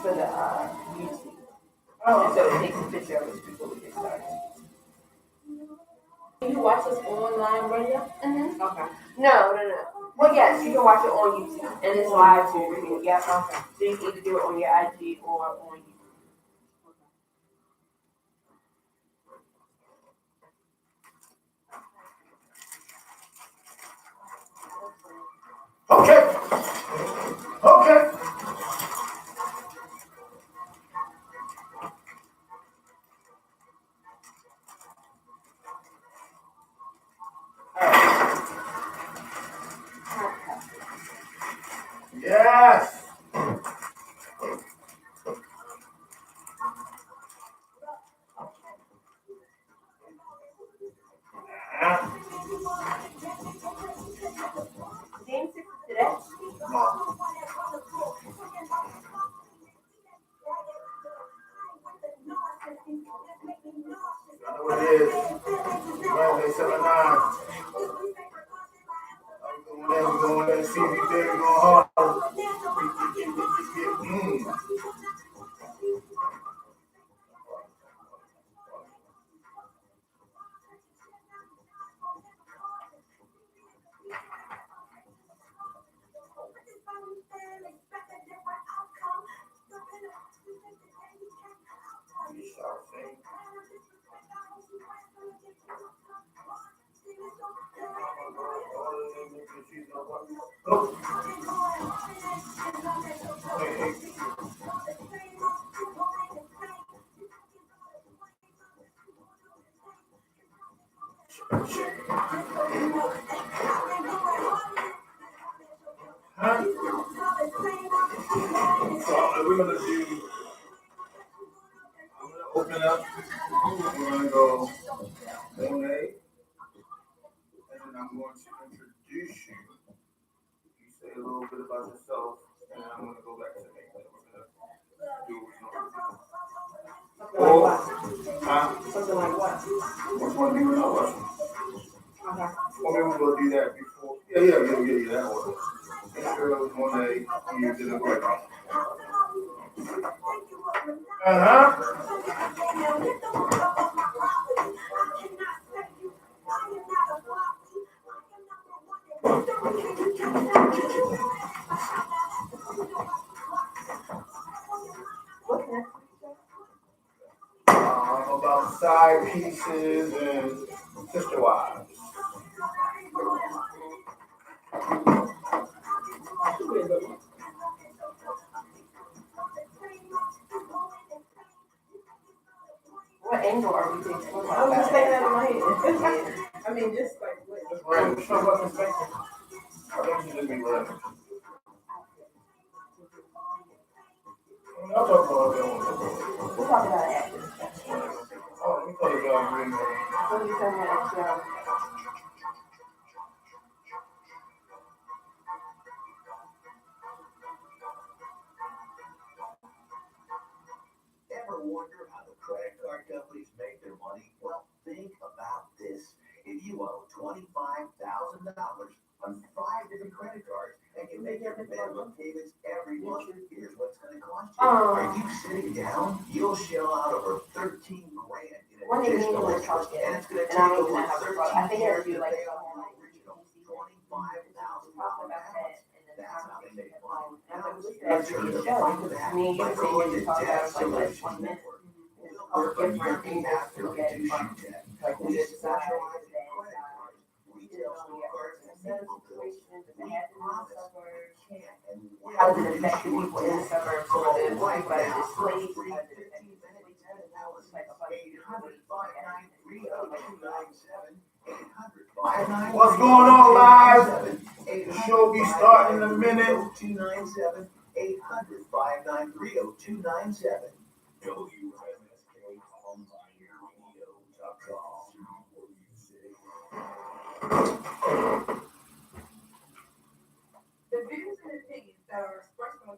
for the YouTube. Oh, so it takes a picture of it before we get started. Can you watch this online, Brenda? Mm-hmm. Okay. No. Well, yes, you can watch it on YouTube, and it's live too. Yeah. Okay. So you can either do it on your IG or on YouTube. Okay. Yes. Game 6 today? No. I know what it is. Wednesday, 7-9. We're going in and see if you big and go hard. Huh? So we're gonna do. I'm gonna open up. We're gonna go donate, and then I'm going to introduce you. You say a little bit about yourself, and then I'm gonna go back to the main. We're gonna do Something like what? Which one do you know? Okay. Or maybe we'll do that before. Yeah. That one. Intro, donate, you did a great job. About side pieces and sister wives. What angle are we taking? I was just thinking that in my head. I mean, just like what? Just random. Show what perspective. I think you just be random. I'll talk about that one. We'll talk about it after. Oh, let me tell you guys real quick. What are you saying about Ever wonder how the credit card companies make their money? Well, think about this. If you owe $25,000 on 5 different credit cards and you make your minimum payments every month, here's what's going to cost you. Are you sitting down? You'll shell out over $13,000 in additional interest, and it's going to take over 13 years to pay off your original $25,000 balance. That's how they make money. Now, by going to Debt Solutions Network, we'll work on your behalf to reduce your debt. We specialize in credit cards, retail store cards, and vehicle bills. We promise we can and will how does it reduce affect the your people in the debt. suburbs Call or the right people that now are for a displaced? free How does it affect 15-minute debt analysis. 800-593-0297. 800-593-0297. What's going on, live? The show be starting in a minute. 0297. 800-593-0297. The views and opinions that are expressed on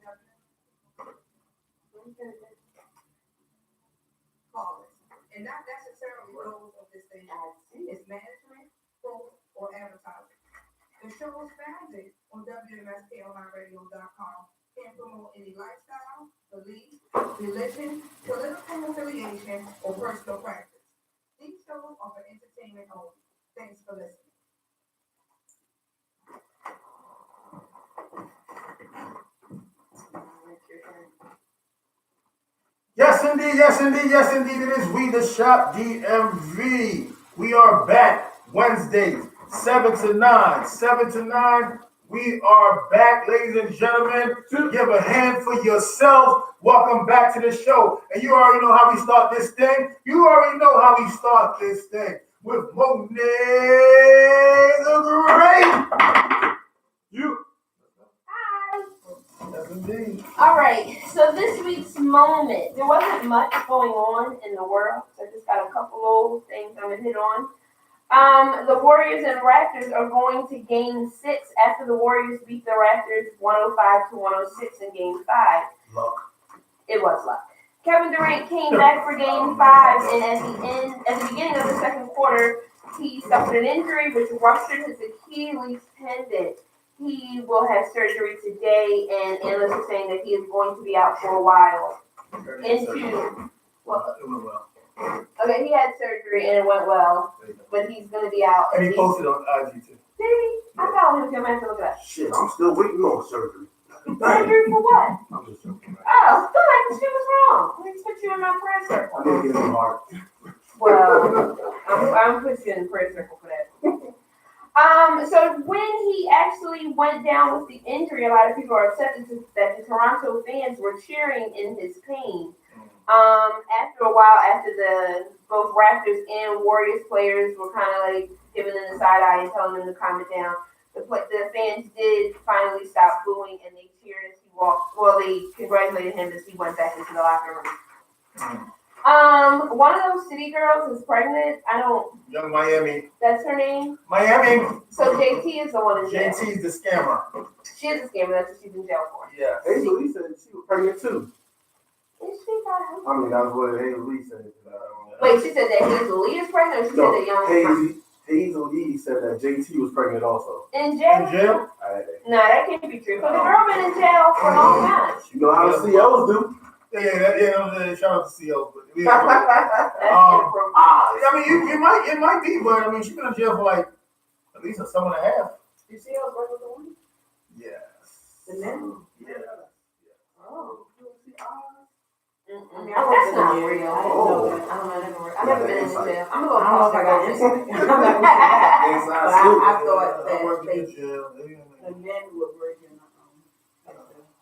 callers, and not necessarily those of this station. It's management, growth, or advertising. The show is founded on WMSKonlineradio.com can't promote any lifestyle, belief, religion, political affiliation, or personal practice. These shows are for entertainment only. Thanks for listening. Yes, indeed, yes, indeed, yes, indeed. It is We the Shop DMV. We are back Wednesdays, 7 to 9. 7 to 9. We are back, ladies and gentlemen. Give a hand for yourselves. Welcome back to the show. And you already know how we start this thing. You already know how we start this thing. With Monet the Great. You. Yes, indeed. All right, so this week's moment, there wasn't much going on in the world, so I just got a couple old things I'm gonna hit on. The Warriors and Raptors are going to Game 6 after the Warriors beat the Raptors 105-106 in Game 5. Luck. It was luck. Kevin Durant came back for Game 5, and at the beginning of the second quarter, he suffered an injury which ruptured his Achilles tendon. He will have surgery today, and analysts are saying that he is going to be out for a while. Okay, he had surgery and it went well, but he's going to be out. And he posted on IG too. Did he? I followed him too. I might have to look it up. Shit, I'm still waiting on surgery. Surgery for what? I'm just joking. Oh, I'm like, the shit was wrong. Let's put you in my prayer circle. I didn't get in the heart. Well, I'm put you in the prayer circle for that. So when he actually went down with the injury, a lot of people are upset that the Toronto fans were cheering in his pain. After a while, after both Raptors and Warriors players were kind of like giving them the side eye and telling them to calm it down, the fans did finally stop booing and they cheered as he walked. Well, they congratulated him as he went back into the locker room. One of those city girls is pregnant. Young Miami. That's her name? Miami. So JT is the one in jail. JT is the scammer. She is a scammer. That's what she's in jail for. Yeah. Hazel Lee said she was pregnant too. Is she not? I mean, that's what Hazel Lee said. Wait, she said that Hazel Lee is pregnant, or she said that young Hazel Lee said that JT was pregnant also. in jail? In jail? No, that can't be true. Because the girl been in jail for a long time. You know how the COs do. Yeah, shout out to CO. But That's inappropriate. I mean, it might be, but I mean, she's been in jail for like at least a summer and a half. You see us working with the women? Yes. The men? Yeah. Oh, you see ours? That's not real. I've never been in jail. I'm gonna go I got this. I'm not gonna say that. But I thought I worked that in jail. the men were working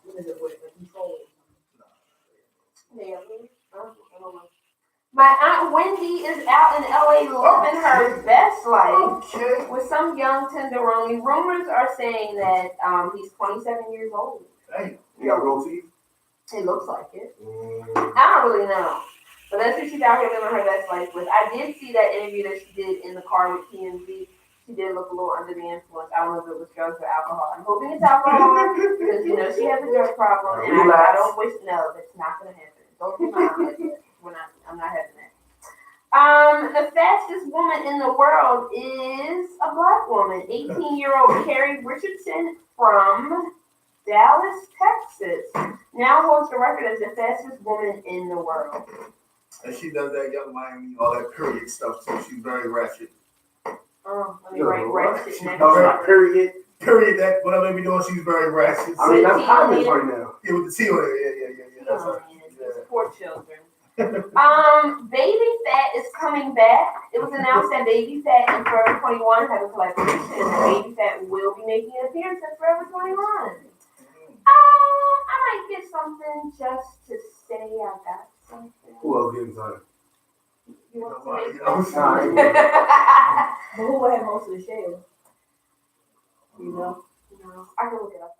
what is it, with the control. My Aunt Wendy is out in LA living her best life with some young tenderoni. Rumors are saying that he's 27 years old. Hey, You got real teeth? It looks like it. I don't really know. But that's who she's out here living her best life with. I did see that interview that she did in the car with TMZ. She did look a little under the influence. I don't know if it was drugs or alcohol. I'm hoping it's alcohol because, she has a drug problem. And I don't wish, no, that's not going to happen. Don't be my I'm not having that. The fastest woman in the world is a black woman, 18-year-old Carrie Richardson from Dallas, Texas. Now holds the record as the fastest woman in the world. And she does that Young Miami, all that period stuff too. She's very ratchet. Oh, let me write ratchet next No, to period. Period. That whatever they be doing, she's very ratchet. I mean, that's comments right now. Yeah, with the T on it. Yeah. That's her. Poor children. Baby Fat is coming back. It was announced that Baby Fat and Forever 21 have a collaboration, and Baby Fat will be making an appearance at Forever 21. I might get something just to say I got something. Who else getting something? You want to make I'm something? sorry. But who will have most of the shares? You know? No, I can look it up.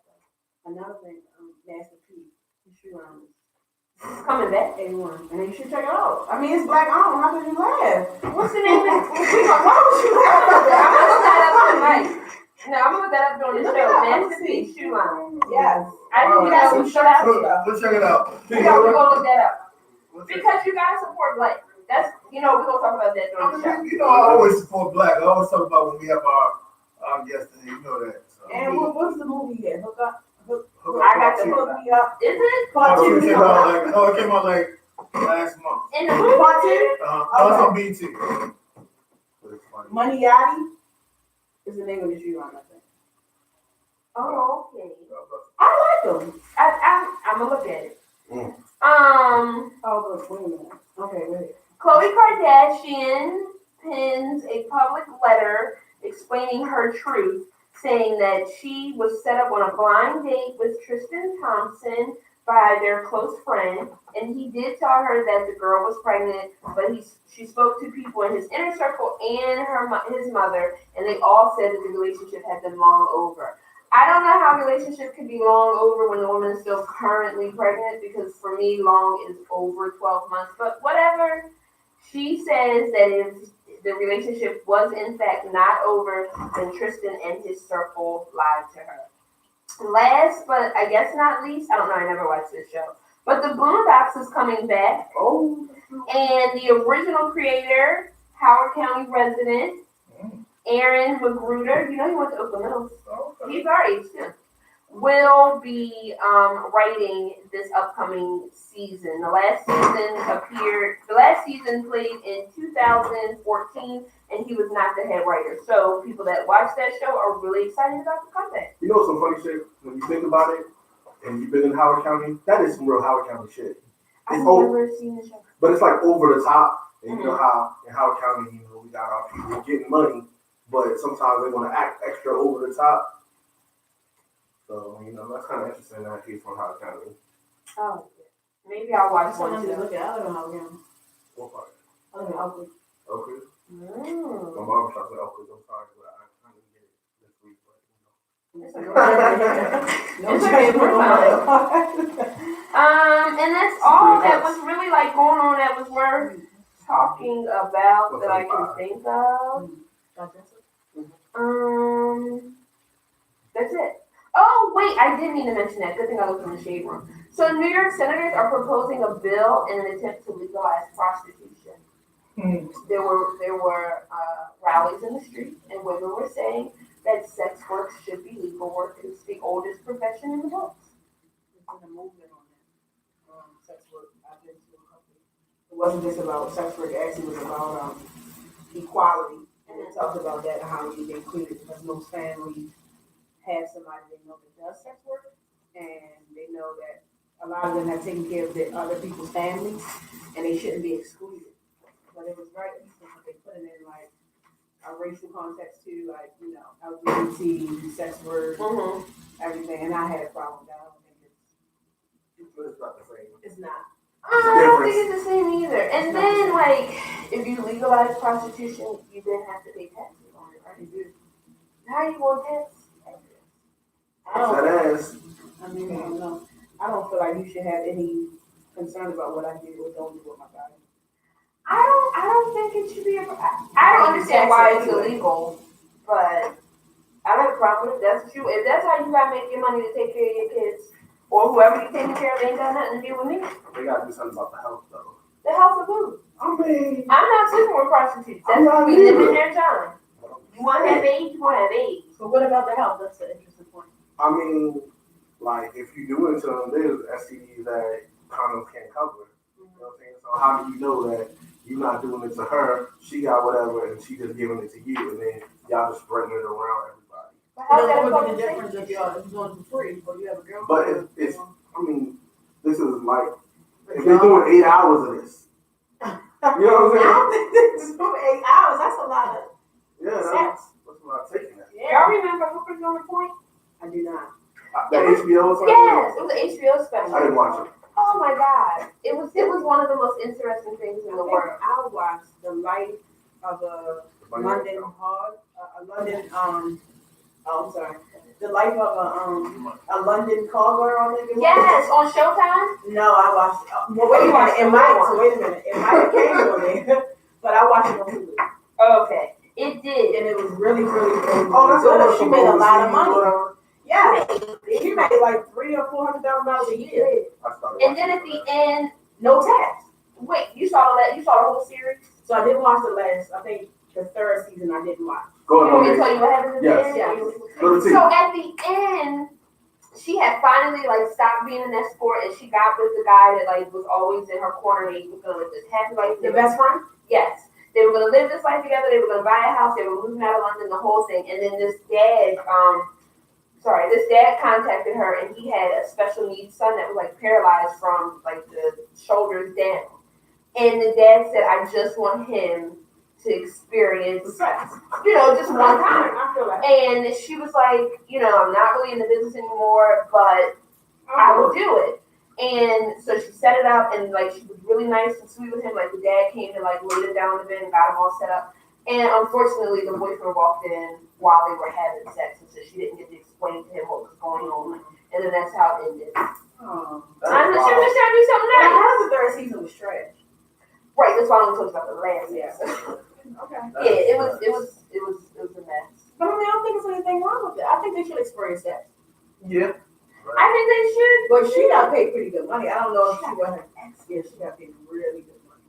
Another thing, Master P, you shoot on It's coming back. everyone. And you should check it out. I mean, it's black on. How could you laugh? What's the name of it? Why would you laugh about that? I'm gonna look that up tonight. No, I'm gonna look that up during the show. Master P shoe line. Yes. I didn't know we should have. Let's check it out. We're gonna look that up. Because you gotta support black. That's, we're gonna talk about that during the show. You know, I always support black. I always talk about when we have our guests, and you know that. So. And what's the movie yet? Hook up? I got to hook me up. Is it? Part Oh, two. it came out like, no, it came out like last month. In the movie? Part two. No, it's on BT. But it's funny. Money Yachty is the name of the shoe line, I think. Oh, okay. I like them. I'm gonna look at it. Oh, look, wait a minute. Okay, wait. Khloe Kardashian pins a public letter explaining her truth, saying that she was set up on a blind date with Tristan Thompson by their close friend, and he did tell her that the girl was pregnant, but she spoke to people in his inner circle and his mother, and they all said that the relationship had been long over. I don't know how a relationship can be long over when the woman is still currently pregnant, because for me, long is over 12 months, but whatever. She says that if the relationship was in fact not over, then Tristan and his circle lied to her. Last, but I guess not least, I don't know, I never watched this show, but the Boondocks is coming back. Oh. And the original creator, Howard County resident, Aaron Magruder, you know he went to Oakland Hills. He's our age too. Will be writing this upcoming season. The last season played in 2014, and he was not the head writer. So people that watch that show are really excited about the comeback. You know some funny shit when you think about it, and you've been in Howard County. That is some real Howard County shit. I've never seen the show. But it's like over the top, and you know how in Howard County, you know, we got our people getting money, but sometimes they want to act extra over the top. So, you know, that's kind of interesting that he's from Howard County. Oh, maybe I'll watch one Someone too. to look at. I don't know how we What part? I don't know. Okay. Mm. My mom shot said Oakland. I'm sorry, but I didn't get it this week. But, you know. It's okay. No It's okay, we're judgment. And that's all that was really like going on that was worth talking about that I can think of. That's it. Oh, wait, I did mean to mention that. Good thing I looked in the shade room. So New York senators are proposing a bill in an attempt to legalize prostitution. There were rallies in the street, and women were saying that sex work should be legal work. It's the oldest profession in the books. There's been a movement on that. Sex work. I've been to a couple. It wasn't just about sex work. It actually was about equality, and it talked about that and how we get included, because most families have somebody they know that does sex work, and they know that a lot of them have taken care of their other people's families, and they shouldn't be excluded. But it was right, they put it in like a racial context too, like, you know, LGBT, sex work, everything, and I had a problem with that. I don't think But it's not the same. it's not. I don't think it's the same either. And then, like, if you legalize prostitution, you then have to pay taxes on it, right? How you gonna tax? That ass. I mean, I don't know. I don't feel like you should have any concern about what I do or don't do with my body. I don't think it should be I don't understand why it's illegal, but I don't have a problem with it. If that's how you gotta make your money to take care of your kids, or whoever you're taking care of ain't got nothing to do with me. They gotta do something about the health, though. The health of who? I mean, I'm not sleeping with prostitutes. That's I'm not we live in either. their time. You wanna have AIDS, you wanna have AIDS. But what about the health? That's the interesting point. I mean, like, if you do it to them, there's STDs that condoms can't cover. You know what I'm saying? So how do you know that you're not doing it to her, she got whatever, and she just giving it to you, and then y'all just spreading it around everybody? But how's that What would be affect the the difference if you're doing it for free, or you have a girl? But it's I mean, this is like, if they're doing 8 hours of this, you know what I'm saying? I don't think this is 8 hours. That's a lot of Yeah, sex. that's what I'm taking that. Y'all remember Hooker's on the Point? I do not. The HBO or something? Yes, it was an HBO special. I didn't watch it. Oh my God. It was one of the most interesting things in the world. I watched the life of a London hog, a London I'm sorry, the life of a London car girl. Yes, on Showtime? No, I watched. Well, wait a minute. Wait a minute. It might have came on there, but I watched it on Hulu. Okay. It did. And it was really, really, really Oh, that's good. what She made a lot of money. Whatever. Yeah, she made like $300,000 or $400,000 a year. I started And then at watching the end, No tax. wait, you saw the whole series? So I didn't watch the last. I think the third season I didn't watch. Go You want me to ahead. tell you what happened at Yes. the end? Go to So at the end, she had finally like stopped being an escort, and she got with the guy that like was always in her corner. And he was gonna live this happy life. Your best friend? Yes, they were gonna live this life together. They were gonna buy a house. They were moving out of London, the whole thing. And then this dad contacted her, and he had a special needs son that was like paralyzed from like the shoulders down. And the dad said, I just want him to experience sex, just one time. I feel like And she was like, I'm not really in the business anymore, but I will do it. And so she set it up, and like she was really nice and sweet with him. Like the dad came and like laid it down on the bed and got him all set up. And unfortunately, the boyfriend walked in while they were having sex, and so she didn't get to explain to him what was going on. And then that's how it ended. Oh. I'm just trying to do something I nice. heard the third season was trash. Right, that's why I'm talking about the last episode. Okay. Yeah, it was a mess. But I mean, I don't think there's anything wrong with it. I think they should experience that. Yeah. I think they should. But she got paid pretty good money. I don't know if she was her ex. Yeah, she got paid really good money.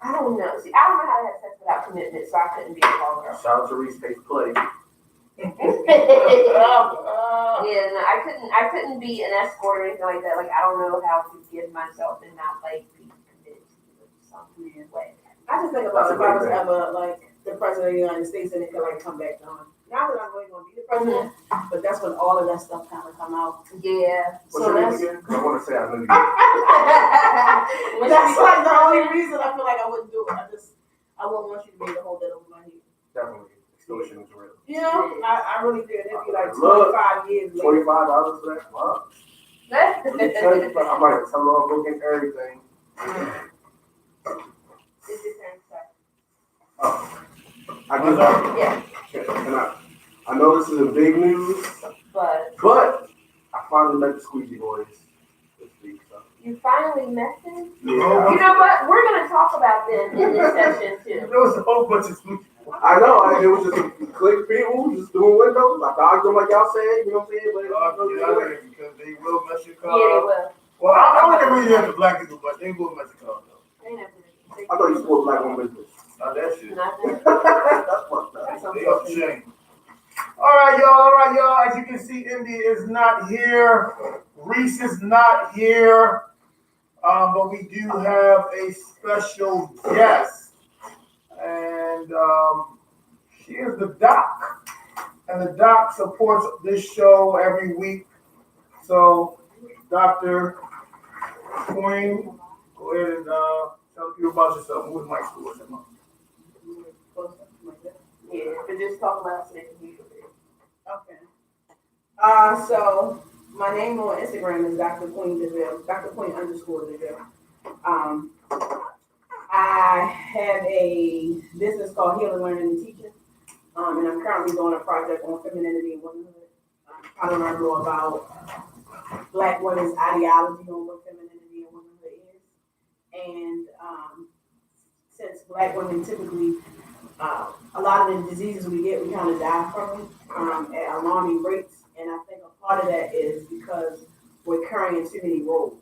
I don't know. See, I don't know how to have sex without commitment, so I couldn't be a call girl. Shout out to Reese Takes Play. Yeah, no, I couldn't be an escort or anything like that. Like, I don't know how to give myself and not like be committed to some weird way. I just think about if I was ever like the president of the United States and it could like come back on. Not that I'm really gonna be the president, but that's when all of that stuff kind of come out. Yeah. What's your name again? I want to say I know you. That's like the only reason I feel like I wouldn't do it. I wouldn't want you to be able to hold that over my head. Definitely. Extortion is real. You know, I really did. It'd be like 25 years later. $25 for that? Wow. I might have tell off looking everything. It's your turn, sir. Oh. I do that. Yeah. And I know this is a big news, But I finally met the Squeegee Boys this week. So. you finally met them? Yeah. You know what? We're going to talk about them in this session, too. There was a whole bunch of Squeegee Boys. I know, it was just a click people just doing windows. I dodged them like y'all said, you know what I'm saying? But Because they will mess your car Yeah, they up. will. Well, I wouldn't really have the black people, but they will mess your car up. They never did. I thought you spoke black on business. Not that shit. Not that. That's fucked up. That's They off the chain. All right, y'all. As you can see, India is not here. Reese is not here. But we do have a special guest. And she is the doc. And the doc supports this show every week. So, Dr. Queen, go ahead and tell people about yourself. Move the mic towards them. Yeah, but just talk about it. Okay. So my name on Instagram is Dr. Queen DeVille, Dr. Queen _DeVille. I have a business called Healing, Learning, and Teaching. And I'm currently doing a project on femininity and womanhood. I'm trying to learn more about Black women's ideology on what femininity and womanhood is. And since Black women typically, a lot of the diseases we get, we kind of die from them at alarming rates. And I think a part of that is because we're carrying too many roles.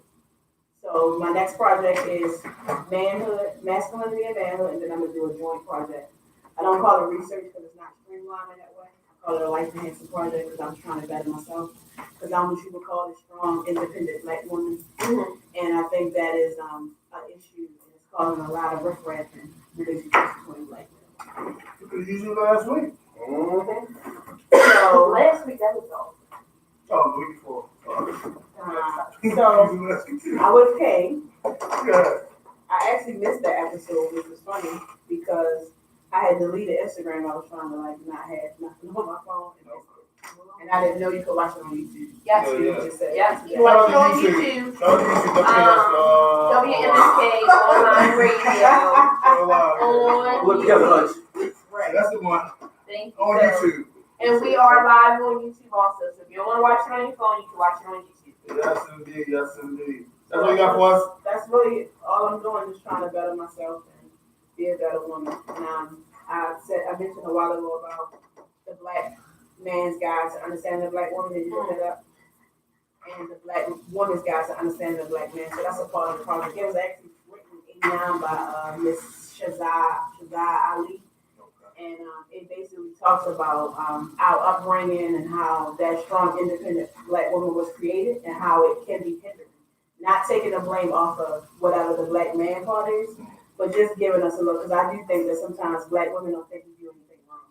So my next project is manhood, masculinity and manhood, and then I'm going to do a joint project. I don't call it research because it's not streamlined in that way. I call it a life enhancing project because I'm trying to better myself. Because I'm what you would call a strong, independent Black woman. Mm-hmm. And I think that is an issue, and it's causing a lot of riffraff in relationships between Black women. You could have used it last week. So last week that was all. Oh, the week before. So I was Kay. Yeah. I actually missed that episode, which was funny because I had deleted Instagram. I was trying to like not have nothing on my phone, and I didn't know you could watch it on YouTube. Yes, Yeah, you yeah. just said. Yes, Yeah. you watch it on YouTube. WMSK online radio. Look together, Hutch. Right. That's the one. Thank you. On So, YouTube. and we are live on YouTube also. So if you don't want to watch it on your phone, you can watch it on YouTube. Yes, indeed. Yes, indeed. That's what you got for us? That's really all I'm doing, just trying to better myself and be a better woman. And I mentioned a while ago about the Black man's guide to understanding the Black woman. Did you look it up? And the Black woman's guide to understanding the Black man. So that's a part of the project. It was actually written in '89 by Miss Shazaa Ali. and it basically talks about our upbringing and how that strong, independent black woman was created and how it can be hindered. Not taking the blame off of whatever the black man part is, but just giving us a look, because I do think that sometimes black women don't think we do anything wrong.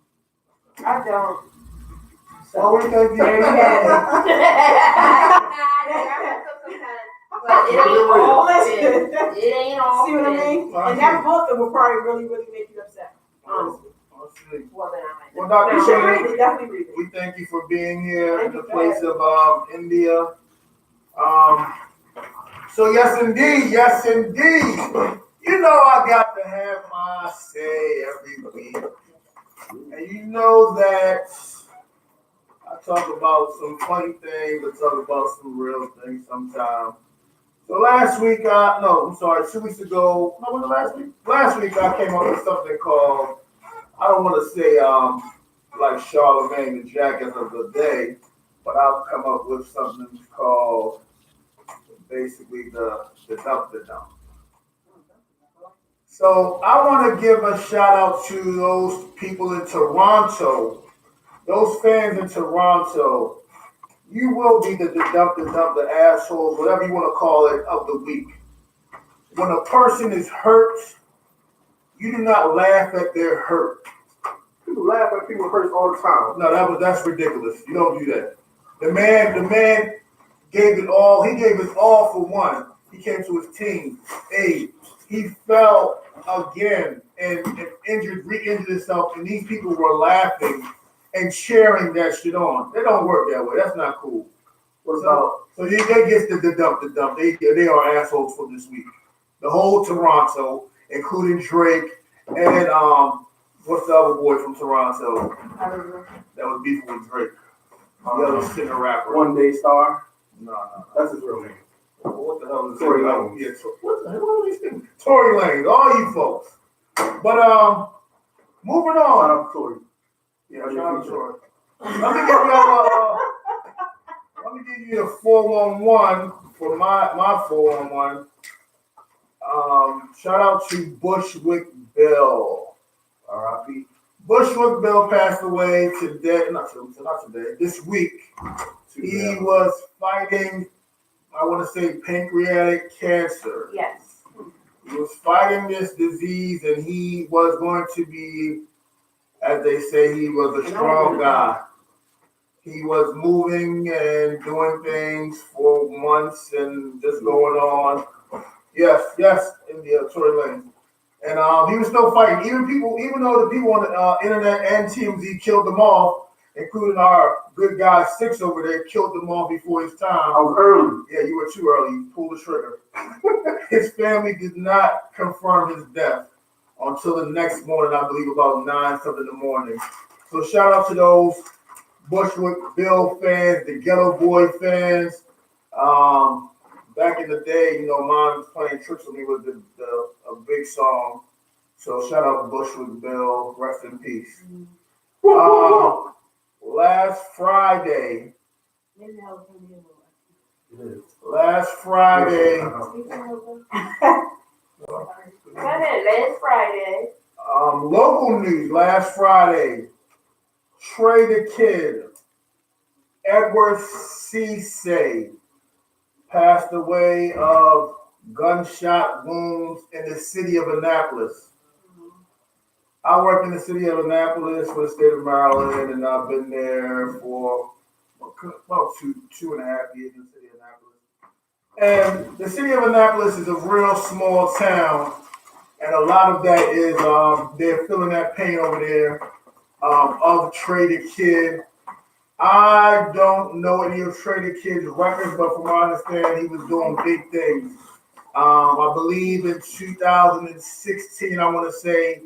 I don't. Well, we thank you. There you have But it ain't all Listen. fit. It ain't all See what I fit. mean? And that book it will probably really, really make you upset. Honestly. Well, then I might. Well, Dr. You should Shane, read it. Definitely read it. we thank you for being here in Thank the you for place having of India. So yes, indeed. You know I got to have my say every week, and you know that I talk about some funny things, I talk about some real things sometimes. So last week, 2 weeks ago, no, was it last week? Last week I came up with something called, I don't want to say like Charlemagne the Jackass of the day, but I'll come up with something called basically the dump. So I want to give a shout out to those people in Toronto, those fans in Toronto. You will be the dump, the assholes, whatever you want to call it, of the week. When a person is hurt, you do not laugh at their hurt. People laugh at people hurt all the time. No, that's ridiculous. You don't do that. The man gave it all. He gave his all for one. He came to his team. He fell again and re-injured himself, and these people were laughing and cheering that shit on. They don't work that way. That's not cool. So they get the dump. They are assholes for this week. The whole Toronto, including Drake and what's the other boy from Toronto that was beefing with Drake? The other singer rapper. One Day Star. No. That's his real name. What the hell is Tory Lanez? Lanez. Yeah, what the hell are these things? Tory Lanez, all you folks. But moving Shout on. out to Tory. Yeah, shout out to Tory. Let me give you the 411 for my 411. Shout out to Bushwick Bill. R.I.P. Bushwick Bill passed away today. Not today. This week. He was fighting, I want to say, pancreatic cancer. Yes. He was fighting this disease, and he was going to be, as they say, he was a strong guy. He was moving and doing things for months and just going on. Yes, India, Tory Lanez. And he was still fighting. Even though the people on the internet and TMZ killed them off, including our good guy Six over there, killed them off before his time. I was early. Yeah, you were too early. You pulled the trigger. His family did not confirm his death until the next morning, I believe about 9 in the morning. So shout out to those Bushwick Bill fans, the Ghetto Boy fans. Back in the day, Mom was playing Tricks with Me with a big song. So shout out to Bushwick Bill, rest in peace. Last Friday. Last Friday. Last Friday. Local news. Last Friday. Trey the Kid, Edward Cisse, passed away of gunshot wounds in the city of Annapolis. I work in the city of Annapolis for the state of Maryland, and I've been there for about two and a half years in the city of Annapolis. And the city of Annapolis is a real small town, and a lot of that is they're feeling that pain over there of Trey the Kid. I don't know any of Trey the Kid's records, but from what I understand, he was doing big things. I believe in 2016, I want to say,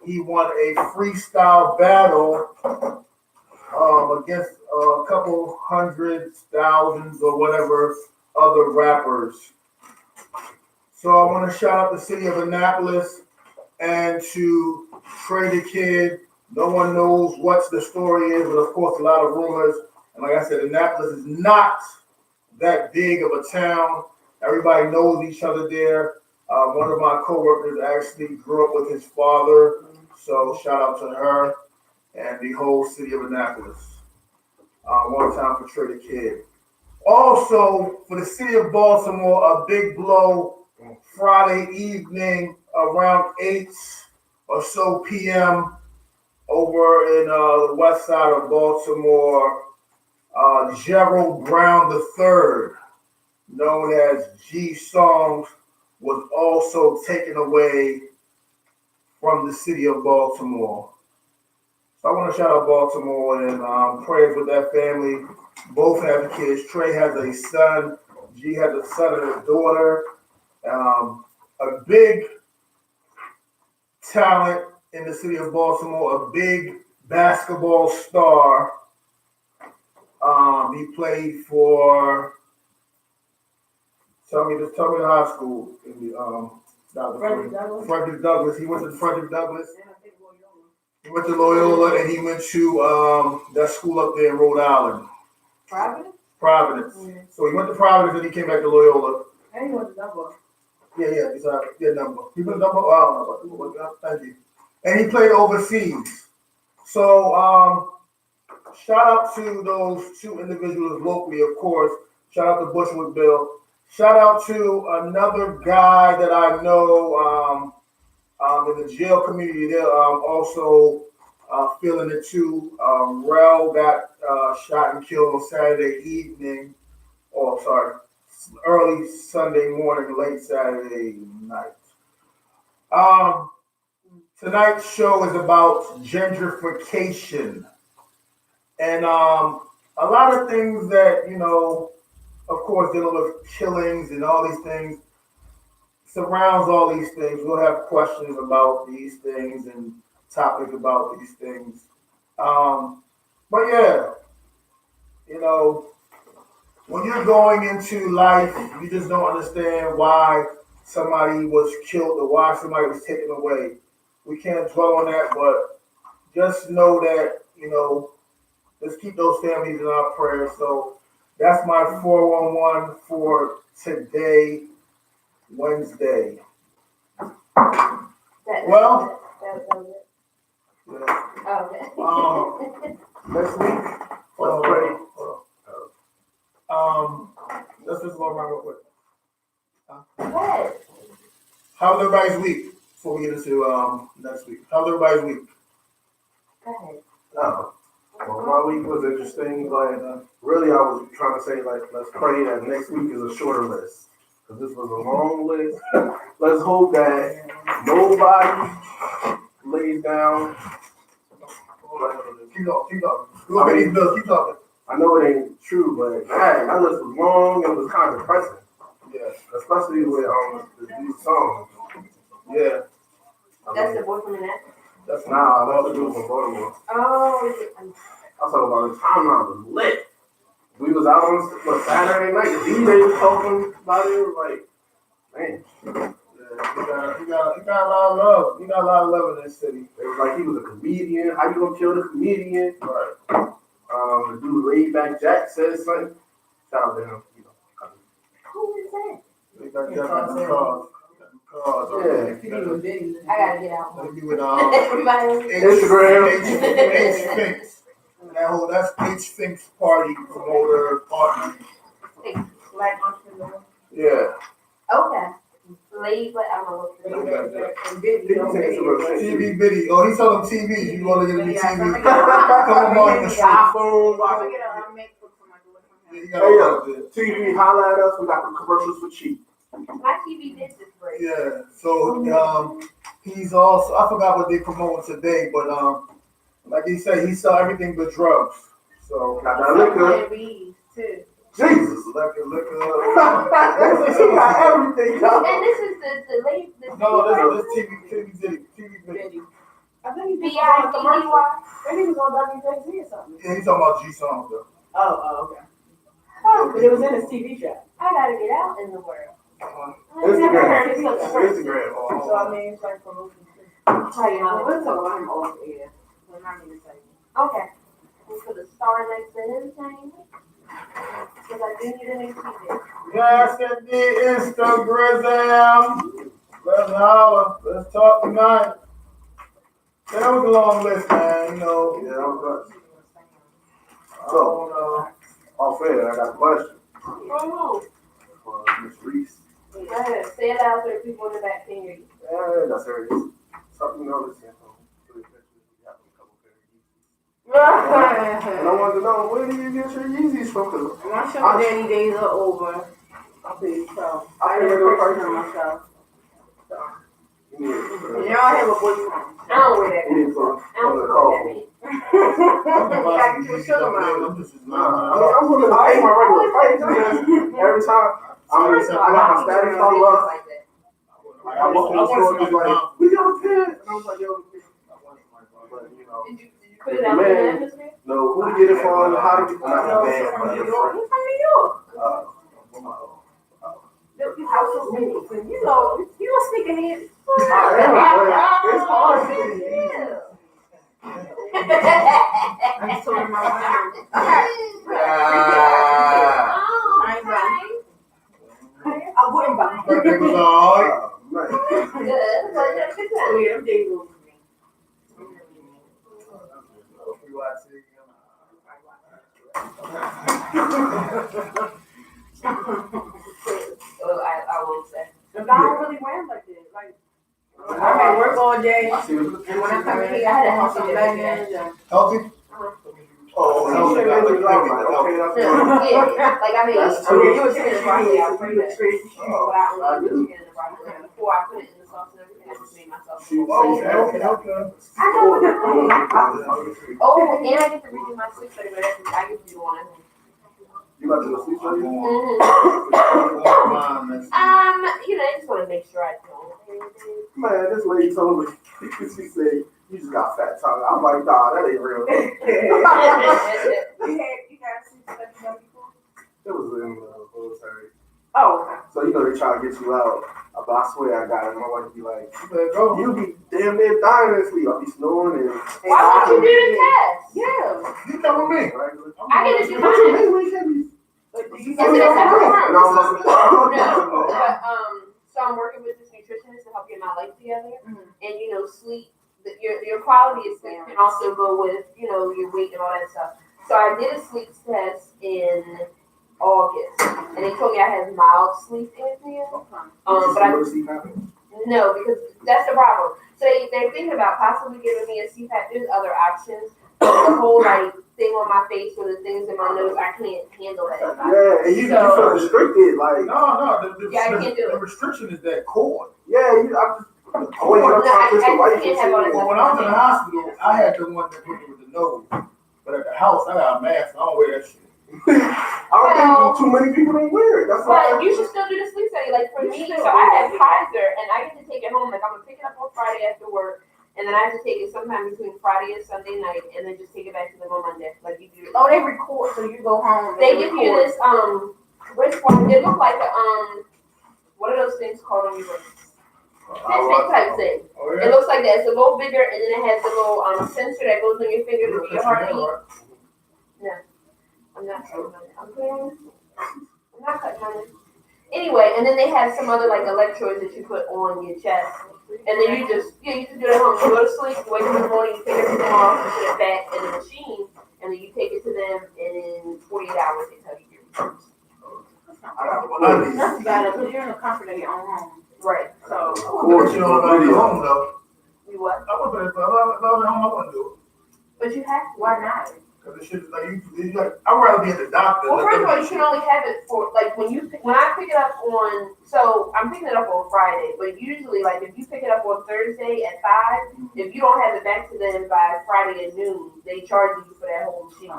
he won a freestyle battle against a couple hundred thousands or whatever other rappers. So I want to shout out the city of Annapolis and to Trey the Kid. No one knows what the story is, but of course a lot of rumors. And like I said, Annapolis is not that big of a town. Everybody knows each other there. One of my coworkers actually grew up with his father. So shout out to her and the whole city of Annapolis. One time for Trader Kid. Also, for the city of Baltimore, a big blow Friday evening around 8 or so p.m. over in the west side of Baltimore. Gerald Brown III, known as G Songs, was also taken away from the city of Baltimore. So I want to shout out Baltimore and prayers with that family. Both have kids. Trey has a son. G has a son and a daughter. A big talent in the city of Baltimore, a big basketball star. He played for tell me the high school in the Frederick Douglass. He went to Frederick Douglass. He went to Loyola and he went to that school up there in Rhode Island. Providence. Mm-hmm. So he went to Providence and he came back to Loyola. And he went to Dublin. Yeah, number. He went to number. Oh, I don't know. Thank you. And he played overseas. So shout out to those two individuals locally, of course. Shout out to Bushwick Bill. Shout out to another guy that I know in the jail community. They're also feeling it too. Rel got shot and killed on Saturday evening. Early Sunday morning, late Saturday night. Tonight's show is about gentrification. And a lot of things that, of course, dealing with killings and all these things surrounds all these things. We'll have questions about these things and topics about these things. But yeah, when you're going into life, you just don't understand why somebody was killed or why somebody was taken away. We can't dwell on that, but just know that, let's keep those families in our prayers. So that's my 411 for today, Wednesday. Well, next week, let's pray. Let's just go around real quick. How's everybody's week before we get into next week? How's everybody's week? Oh. Well, my week was interesting, but really I was trying to say, let's pray that next week is a shorter list. Because this was a long list. Let's hope that nobody lays down. Keep going. Keep talking. I know it ain't true, but that list was long and it was kind of depressing. Yeah, especially with these songs. Yeah. That's the boy from Annette? That's that's the dude from Baltimore. Oh, I was talking about the timeline was lit. We was out on Saturday night. The DJ was talking about it. It was like, man. Yeah, he got a lot of love. He got a lot of love in this city. It was like he was a comedian. How you gonna kill the comedian? Right. The dude laid back Jack said something. Shout out to him. who is that? They got the cars. I gotta get out. Let me with Everybody. Instagram. H Finks. That's H Finks party promoter partner. Black entrepreneur. Yeah. Okay. Late, but I don't know. TV Biddy. Oh, he's on TV. You want to get a new TV? Come on, the iPhone. Yeah, TV, holla at us. We got the commercials for cheap. My TV did this break. yeah. So he's also, I forgot what they promoted today, but like he said, he saw everything but drugs. So got that liquor. Too. Jesus, liquor. He got everything. And this is the late. No, this TV Biddy. I think B-I-D-D-Y. I think he was on WJZ or something. Yeah, he's talking about G Songs though. Okay. Oh, but it was in his TV show. I gotta get out in the world. Instagram. So I mean, it's like promotion. We'll talk about him off air. Okay. For the Star Next Entertainment. Because I do need a new TV. Yes, indeed, Instagram. Let's holler. Let's talk tonight. That was a long list, man. You know. Yeah, that was good. So, Off air, I got a question Oh, for Miss Reese. go ahead. Say it out so the people in the back can hear you. That's her. Something noticing from the pictures. We have a couple pair of Yeezys. And I wanted to know, where do you get your Yeezys from? Cause My sugar daddy days are over. So I didn't purchase them myself. So. you need Now I have a boyfriend. I don't wear that. You need to I don't wear that. Got you a sugar mama. I'm looking to pay my regular price because every time I'm my status all up. Like that. I walk in the store and it's like, we got a pen. And I was like, yo, but you know. Did you put it out in the atmosphere? No, who to get it from? How to get it? He's from New York. He's from New York. You house so many. You don't speak in here. It's hard to get it. I just told him I wanted Oh, I wouldn't buy it. good. Well, that's good Oh, time. yeah, them days over for me. Well, I won't say. But I don't really wear them like this. Like, I'm at work all day, I see and when I come in here, I had to have some leggings. healthy? Oh, okay, that's Yeah, like I mean, Okay, you were saying chicken and broccoli. I pray that. straight. But I only do chicken and broccoli. Before I put it in the sauce and everything, I just made myself. Okay. I know what the Oh, and I get to redo my sleep study, but I get to do one. You about to go sleep study? I just want to make sure I don't. Man, this lady told me, she said, you just got fat tongue. I'm like, nah, that ain't real. You guys see stuff done before? It was in the military. Oh, okay. So, they try to get you out. But I swear I got it. My wife be like, Go. you be damn near dying in sleep. I be snoring and. Why don't you do the test? Yeah. You come with me. I get to do What you mine. mean? We can't be. But do you It's in a separate room. No, But so I'm working with this nutritionist to help get my life together, and sleep. Your quality of sleep can also go with your weight and all that stuff. So I did a sleep test in August, and they told me I had mild sleep apnea. But no, because that's the problem. So they're thinking about possibly giving me a CPAP. There's other options. The whole thing on my face or the things in my nose, I can't handle that. Yeah, and you feel restricted, like. No, I can't do the it. restriction is that cord. Yeah, No, I can't have all this When I was in the hospital, I had the one that put me with the nose. But at the house, I got a mask. I don't wear that shit. I don't think too many people don't wear it. That's why. But you should still do the sleep study. Like for me, so I have Kaiser, and I get to take it home. Like I'm gonna pick it up on Friday after work, and then I have to take it sometime between Friday and Sunday night, and then just take it back to them on Monday. Like you do. Oh, they record, so you go home. They give you this which one? It looked like a what are those things called on your wrist? Fitbit type thing. Oh, It looks like that. It's a little bigger, and then it has a little sensor that goes on your finger to do your heartbeat. No, I'm not cutting on it. I'm not cutting on it. Anyway, and then they have some other electrodes that you put on your chest, and then you just do it at home. You go to sleep, you wake up in the morning, you take everything off, you put it back in the machine, and then you take it to them, and in 48 hours they tell you your results. That's better, because you're in the comfort of your own home. Right. So. But you don't know you're home though. You what? I wouldn't do it. If I was at home, I wouldn't do it. But you have to. Why not? Because the shit is I'd rather be at the doctor. Well, first of all, you can only have it for when I pick it up on. So I'm picking it up on Friday, but usually if you pick it up on Thursday at 5, if you don't have it back to them by Friday at noon, they charge you for that whole machine.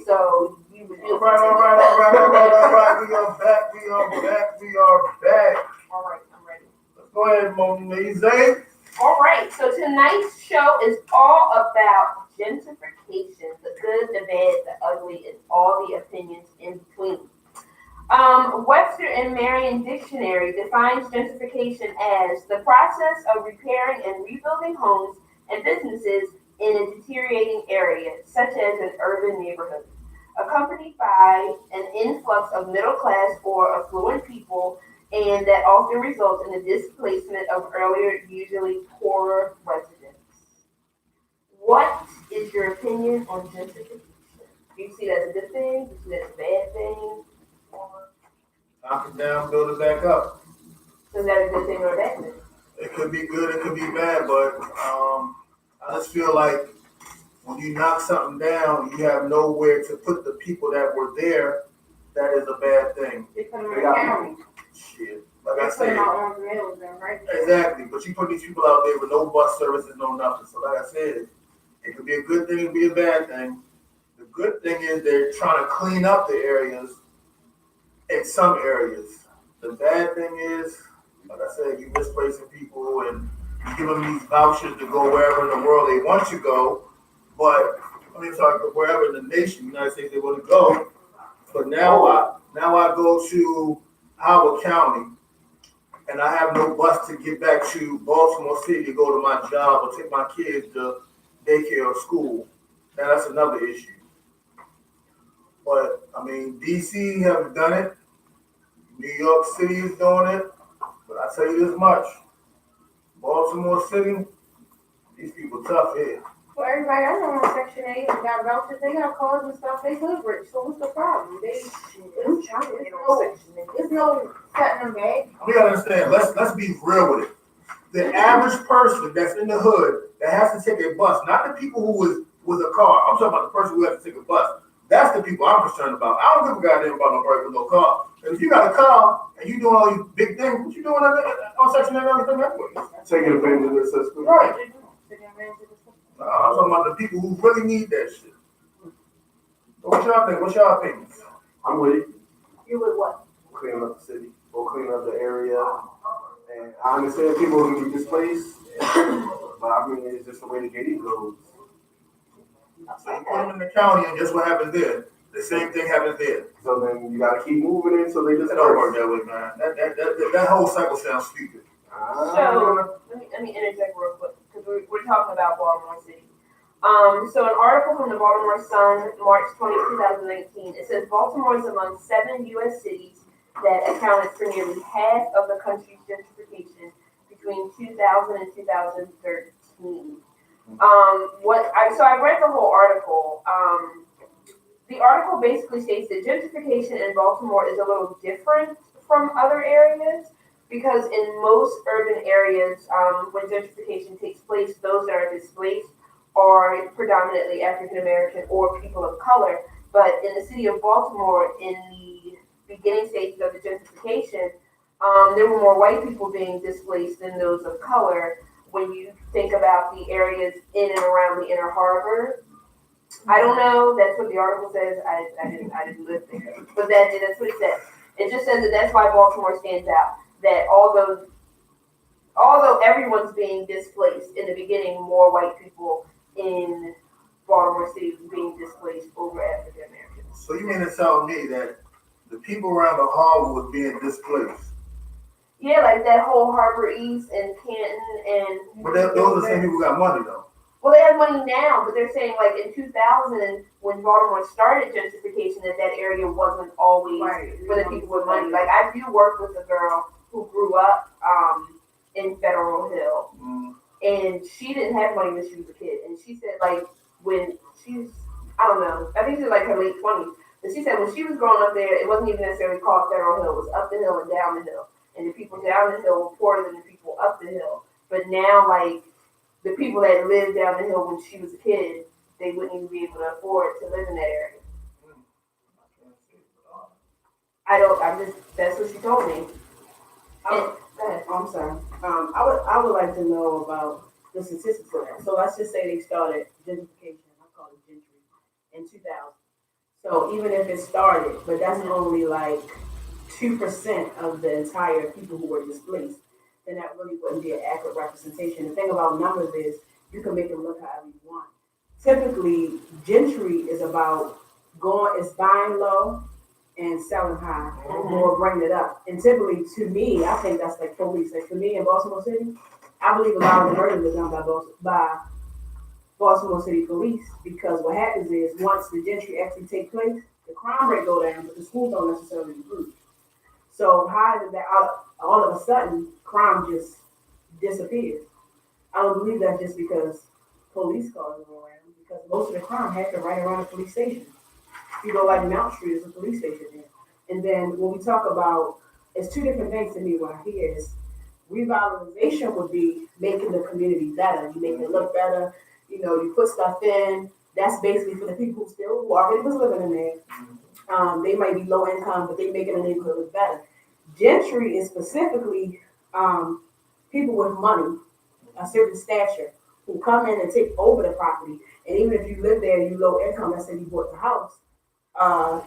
So you would do. All right. We are back. All right, I'm ready. Let's go ahead, Monize. All right, so tonight's show is all about gentrification, the good, the bad, the ugly, and all the opinions in between. Webster and Merriam Dictionary defines gentrification as the process of repairing and rebuilding homes and businesses in a deteriorating area, such as an urban neighborhood, accompanied by an influx of middle-class or affluent people, and that often results in the displacement of earlier, usually poorer residents. What is your opinion on gentrification? Do you see that as a good thing? Do you see that as a bad thing? Or Knock it down, build it back up. is that a good thing or a bad thing? It could be good, it could be bad, but I just feel like when you knock something down, you have nowhere to put the people that were there. That is a bad thing. They put them They in got county. Shit. Like They I put them said, out on rails and right. exactly. But you put these people out there with no bus services, no nothing. So like I said, it could be a good thing, it could be a bad thing. The good thing is they're trying to clean up the areas in some areas. The bad thing is, like I said, you misplacing people and you give them these vouchers to go wherever in the world they want to go. But I mean, sorry, wherever in the nation, United States, they want to go. But now I go to Howard County, and I have no bus to get back to Baltimore City to go to my job or take my kids to daycare or school. Now that's another issue. But I mean, DC have done it. New York City is doing it. But I tell you this much: Baltimore City, these people tough here. Well, everybody I know on Section 8 and got vouchers, they got cars and stuff, they live rich, so what's the problem? It's no cutting them back. We gotta understand. Let's be real with it. The average person that's in the hood that has to take a bus, not the people who was with a car. I'm talking about the person who has to take a bus. That's the people I'm concerned about. I don't give a goddamn about nobody with no car. And if you got a car and you doing all these big things, what you doing on Section 8 and everything anyway? Taking advantage of the system. Right. I'm talking about the people who really need that shit. So what y'all think? What's y'all opinions? I'm with it. You would what? Clean up the city or clean up the area. And I understand people are going to be displaced, but I mean, it's just the way the game goes. So you put them in the county, and guess what happens there? The same thing happens there. So then you got to keep moving it so they just It don't work that way, man. That whole cycle sounds stupid. So let me interject real quick because we're talking about Baltimore City. So an article from the Baltimore Sun, March 20, 2019, it says Baltimore is among 7 U.S. cities that accounted for nearly half of the country's gentrification between 2000 and 2013. So I read the whole article. The article basically states that gentrification in Baltimore is a little different from other areas because in most urban areas, when gentrification takes place, those that are displaced are predominantly African American or people of color. But in the city of Baltimore, in the beginning stages of the gentrification, there were more white people being displaced than those of color. When you think about the areas in and around the Inner Harbor, I don't know. That's what the article says. I didn't live there, but that's what it says. It just says that that's why Baltimore stands out. That although everyone's being displaced in the beginning, more white people in Baltimore City was being displaced over African Americans. So you mean to tell me that the people around the harbor was being displaced? Yeah, like that whole Harbor East and Canton and. But those are the same people who got money though. Well, they have money now, but they're saying like in 2000 when Baltimore started gentrification, that area wasn't always for the people with money. Like I do work with a girl who grew up in Federal Hill, and she didn't have money when she was a kid, and she said like when she's I don't know, I think she's like her late 20s, but she said when she was growing up there, it wasn't even necessarily called Federal Hill, it was up the hill and down the hill, and the people down the hill were poorer than the people up the hill. But now like the people that lived down the hill when she was a kid, they wouldn't even be able to afford to live in that area. That's what she told me. I'm sorry. I would like to know about the statistics of that. So let's just say they started gentrification, I call it gentry, in 2000. So even if it started, but that's only like 2% of the entire people who were displaced, then that really wouldn't be an accurate representation. The thing about numbers is you can make them look however you want. Typically, gentry is about buying low and selling high or bringing it up. And typically, to me, I think that's like police. Like for me in Baltimore City, I believe a lot of the murders are done by Baltimore City police because what happens is once the gentry actually take place, the crime rate go down, but the schools don't necessarily improve. So how is it that all of a sudden crime just disappears? I don't believe that's just because police cars go around because most of the crime happened right around the police station. You know, like Mount Street is a police station there. And then when we talk about, it's two different things to me. What I hear is revitalization would be making the community better. You make it look better. You know, you put stuff in. That's basically for the people who already was living in there. They might be low income, but they making the neighborhood look better. Gentry is specifically people with money, a certain stature, who come in and take over the property. And even if you live there, you low income, let's say you bought the house,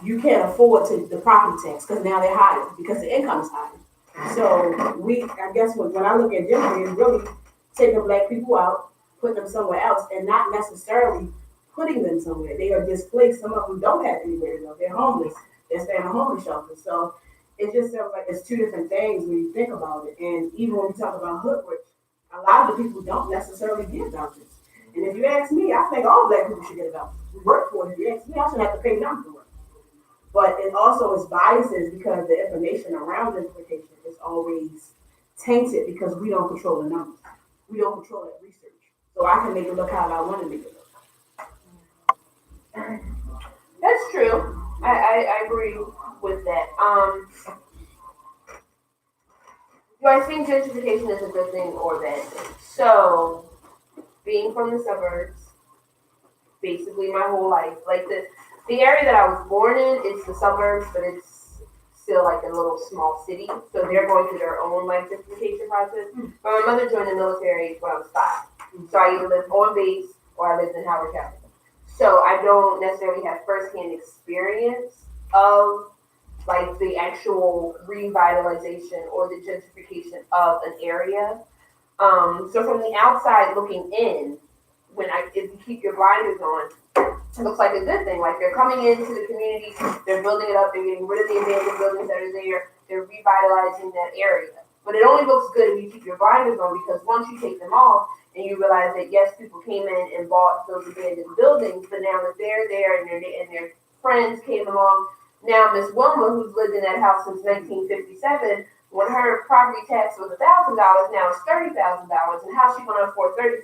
you can't afford the property tax because now they're higher because the income is higher. So I guess when I look at Gentry, it's really taking black people out, putting them somewhere else, and not necessarily putting them somewhere. They are displaced. Some of them don't have anywhere to go. They're homeless. They're staying in a homeless shelter. So it just sounds like it's two different things when you think about it. And even when we talk about hood rich, a lot of the people don't necessarily get vouchers. And if you ask me, I think all black people should get a voucher. We work for it. If you ask me, I shouldn't have to pay nothing for it. But it also is biases because the information around gentrification is always tainted because we don't control the numbers. We don't control that research. So I can make it look how I want to make it look. That's true. I agree with that. Do I think gentrification is a good thing or bad thing? So, being from the suburbs, basically my whole life, like the area that I was born in, it's the suburbs, but it's still like a little small city. So they're going through their own like gentrification process. But my mother joined the military when I was 5. So I either lived on base or I lived in Howard County. So I don't necessarily have firsthand experience of like the actual revitalization or the gentrification of an area. So from the outside looking in, if you keep your blinders on, it looks like a good thing. Like they're coming into the community, they're building it up, they're getting rid of the abandoned buildings that are there, they're revitalizing that area. But it only looks good if you keep your blinders on because once you take them off and you realize that yes, people came in and bought those abandoned buildings, but now that they're there and their friends came along, now Miss Wilma, who's lived in that house since 1957, when her property tax was $1,000, now it's $30,000, and how's she going to afford $30,000?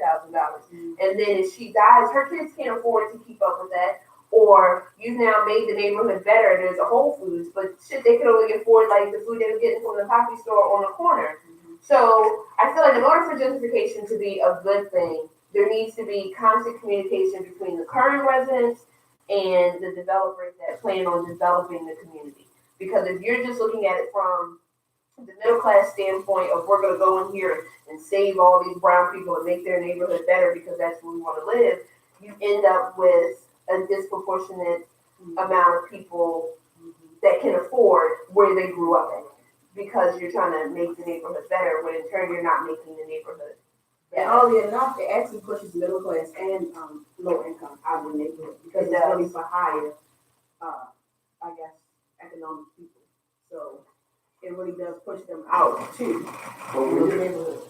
And then if she dies, her kids can't afford to keep up with that. Or you've now made the neighborhood better. There's a Whole Foods, but shit, they could only afford like the food they were getting from the coffee store on the corner. So I feel like in order for gentrification to be a good thing, there needs to be constant communication between the current residents and the developers that plan on developing the community. Because if you're just looking at it from the middle class standpoint of we're going to go in here and save all these brown people and make their neighborhood better because that's where we want to live, you end up with a disproportionate amount of people that can afford where they grew up in because you're trying to make the neighborhood better when in turn you're not making the neighborhood better. And oddly enough, it actually pushes middle class and low income out of the neighborhood because it's really for higher, I guess, economic people. So it really does push them out too.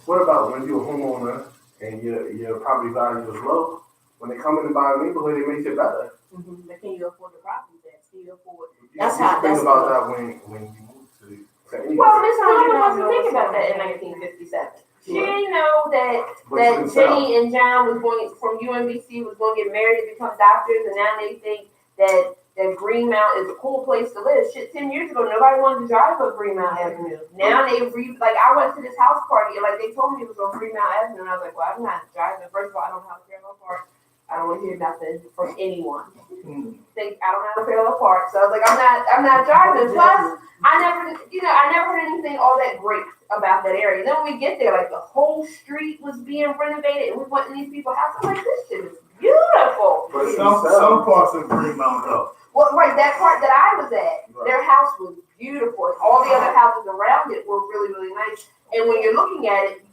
What about when you're a homeowner and your property value is low? When they come in and buy a neighborhood, it makes it better. Mm-hmm. But can you afford the property tax? Can you afford? That's how. Think about that when you move to. Well, Miss Wilma wasn't thinking about that in 1957. She didn't know that Jenny and John was going from UMBC was going to get married to become doctors, and now they think that Greenmount is a cool place to live. Shit, 10 years ago, nobody wanted to drive up Greenmount Avenue. Now I went to this house party, and like they told me it was on Greenmount Avenue, and I was like, well, I'm not driving. First of all, I don't know how to parallel park. I don't want to hear nothing from anyone. I don't know how to parallel park, so I was like, I'm not driving. Plus, I never heard anything all that great about that area. Then when we get there, like the whole street was being renovated, and we went in these people's houses. I'm like, this shit is beautiful. But some parts of Greenmount though. Well, right, that part that I was at, their house was beautiful. All the other houses around it were really, really nice. And when you're looking at it,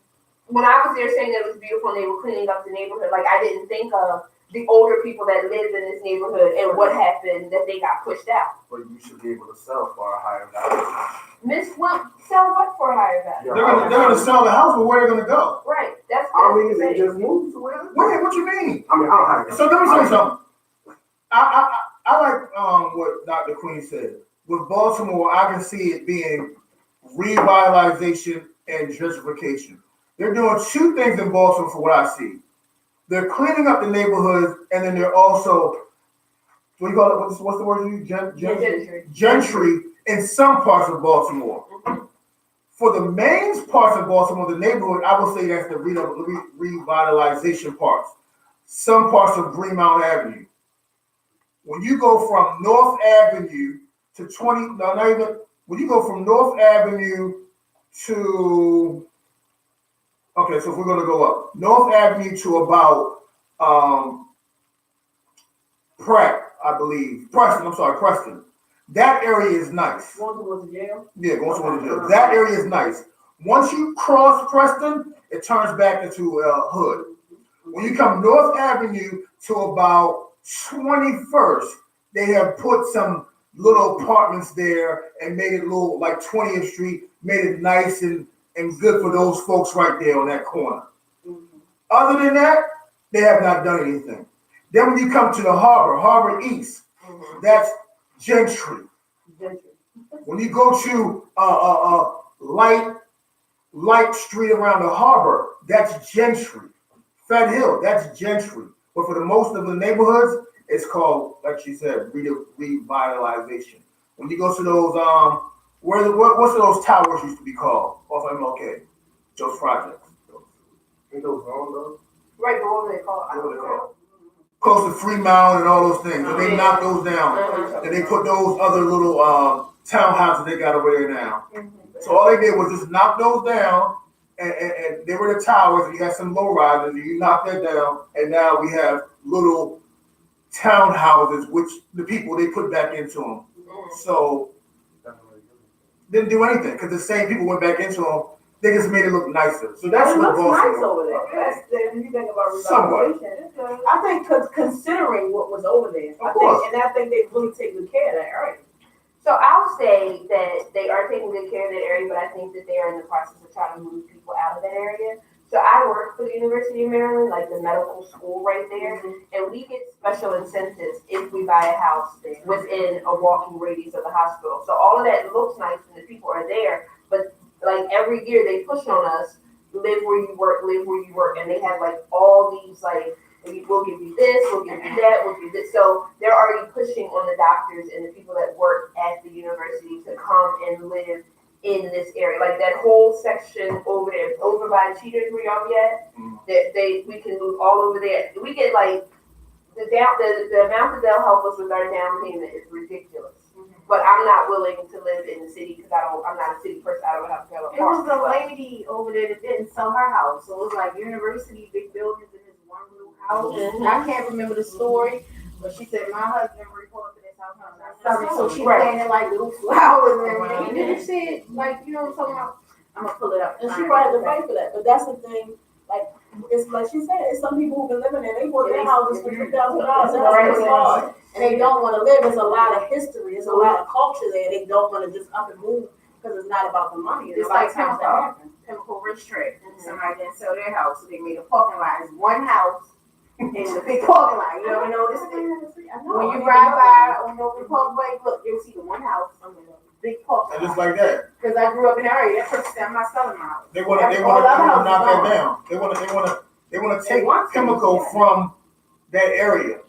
when I was there saying that it was beautiful and they were cleaning up the neighborhood, like I didn't think of the older people that lived in this neighborhood and what happened that they got pushed out. But you should be able to sell for a higher value. Sell what for a higher value? They're gonna sell the house, but where are they gonna go? Right. That's they just moved to where? Wait, what you mean? I don't have it. So let me say something. I like what Dr. Queen said. With Baltimore, I can see it being revitalization and gentrification. They're doing two things in Baltimore for what I see. they're cleaning up the neighborhoods, and then they're also, what do you call it? What's the word you use? Gentry in some parts of Baltimore. For the main parts of Baltimore, the neighborhood, I would say that's the revitalization parts. Some parts of Greenmount Avenue. When you go from North Avenue to 20, no, not even, when you go from North Avenue to, okay, so if we're going to go up, North Avenue to about Preston. That area is nice. Going towards the jail? Yeah, going towards the jail. That area is nice. Once you cross Preston, it turns back into Hood. When you come North Avenue to about 21st, they have put some little apartments there and made it little like 20th Street, made it nice and good for those folks right there on that corner. Other than that, they have not done anything. Then when you come to the Harbor East, that's Gentry. When you go to Light Street around the Harbor, that's Gentry. Fed Hill, that's Gentry. But for the most of the neighborhoods, it's called, like she said, revitalization. When you go to those, what's those towers used to be called off MLK? Those projects. Ain't those wrong though? Right, but what are they called? What are they called? Close to Fremont and all those things. And they knocked those down. And they put those other little townhouses they got over there now. So all they did was just knock those down, and they were the towers, and you had some low rises, and you knocked that down, and now we have little townhouses, which the people they put back into them. So didn't do anything because the same people went back into them. They just made it look nicer. So that's what looks nice Baltimore. over there. Yes, when you think about Somewhat. revitalization, I think considering what was over there, I think they really take good care of that area. So I'll say that they are taking good care of that area, but I think that they are in the process of trying to move people out of that area. So I work for the University of Maryland, like the medical school right there, and we get special incentives if we buy a house within a walking radius of the hospital. So all of that looks nice and the people are there, but like every year they push on us, live where you work, and they have like all these like, we'll give you this, we'll give you that, we'll give this. So they're already pushing on the doctors and the people that work at the university to come and live in this area. Like that whole section over there, over by Cheaters where y'all be at, we can move all over there. We get like the amount that they'll help us with our down payment is ridiculous. But I'm not willing to live in the city because I'm not a city person. I don't have to have a It was car. a lady over there that didn't sell her house. So it was like university, big buildings in this one little house. I can't remember the story, but she said my husband reported to this house. So she planted like little flowers and everything. And then she said, like, you know what I'm talking about? I'm gonna pull it up. And she probably had to fight for that. But that's the thing, like it's like she said, it's some people who've been living there, they bought their houses for $2,000. That's hard. And they don't want to live. There's a lot of history, there's a lot of culture there. They don't want to just up and move because it's not about the money. It's like Chemical Rich Trade. Somebody didn't sell their house, so they made a parking lot. It's one house and a big parking lot. You ever notice it? When you ride by on Open Parkway, look, you'll see the one house, big parking lot. And just like that. Because I grew up in the area. That person said, I'm not selling my house. They want to knock that down. They want to take chemical from that area.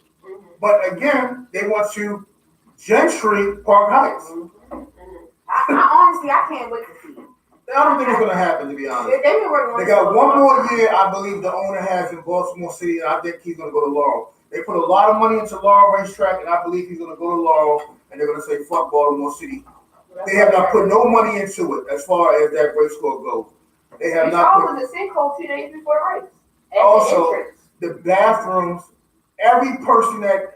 But again, they want to Gentry Park Heights. I honestly, I can't wait to see it. I don't think it's going to happen, to be honest. They've been working on They got one more year, I believe the owner has in Baltimore City, and I think he's going to go to Laurel. They put a lot of money into Laurel Racetrack, and I believe he's going to go to Laurel, and they're going to say, fuck Baltimore City. They have not put no money into it as far as that race course goes. They have not put... the sinkhole 2 days before the race. Also, the bathrooms, every person that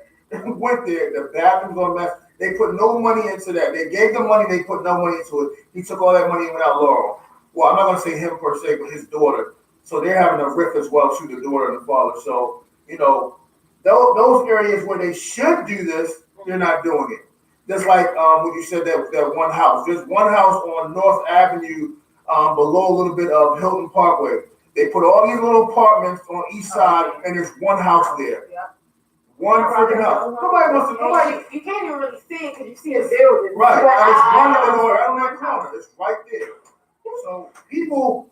went there, the bathrooms are a mess. They put no money into that. They gave them money, they put no money into it. He took all that money and went out Laurel. Well, I'm not going to say him per se, but his daughter. So they're having a rift as well, too, the daughter and the father. So, you know, those areas where they should do this, they're not doing it. Just like when you said that one house. There's one house on North Avenue below a little bit of Hilton Parkway. They put all these little apartments on east side, and there's one house there. One freaking house. Nobody wants to. You can't even really see it because you see a building. Right. And it's one on that corner. It's right there. So people,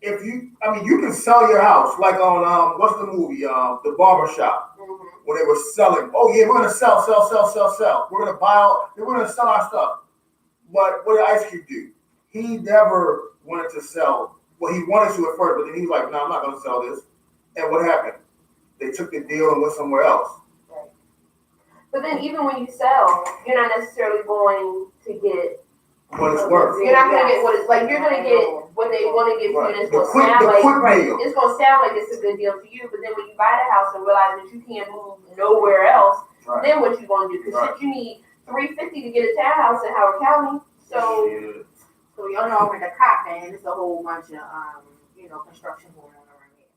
if you, I mean, you can sell your house like on what's the movie? The Barber Shop, when they were selling. Oh yeah, we're gonna sell. We're gonna buy all. We're gonna sell our stuff. But what did Ice Cube do? He never wanted to sell. Well, he wanted to at first, but then he was like, "No, I'm not gonna sell this." And what happened? They took the deal and went somewhere else. Right. But then even when you sell, you're not necessarily going to get What it's worth. You're not gonna get what it's like. You're gonna get what they want to give you, and it's gonna sound like it's gonna sound like it's a good deal to you. But then when you buy the house and realize that you can't move nowhere else, then what you gonna do? Because you need $350 to get a townhouse in Howard County. So, so y'all know over the Coppin, it's a whole bunch of construction going on around there.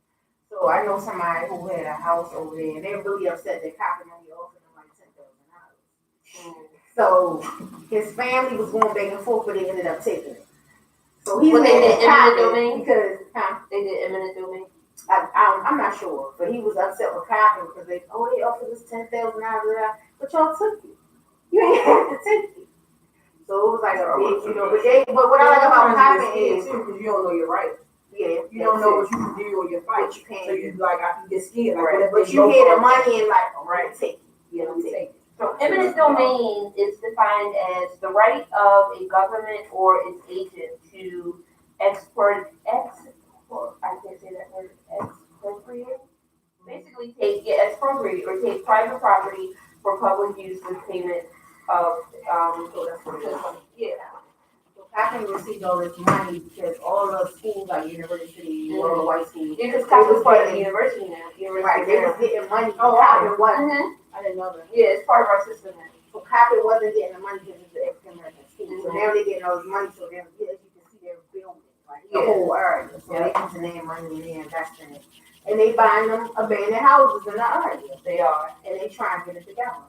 So I know somebody who had a house over there, and they're really upset that Coppin only offered them like $10,000. So his family was going back and forth, but they ended up taking it. So he they did eminent domain because they did eminent domain. I'm not sure, but he was upset with Coppin because they offered us $10,000, but y'all took it. You ain't have to take it. So it was like a big, but what I like about Coppin is because you don't know your rights. Yeah, you don't know what you can do or your fight. So you like I can get scared. Like, but you hear the money and like, take it. You know, take it. So eminent domain is defined as the right of a government or its agent to expropriate. Basically expropriate or take private property for public use with payment of Coppin received all this money because all the schools like university, all the white schools. Yeah, because Coppin's part of the university now. Right, they was getting money. Coppin wasn't. I didn't know that. Yeah, it's part of our system now. So Coppin wasn't getting the money because it's the African American school. So now they're getting all this money, so they're, as you can see, they're building like the whole area. So they using their money and they investing it. And they buying them abandoned houses in the area. They are. And they trying to get it together.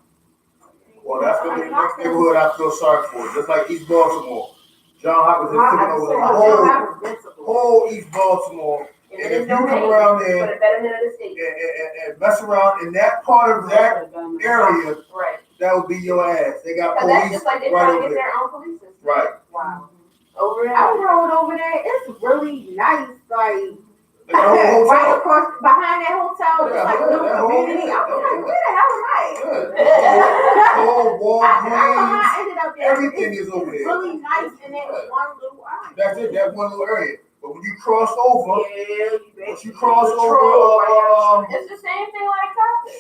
Well, that's gonna be the next neighborhood I feel sorry for. Just like East Baltimore. John Hopkins is taking over the whole East Baltimore. And if you come around there and mess around in that part of that area, that would be your ass. They got police that's just like they're trying to get their own police system. Right. Wow. Over there. I rode over there. It's really nice. Like, right across behind that hotel, it's like a little community. I'm like, where the hell am I? I ended up there. Everything is over there. It's really nice in that one little area. That's it, that one little area. But when you cross over, it's the the same thing like Coppin.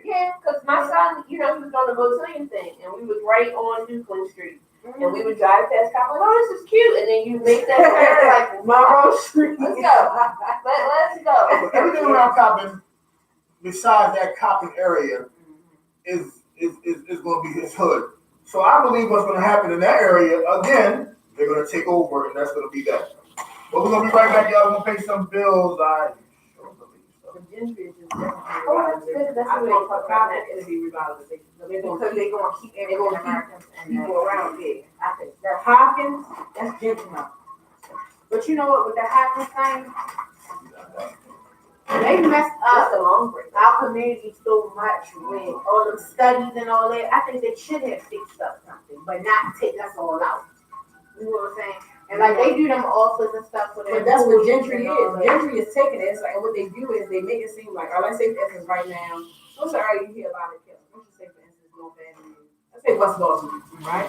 Yeah, because my son, he was on the Brazilian thing, and we was right on Dukeland Street. And we would drive past Coppin, like, oh, this is cute. And then you make that turn like Monroe Street. Let's go. Let's go. But everything around Coppin, besides that Coppin area, is going to be his hood. So I believe what's going to happen in that area, again, they're going to take over, and that's going to be that. But we're going to be right back, y'all. We're going to pay some bills. Gentry is just that's good. That's I what think they Coppin is be revitalization. Because they're going to keep everyone Americans and people around there. I think the Hopkins, that's gentle. But you know what, with the Hopkins thing, they messed up our community so much with all the studies and all that. I think they should have fixed up something, but not take us all out. You know what I'm saying? And like they do them offers and stuff for them. But that's what Gentry is. Gentry is taking it. It's like what they do is they make it seem like, let's say for instance right now, I'm sorry you hear a lot of killing. Let's just say for instance, no bad news. Let's say West Baltimore, right?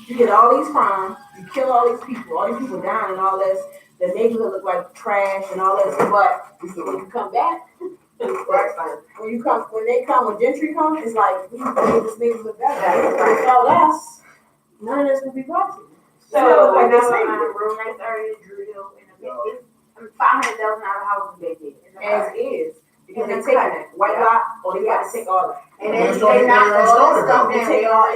You get all these crimes, you kill all these people dying and all this. The neighborhood look like trash and all this, but when you come back, right? When Gentry come, it's like we made this neighborhood better. Without us, none of this would be possible. So like this real nice area, Drew Hill, and $500,000 houses they did. As is. Because they take it, white lot, or they got to take all of it. And then they knock all this stuff down. They all,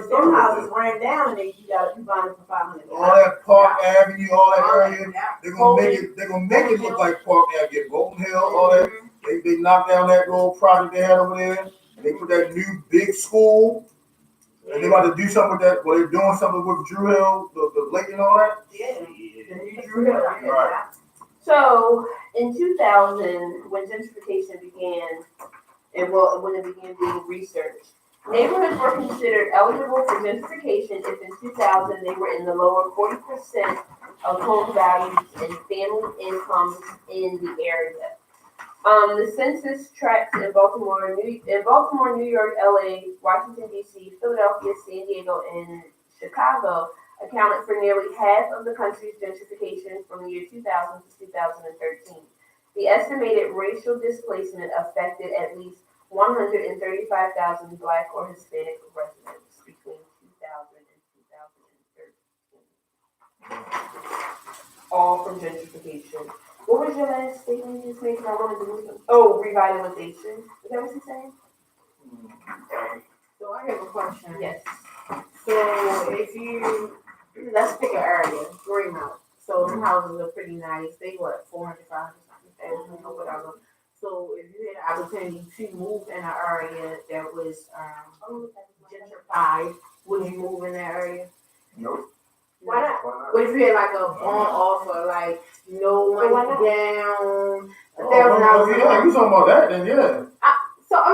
them houses ran down, and you buying it for $500. All that Park Avenue, all that area, they're gonna make it look like Park Avenue, Golden Hill, all that. They knocked down that little project they had over there, and they put that new big school. And they're about to do something with that. Well, they're doing something with Drew Hill, the lake and all that. Yeah. Drew Hill. Right. So in 2000, when gentrification began, and when it began being researched, neighborhoods were considered eligible for gentrification if in 2000 they were in the lower 40% of home values and family incomes in the area. The census tracts in Baltimore, New York, LA, Washington D.C., Philadelphia, San Diego, and Chicago accounted for nearly half of the country's gentrification from the year 2000 to 2013. The estimated racial displacement affected at least 135,000 Black or Hispanic residents between 2000 and 2013. All from gentrification. What was your last statement you just made? I wanted to listen. Oh, revitalization. Is that what you're saying? So I have a question. Yes. So if you, let's pick an area, Greenhouse. So them houses are pretty nice. They what, 400, 500 something, or whatever. So if you had the opportunity to move in an area that was gentrified, would you move in that area? Nope. Why not? What if you had like a on offer, like no money down, $1,000? Yeah, you talking about that? Then yeah. So I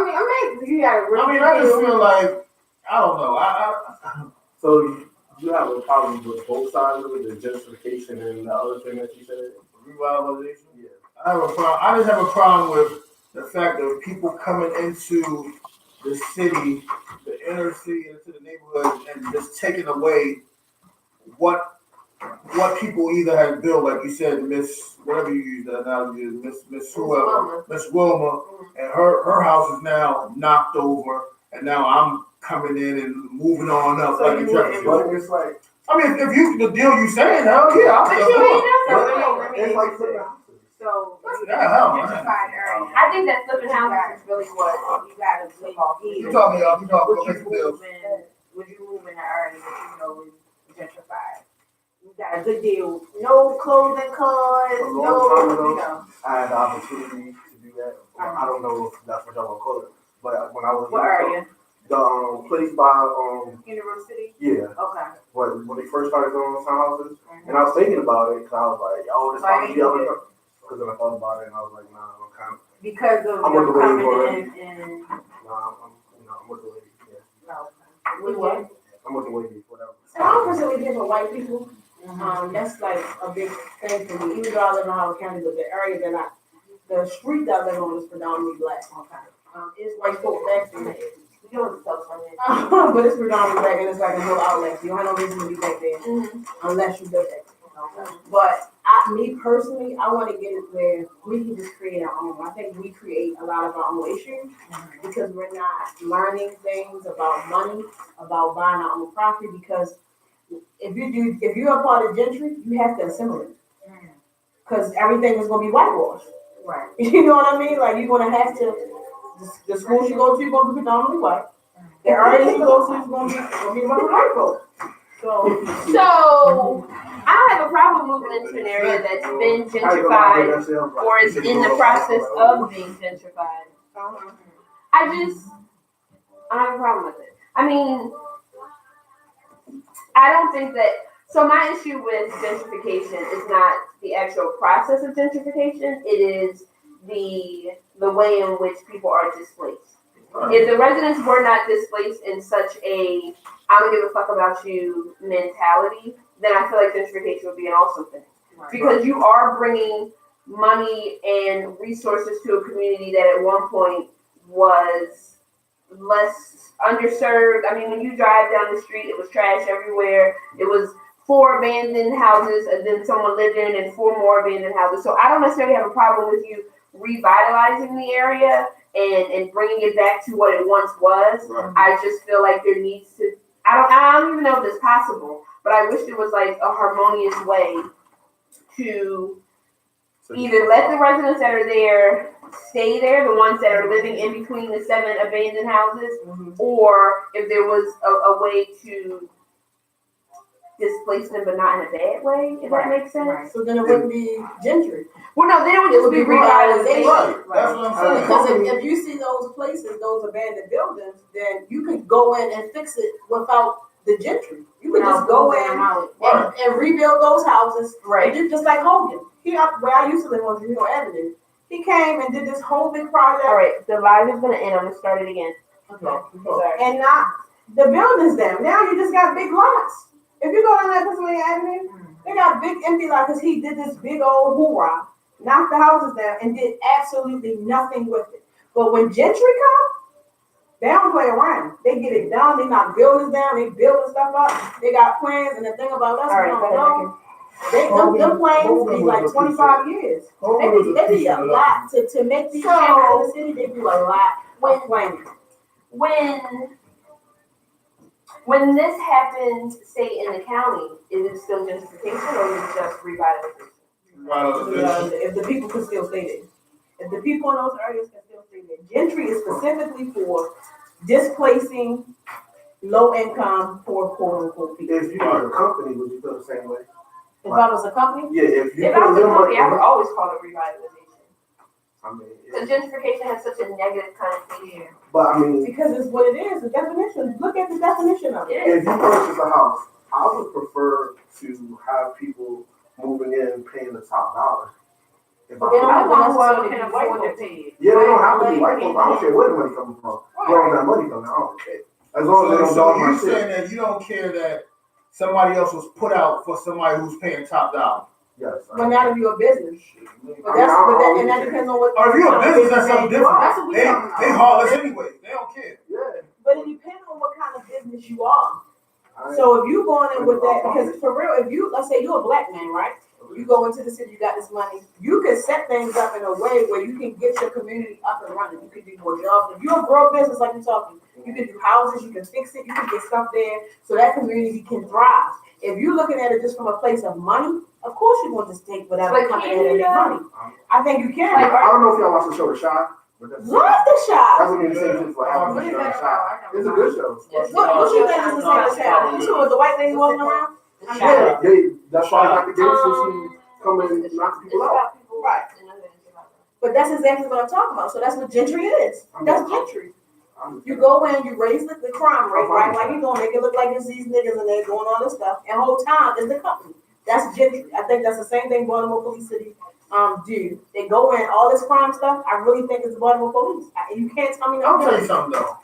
mean, you got a really I just feel like I don't know. So you have a problem with both sides of it, the gentrification and the other thing that you said? Revitalization. Yeah. I have a problem. I just have a problem with the fact of people coming into the city, the inner city, into the neighborhood, and just taking away what people either have built, like you said, Miss whatever you use the analogy is, Miss whoever, Miss Wilma, and her house is now knocked over, and now I'm coming in and moving on up. So like you But it's like, I mean, if you the deal you saying, hell yeah, I'll take it. it's like flipping houses. So gentrified area. I think that flipping houses is really what You gotta take off here. You talking Would you move in an area that you know is gentrified? You got a good deal. No clothing cards, A long time ago, you know. I had the opportunity to do that. I don't know if that's what y'all gonna call it, but when I was What area? the place by University? yeah, Okay. when they first started doing townhouses, and I was thinking about it because I was like, oh, this might be the other. Because then I thought about it and I was like, nah, I'm kind of. Because of I'm with the lady for coming it. in. Nah, I'm with the lady. Yeah. No. With what? I'm with the lady, whatever. So I don't personally deal with white people. That's like a big thing for me. Even though I live in Howard County, but the area the street that I live on is predominantly black. Okay. It's white folk back there. You know what the but it's predominantly black and it's like a no outlet. You don't have no reason to be back there unless you live there. Okay. But me personally, I want to get it where we can just create our own. I think we create a lot of our own issues because we're not learning things about money, about buying our own property. Because if you're a part of gentry, you have to assimilate. Because everything is going to be whitewashed. Right. You know what I mean? Like you're going to have to. The schools you go to, you're going to be predominantly white. The areas you go to is going to be a bunch of white folks. So I don't have a problem moving into an area that's been gentrified or is in the process of being gentrified. I don't have a problem with it. I mean, I don't think that. So my issue with gentrification is not the actual process of gentrification. It is the way in which people are displaced. If the residents were not displaced in such a I don't give a fuck about you mentality, then I feel like gentrification would be an awesome thing. Because you are bringing money and resources to a community that at one point was less underserved. I mean, when you drive down the street, it was trash everywhere. It was 4 abandoned houses, and then someone lived in it, and 4 more abandoned houses. So I don't necessarily have a problem with you revitalizing the area and bringing it back to what it once was. Right. I just feel like there needs to. I don't even know if it's possible, but I wish there was like a harmonious way to either let the residents that are there stay there, the ones that are living in between the 7 abandoned houses, or if there was a way to displace them, but not in a bad way, if that makes sense. Right. So then it wouldn't be gentry. Well, no, then it would just be revitalization. Right. That's what I'm saying. Because if you see those places, those abandoned buildings, then you could go in and fix it without the gentry. You could just go in and rebuild those houses. Right. Just like Hogan. Where I used to live on Trujillo Avenue. He came and did this whole big project. All right, the live is going to end. I'm going to start it again. Okay. And not the buildings there. Now you just got big lots. If you go down that Pennsylvania Avenue, they got big empty lot because he did this big old hoorah, knocked the houses down, and did absolutely nothing with it. But when Gentry come, they don't play around. They get it done. They knock buildings down. They building stuff up. They got plans. And the thing about us, we don't know. Them plans be like 25 years. They be a lot to make these cameras in the city. They do a lot of planning. When this happens, say in the county, is it still gentrification or is it just revitalization? If the people can still stay there. If the people in those areas can still stay there. Gentry is specifically for displacing low-income, poor, quote-unquote people. If you were a company, would you feel the same way? If I was a company? Yeah, if you If I was a put your company, I money, would always call it revitalization. I mean, Because gentrification has such a negative connotation. but I mean, Because it's what it is, the definition. Look at the definition of it. if you purchase a house, I would prefer to have people moving in paying the top dollar. If But they don't I have could. to Whoever necessarily can be white afford to folks. pay it. Yeah, they don't have to be white folks. I don't care where the money coming from. As long as that money coming, I don't care. As long as they don't So dog my you saying shit. that you don't care that somebody else was put out for somebody who's paying top dollar? Yes. But not if you're a business. But I mean, and that depends on what. Or if you're a business, that's something different. That's what we They talking about. they heartless anyway. They don't care. Yeah. But it depends on what kind of business you are. So if you going in with that, because for real, if you, let's say you're a black man, right? You go into the city, you got this money, you can set things up in a way where you can get your community up and running. You can do more jobs. If you're a broke business, like you're talking, you can do houses, you can fix it, you can get stuff there so that community can thrive. If you're looking at it just from a place of money, of course you want to take whatever But coming can in and you make money. I think you can. Like, I don't know if y'all watch the show The Shy. But that's Love the shop. That's what made me say this for having What the is show that The about? Shy. It's a good show. What you think is the same shop? This one was the white lady walking around? Yeah, that's why I got the games so she come and knock people out. Right. But that's exactly what I'm talking about. So that's what gentry is. That's gentry. You go in, you raise the crime rate, right? Like you gonna make it look like it's these niggas and they're doing all this stuff. And whole time is the company. That's gentry. I think that's the same thing Baltimore Police City do. They go in, all this crime stuff, I really think it's the Baltimore Police. You can't tell me I'll no. tell you something though.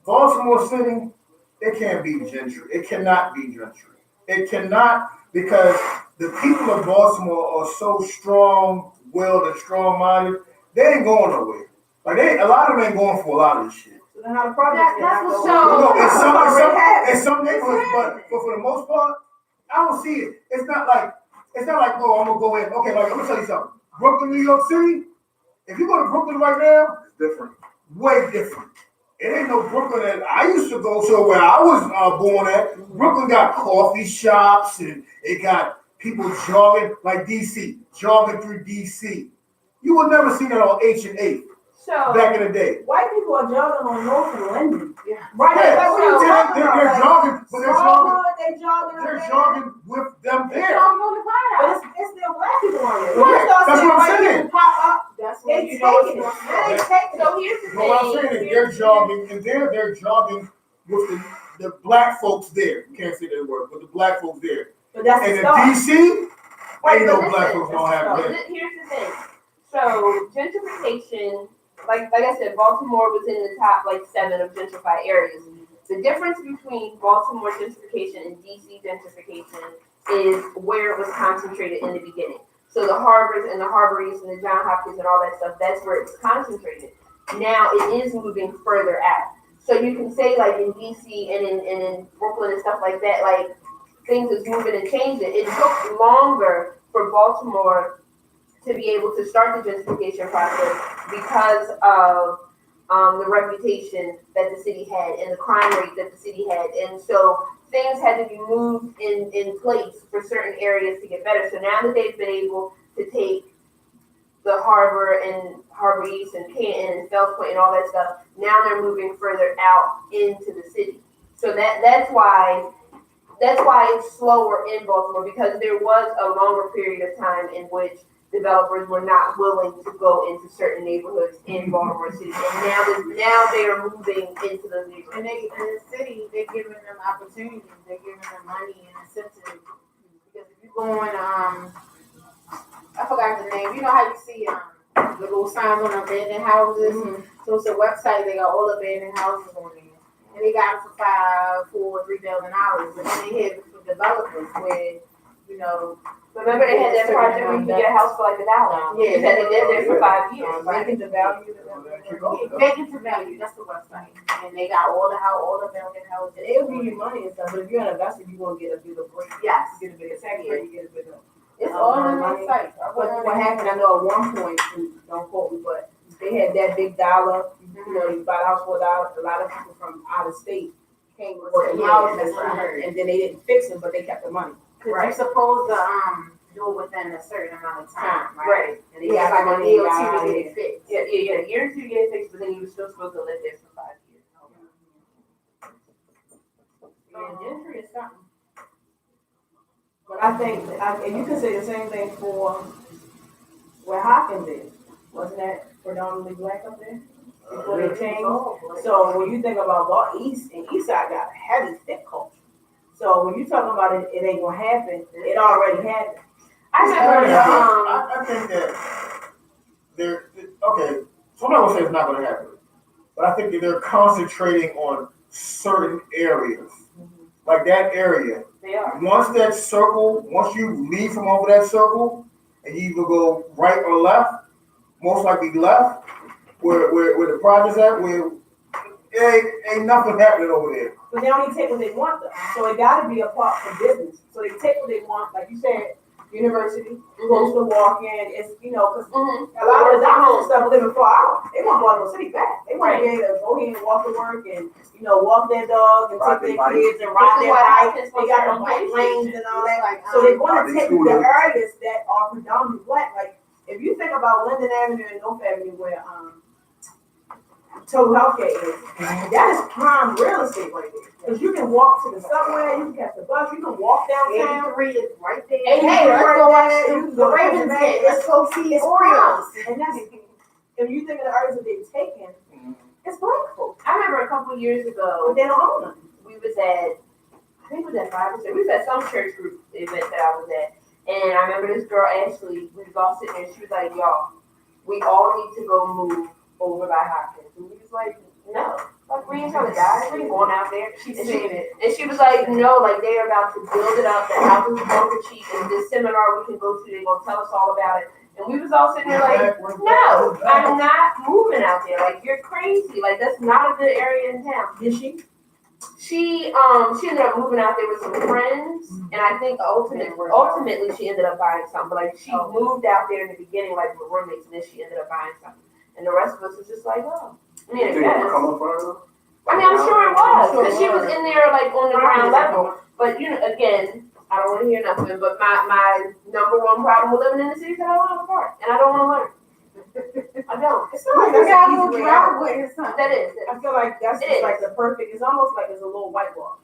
Baltimore City, it can't be gentry. It cannot be gentry. It cannot, because the people of Baltimore are so strong-willed and strong-minded. They ain't going nowhere. Like a lot of them ain't going for a lot of this shit. So then how the project That's what's In some neighborhoods, but for the most part, I don't see it. It's not like, oh, I'm gonna go in. Okay, like I'm gonna tell you something. Brooklyn, New York City. If you go to Brooklyn right now, It's different. way different. It ain't no Brooklyn that I used to go to where I was born at. Brooklyn got coffee shops and it got people jogging like DC, jogging through DC. You will never see that on H&A back in the day. White people are jogging on North and Linden. Yeah. Right. Yeah, That's what you're talking about. they're jogging, but they're jogging. They're jogging with them They're there. jogging on the But it's still black people on there. Right. That's what I'm saying. Pop up. That's when They you know taking it. it's They taking it. So here's the But what I'm saying thing. is they're jogging, and they're jogging with the black folks there. You can't say that word, but the black folks there. But that's And the in start. DC, ain't no But black listen, folks don't have so that. here's the thing. So gentrification, like I said, Baltimore was in the top 7 of gentrified areas. The difference between Baltimore gentrification and DC gentrification is where it was concentrated in the beginning. So the harbors and the Harbor East and the John Hopkins and all that stuff, that's where it's concentrated. Now it is moving further out. So you can say in DC and in Brooklyn and stuff like that, things is moving and changing. It took longer for Baltimore to be able to start the gentrification process because of the reputation that the city had and the crime rate that the city had. And so things had to be moved in place for certain areas to get better. So now that they've been able to take the harbor and Harbor East and Canton and Fells Point and all that stuff, now they're moving further out into the city. So that's why it's slower in Baltimore, because there was a longer period of time in which developers were not willing to go into certain neighborhoods in Baltimore City, and now they are moving into the neighborhoods. And in the city, they're giving them opportunities. They're giving them money and incentives. Because if you go on, I forgot the name. You know how you see the little signs on abandoned houses? Mm-hmm. So it's a website. They got all abandoned houses on there, and they got them for $5,000, $4,000, $3,000. But then they have it for developers where you know. Remember they had that project where you could get a house for like $1. Yeah, You said they lived there for 5 years. Making the value. Making the value, that's the website. And they got all the building houses. They'll give you money and stuff, but if you're an investor, you're gonna get a bigger break. Yes. You get a bigger tax rate, you get a bigger. It's all on the site. But what happened, I know at one point, and don't quote me, but they had that big dollar, you know, you buy the house for $1. A lot of people from out of state came with some houses, and then they didn't fix it, but they kept the money. Cause you're supposed to, do it within a certain amount of time, right? And they got like a deal to get it fixed. Yeah, a year or two to get it fixed, but then you were still supposed to live there for 5 years. Yeah, gentry is something. But I think, and you can say the same thing for where Hawkins is. Wasn't that predominantly black up there? Before they changed? So when you think about East, and East Side got a heavy thick culture. So when you talking about it, it ain't gonna happen, it already happened. I remember, I think that they're, okay, so I'm not gonna say it's not gonna happen, but I think that they're concentrating on certain areas. Like that area. they are. Once that circle, once you leave from over that circle, and you either go right or left, most likely left, where the project's at, where ain't nothing happening over there. But they only take what they want though. So it gotta be a part for business. So they take what they want, like you said, university, close to walk in, it's, you know, cause a lot of the doctors and stuff living far out. They want Baltimore City back. They want to be able to go here and walk to work and, you know, walk their dog and take their kids and ride their bike. They got the bike lanes and all that. So they're going to take the areas that are predominantly black. Like, if you think about Linden Avenue and North Avenue where, Total Healthcare is, that is prime real estate right there. Because you can walk to the subway, you can catch the bus, you can walk downtown. 83 is right there. 83 Hey, let's right go there. watch You can the go to Ravens the game. Let's go see It's Orioles. prime. And that's, if you think of the areas that they've taken, it's black folk. I remember a couple years But ago, they don't own them. we was at, I think it was at 5 or 6, we was at some church group event that I was at, and I remember this girl, Ashley, we was all sitting there, and she was like, y'all, we all need to go move over by Hopkins. And we was like, no, like we ain't trying to die, we ain't going out there. She's And saying it. And she was like, no, like they are about to build it up, the houses are going for cheap, and this seminar we can go to, they're gonna tell us all about it. And we was all sitting there like, no, I'm not moving out there. Like you're crazy. Like that's not a good area in town. Did she? She ended up moving out there with some friends, and I think ultimately she ended up buying something. But like she moved out there in the beginning like with roommates, and then she ended up buying something. And the rest of us was just like, oh, I mean, I guess. I mean, I'm sure it was because she was in there like on the ground level. But you know, again, I don't want to hear nothing. But my number one problem with living in the city is that I don't have a car, and I don't want to learn. I don't. It's not like that's an easy way out. That is. I feel like that's just like the perfect. It's almost like it's a little whitewash.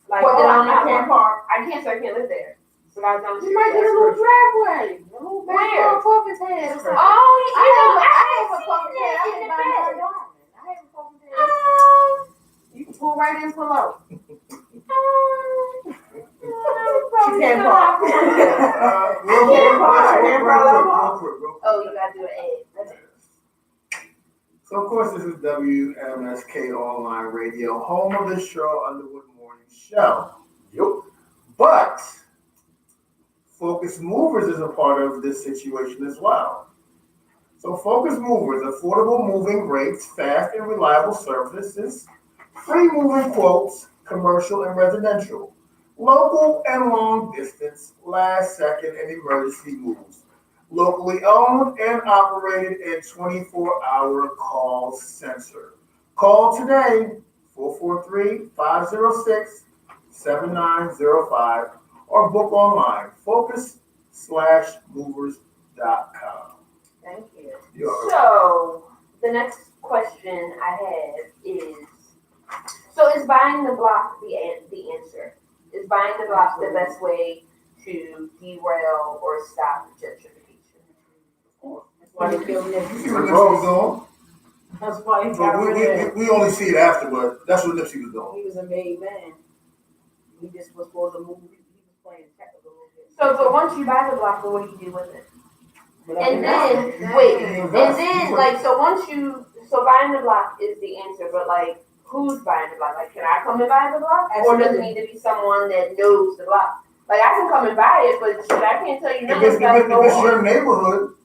Like Well, then I I'm not can't gonna park. I can't, so I can't live there. So I don't. You might get a little driveway. A little Where? back puppet's head. Oh, you know, I have have a puppet head. I in the have bed. a puppet head. You can pull right in, pull out. She can't park. Oh, you gotta do an ad. So, of course, this is WMSK Online Radio, home of the show, Underwood Morning Show. Yep. But Focus Movers is a part of this situation as well. So, Focus Movers, affordable moving rates, fast and reliable services, free moving quotes, commercial and residential, local and long distance, last second and emergency moves. Locally owned and operated and 24-hour call center. Call today, 443-506-7905, or book online, focus/movers.com. Thank you. So, the next question I have is, so is buying the block the answer? Is buying the block the best way to derail or stop gentrification? That's why they building it. That's why he got rid of it. We only see it afterward. That's what Nipsey was doing. He was a made man. He just was supposed to move. He was playing technical a little bit. So, but once you buy the block, then what do you do with it? And then, so buying the block is the answer, but like, who's buying the block? Like, can I come and buy the block? Or does it need to be someone that knows the block? Like I can come and buy it, but shit, I can't tell you If nothing it's, about if it's your neighborhood,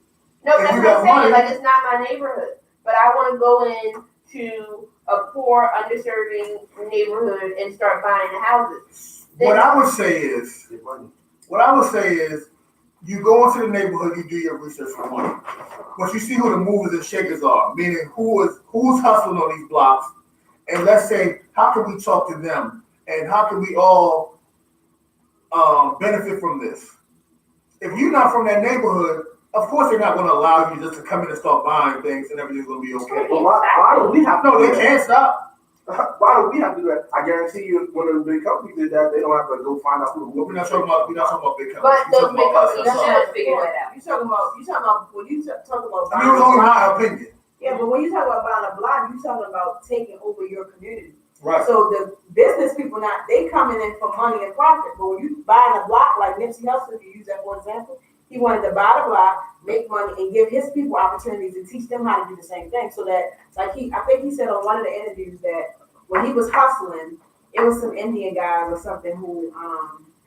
No, if that's you what got I'm saying. money- Like it's not my neighborhood, but I want to go into a poor, underserving neighborhood and start buying the houses. what I would say is, you go into the neighborhood, you do your research for money. But you see who the movers and shakers are, meaning who's hustling on these blocks. And let's say, how can we talk to them? And how can we all benefit from this? If you're not from that neighborhood, of course they're not going to allow you just to come in and start buying things and everything's going to be okay. But why do we have to No, do they that? can't stop. Why do we have to do that? I guarantee you, when the big companies did that, they don't have to go find out who the We're not talking about big companies. But those big companies That's should not the figure point. that out. You talking about when you talk about I buying mean, it was a only block. my opinion. Yeah, but when you talk about buying a block, you talking about taking over your community. Right. So the business people they coming in for money and profit. But when you buying a block, like Nipsey Hussle, if you use that for example, he wanted to buy the block, make money, and give his people opportunities and teach them how to do the same thing. So that, like I think he said on one of the interviews that when he was hustling, it was some Indian guys or something who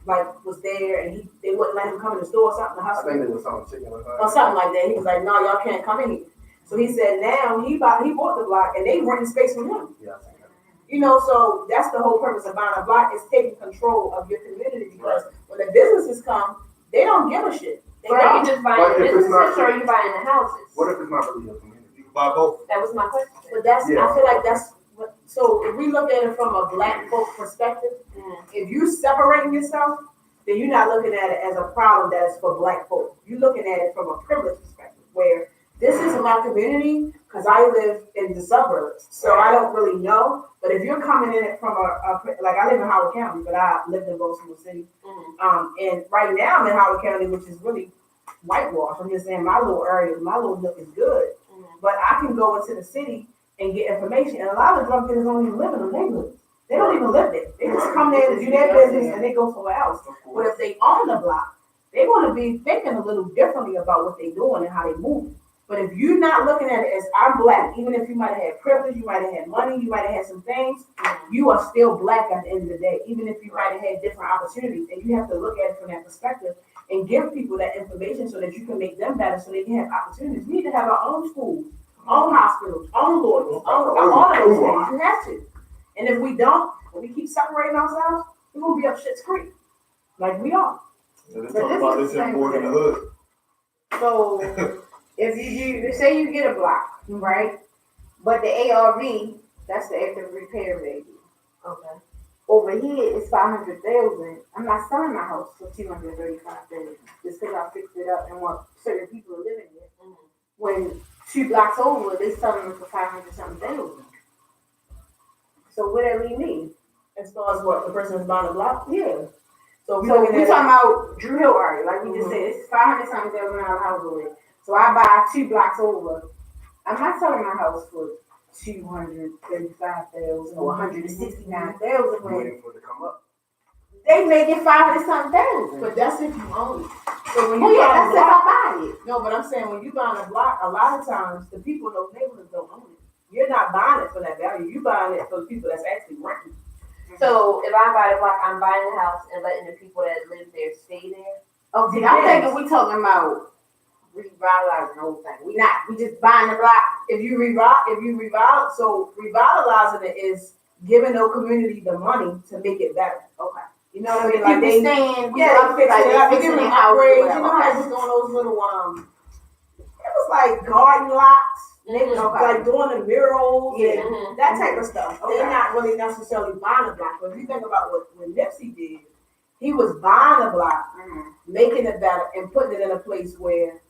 was there and they wouldn't let him come in the store or something to I hustle. think there was something chicken or something. Or something like that. He was like, no, y'all can't come in here. So he said now he bought the block and they renting space from him. Yeah, I think that. You know, so that's the whole purpose of buying a block is taking control of your community because when the businesses come, they don't give a shit. They Or don't. you just buying the businesses or you buying the houses? What if it's not really your community? You can buy both. That was my question. But I Yeah. feel like that's what, so if we look at it from a black folk perspective, if you separating yourself, then you're not looking at it as a problem that is for black folk. You're looking at it from a privilege perspective where this is my community because I live in the suburbs, so I don't really know. But if you're coming in it from like I live in Howard County, but I lived in Baltimore City, and right now I'm in Howard County, which is really whitewashed. I'm just saying my little area, my little nook is good, but I can go into the city and get information. And a lot of the drug dealers don't even live in the neighborhoods. They don't even live there. They just come there to do their business and they go somewhere else. But if they own the block, they're going to be thinking a little differently about what they're doing and how they move. But if you're not looking at it as I'm black, even if you might have had privilege, you might have had money, you might have had some things, you are still black at the end of the day, even if you might have had different opportunities. And you have to look at it from that perspective and give people that information so that you can make them better so they can have opportunities. We need to have our own schools, own hospitals, own lawyers, all of those things. You have to. And if we don't, and we keep separating ourselves, we're going to be up shit's creek. Like we are. So let's talk about this in board in the hood. So if you say you get a block, right? But the ARV, that's the active repair value. Okay. Over here it's 500,000. I'm not selling my house for 235,000 just because I fixed it up and want certain people to live in it. When 2 blocks over, they selling it for 500 something thousand. So what that leave me? As far as what the person is buying a block? Yeah. So So we talking about Drew Hill area, like we just said, it's 500 something thousand house over. So I buy 2 blocks over. I'm not selling my house for 235,000 or 169,000 when Waiting for it to come up. they make it 500 something thousand. But that's if you own it. So when you Oh yeah, buy a that's if block, I buy it. no, but I'm saying when you buy a block, a lot of times the people in those neighborhoods don't own it. You're not buying it for that value. You're buying it for the people that's actually renting. So if I buy the block, I'm buying the house and letting the people that live there stay there. Oh, see, I'm thinking we talking about revitalizing the whole thing. We just buying the block. If you revitalize, so revitalizing it is giving the community the money to make it better. Okay. You know what I mean? Like Like they, saying we yeah, they fix like it up, they fixing give them their house or upgrades. You whatever. know how they was doing those little it was like garden lots. They was like doing the murals and that type of stuff. Okay. They're not really necessarily buying a block. But if you think about what Nipsey did, he was buying a block, making it better, and putting it in a place where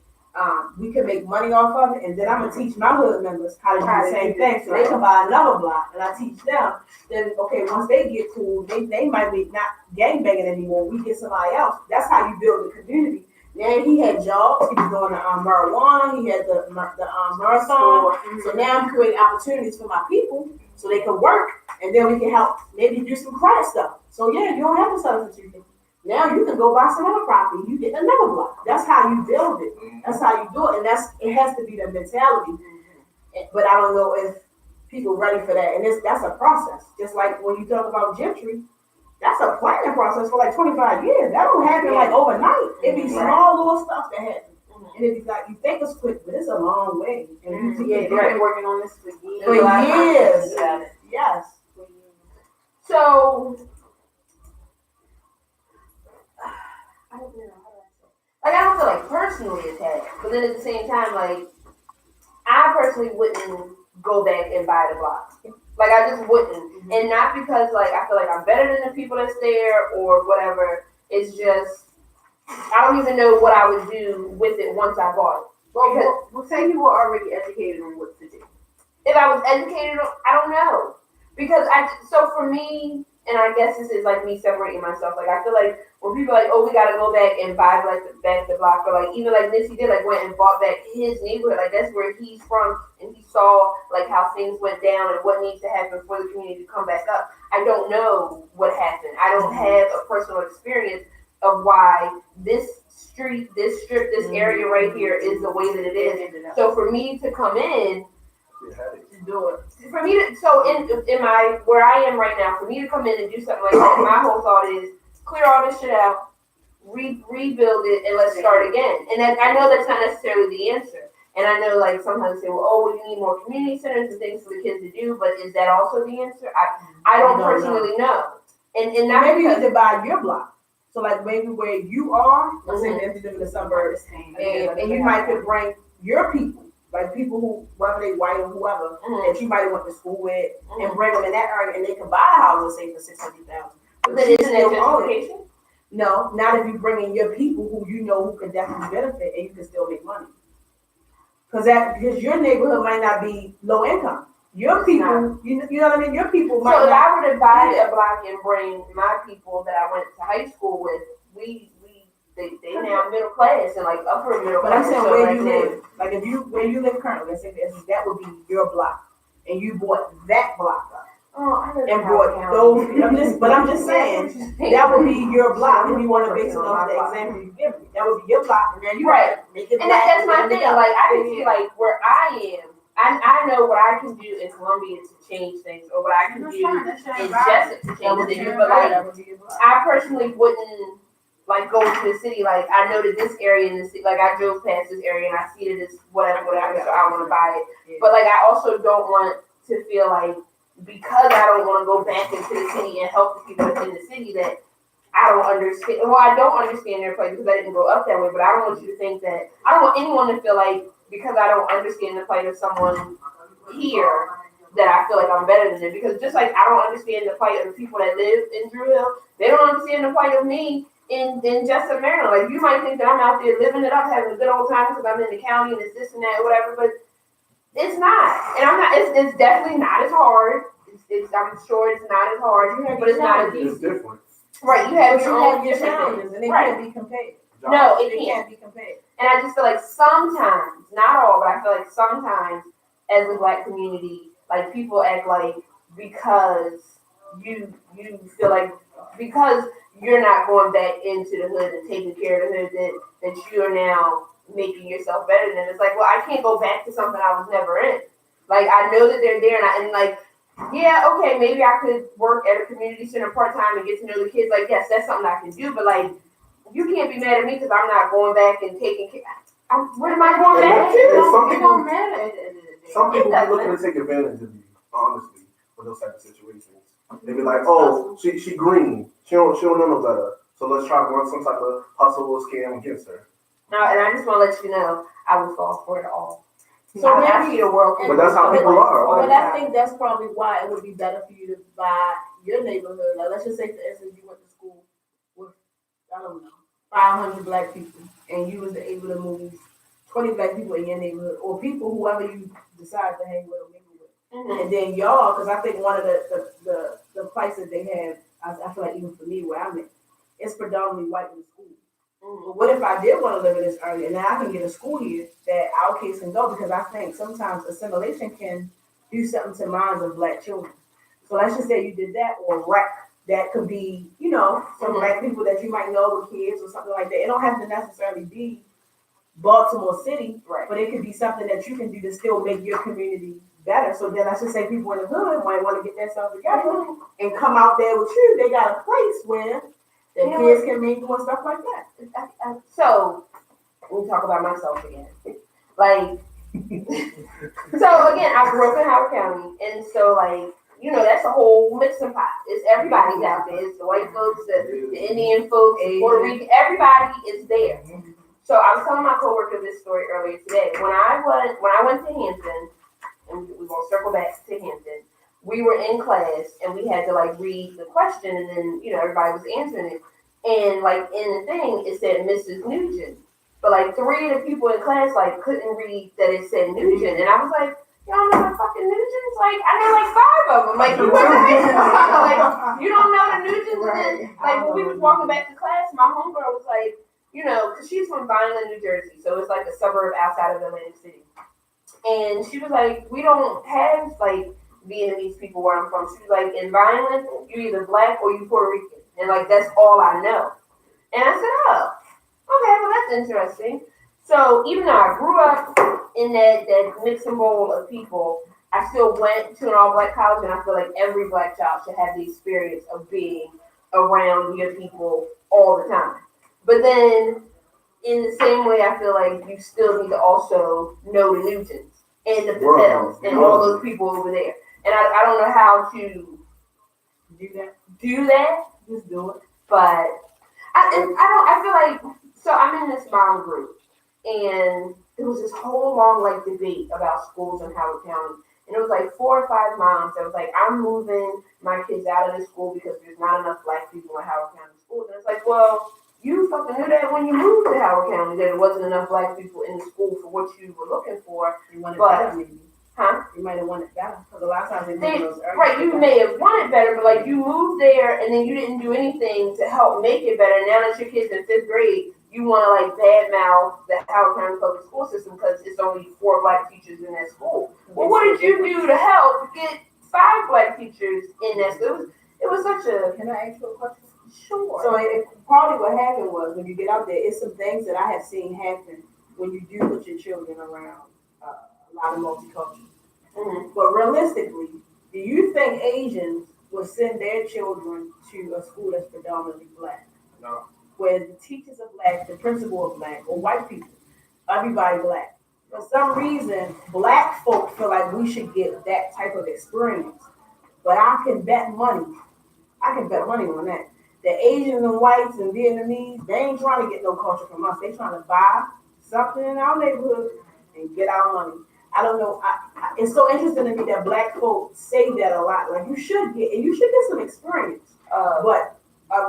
we can make money off of it. And then I'm gonna teach my hood members how to do the same thing, so they can buy another block, and I teach them. Then okay, once they get cool, they might be not gang banging anymore. We get somebody else. That's how you build the community. Then he had jobs. He was doing the marijuana. He had the marathon. So now I'm creating opportunities for my people so they can work, and then we can help maybe do some credit stuff. So yeah, you don't have to sell it for $250. Now you can go buy some other property. You get another block. That's how you build it. That's how you do it, and it has to be the mentality. But I don't know if people ready for that, and that's a process. Just like when you talk about gentry, that's a planning process for like 25 years. That don't happen like overnight. It be small little stuff that happen. And it be like, you think it's quick, but it's a long way. And They've been working on this for years. for years. Yes. So, I don't know how do I say. Like I don't feel like personally attacked, but then at the same time, like I personally wouldn't go back and buy the block. Like I just wouldn't, and not because like I feel like I'm better than the people that's there or whatever. It's just I don't even know what I would do with it once I bought it. Well, say you were already educated on what to do. If I was educated, I don't know. Because so for me, and I guess this is like me separating myself. Like I feel like when people are like, oh, we gotta go back and buy like back the block, or like even like Missy did, like went and bought back his neighborhood. Like that's where he's from, and he saw like how things went down and what needs to happen for the community to come back up. I don't know what happened. I don't have a personal experience of why this street, this strip, this area right here is the way that it is. So for me to come in. Do it. For me to, so in my, where I am right now, for me to come in and do something like that, my whole thought is clear all this shit out, rebuild it, and let's start again. And I know that's not necessarily the answer. And I know like sometimes they say, well, oh, you need more community centers and things for the kids to do, but is that also the answer? I don't personally know. And not maybe you because, need to buy your block. So like maybe where you are, let's say if you live in the suburbs, and you might could bring your people. Like people who, whether they white or whoever, that you might have went to school with, and bring them in that area, and they can buy a house, let's say for $600,000. but then isn't that gentrification? No, not if you bring in your people who you know who can definitely benefit, and you can still make money. Because your neighborhood might not be low income. Your people, you know what I mean. Your people might. So if not, I were to buy a block and bring my people that I went to high school with, they now middle class and like upper middle But class. I'm saying so where like you live, like if you where you live currently, let's say that would be your block, and you bought that block up. And brought those. I'm just saying that would be your block if you want to base it off the example you give me. That would be your block, and then you right. Make it and black, that's my and thing. Like I can see like where I am. I know what I can do in Columbia to change things, or what I can do in Jessup to change things. But like I personally wouldn't like go to the city. Like I know that this area in the city, like I drove past this area and I see that it's whatever, so I want to buy it. But like I also don't want to feel like because I don't want to go back into the city and help the people in the city that I don't understand. Well, I don't understand their plight because I didn't grow up that way. But I don't want you to think that I don't want anyone to feel like because I don't understand the plight of someone here that I feel like I'm better than them. Because just like I don't understand the plight of the people that live in Drew Hill, they don't understand the plight of me in Jessup, Maryland. Like you might think that I'm out there living it up, having a good old time because I'm in the county and it's this and that, or whatever. But it's not, and I'm not. It's definitely not as hard. I'm sure it's not as hard, but it's not as easy. It's different. Right, you have your own challenges, and they can't be compared. No, it They can't. can't be compared. And I just feel like sometimes, not all, but I feel like sometimes as a Black community, like people act like because you feel like because you're not going back into the hood and taking care of the hood that you are now making yourself better than. It's like, well, I can't go back to something I was never in. Like I know that they're there, and like, yeah, okay, maybe I could work at a community center part time and get to know the kids. Like, yes, that's something I can do, but like, you can't be mad at me because I'm not going back and taking care. What am I going back to? Some people be looking to take advantage of you, honestly, for those type of situations. They be like, oh, she green, she don't know no better, so let's try to run some type of hustle or scam against her. No, and I just want to let you know, I would fall for it all. So I see the world. But that's how people are. But I think that's probably why it would be better for you to buy your neighborhood. Like, let's just say, for instance, you went to school with, I don't know, 500 Black people, and you was able to move 20 Black people in your neighborhood, or people, whoever you decide to hang with or mingle with. Mm-hmm. And then y'all, because I think one of the places they have, I feel like even for me where I'm at, it's predominantly white in the school. Mm-hmm. But what if I did want to live in this area, and now I can get a school here that our kids can go, because I think sometimes assimilation can do something to minds of Black children. So let's just say you did that, or rec, that could be, you know, some mm-hmm. Black people that you might know with kids or something like that. It don't have to necessarily be Baltimore City, right? But it could be something that you can do to still make your community better. So then let's just say people in the hood might want to get themselves together and come out there with you. They got a place where the kids can mingle and stuff like that. So, let me talk about myself again. Like, so again, I grew up in Howard County, and so like, you know, that's a whole mixing pot. It's everybody's out there. It's the white folks, the Indian folks, the Puerto Rican, everybody is there. So I was telling my coworker this story earlier today. When I went to Hampton, and we're gonna circle back to Hampton, we were in class and we had to like read the question, and then you know everybody was answering it, and like in the thing it said Mrs. Nugent. But like three of the people in class like couldn't read that it said Nugent, and I was like, y'all know the fucking Nugents? Like I know like five of them. Like you wasn't like you don't know the Nugents. And then like when we was walking back to class, my homegirl was like, you know, because she's from Vineland, New Jersey, so it's like a suburb outside of Atlantic City, and she was like, we don't have like Vietnamese people where I'm from. She was like, in Vineland, you either black or you Puerto Rican, and like that's all I know. And I said, oh. Okay, well that's interesting. So even though I grew up in that mixing bowl of people, I still went to an all-black college, and I feel like every black child should have the experience of being around your people all the time. But then, in the same way, I feel like you still need to also know the Nugents and the Patels and all those people over there. And I don't know how to do that. Just do it. But I feel like, so I'm in this mom group, and there was this whole long like debate about schools in Howard County, and it was like 4 or 5 moms that was like, I'm moving my kids out of this school because there's not enough black people in Howard County schools. And it's like, well, you fucking knew that when you moved to Howard County that it wasn't enough black people in the school for what you were looking for. You wanted But better, maybe. Huh? You might have wanted better, because a lot of times they move those early. Right, you may have wanted better, but like you moved there and then you didn't do anything to help make it better. Now that your kid's in 5th grade, you want to like badmouth the Howard County public school system because it's only 4 black teachers in that school. Well, what did you do to help get 5 black teachers in that school? It was such a. Can I ask you a question? Sure. So probably what happened was when you get out there, it's some things that I have seen happen when you do put your children around a lot of multicultural. Mm-hmm. But realistically, do you think Asians will send their children to a school that's predominantly black? No. Where the teachers are black, the principal are black, or white people, everybody black. For some reason, black folk feel like we should get that type of experience. But I can bet money on that. The Asians and whites and Vietnamese, they ain't trying to get no culture from us. They trying to buy something in our neighborhood and get our money. I don't know. It's so interesting to me that black folks say that a lot. Like you should get some experience, but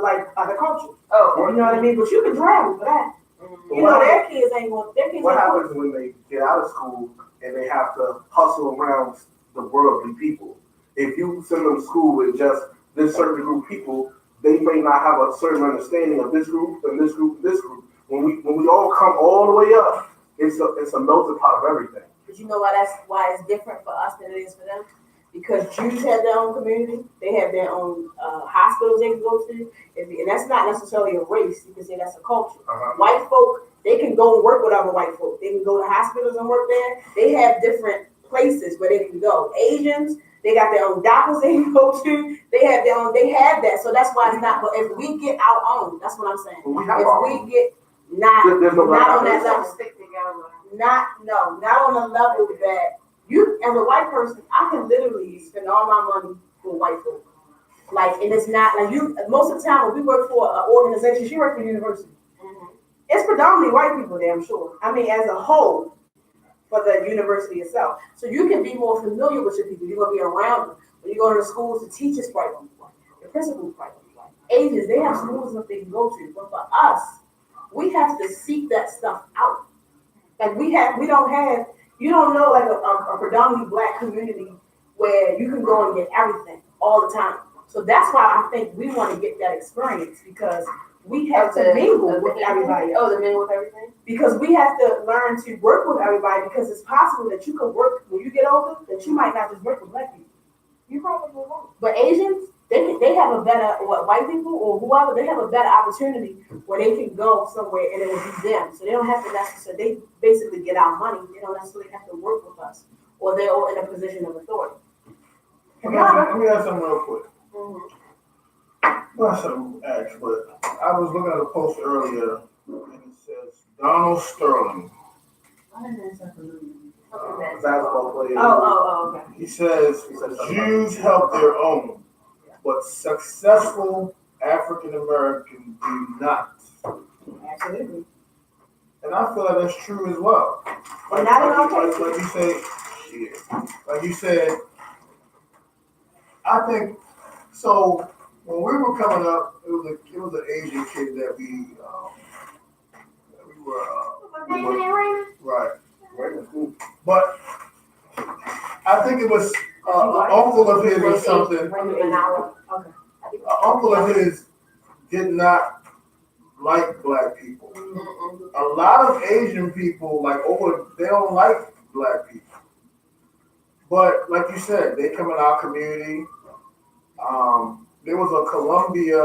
like other cultures. Oh, you know what I mean. But you can drag them for that. Mm-hmm. You know their kids ain't going. Their kids. What ain't happens when they get out of school and they have to hustle around the worldly people? If you send them to school with just this certain group of people, they may not have a certain understanding of this group and this group and this group. When we all come all the way up, it's a melting pot of everything. But you know why it's different for us than it is for them? Because Jews have their own community, they have their own hospitals they can go to, and that's not necessarily a race. You can say that's a culture. Uh-huh. White folk, they can go and work with other white folk. They can go to hospitals and work there. They have different places where they can go. Asians, they got their own doctors they can go to. They have that. So that's why it's not. But if we get our own, that's what I'm saying. There's Not no on that level. Stick together. Not on the level that you, as a white person, I can literally spend all my money for white folk. Like, and it's not like you. Most of the time, when we work for an organization, she works for a university. Mm-hmm. It's predominantly white people there, I'm sure. I mean, as a whole, for the university itself, so you can be more familiar with your people. You're gonna be around them. When you go to the schools, the teachers probably white, the principals probably white. Asians, they have schools that they can go to, but for us, we have to seek that stuff out. Like you don't know like a predominantly black community where you can go and get everything all the time. So that's why I think we want to get that experience because we have to mingle with everybody else. Oh, the mingle with everything? Because we have to learn to work with everybody because it's possible that you could work when you get older, that you might not just work with black people. You probably won't. But Asians, they have a better, white people or whoever, they have a better opportunity where they can go somewhere and it will be them. So they don't have to necessarily, they basically get our money. They don't necessarily have to work with us. or they're all in a position of authority. Let me ask something real quick. Not something to ask, but I was looking at a post earlier, and it says Donald Sterling, Basketball player. Okay. he says Jews help their own, but successful African Americans do not. Absolutely. And I feel like that's true as well. And not in all cases. Like you say, like you said, I think so. When we were coming up, it was an Asian kid that we were right. But I think it was an uncle of his or something. Okay. An uncle of his did not like black people. A lot of Asian people they don't like black people. But like you said, they come in our community. There was a Columbia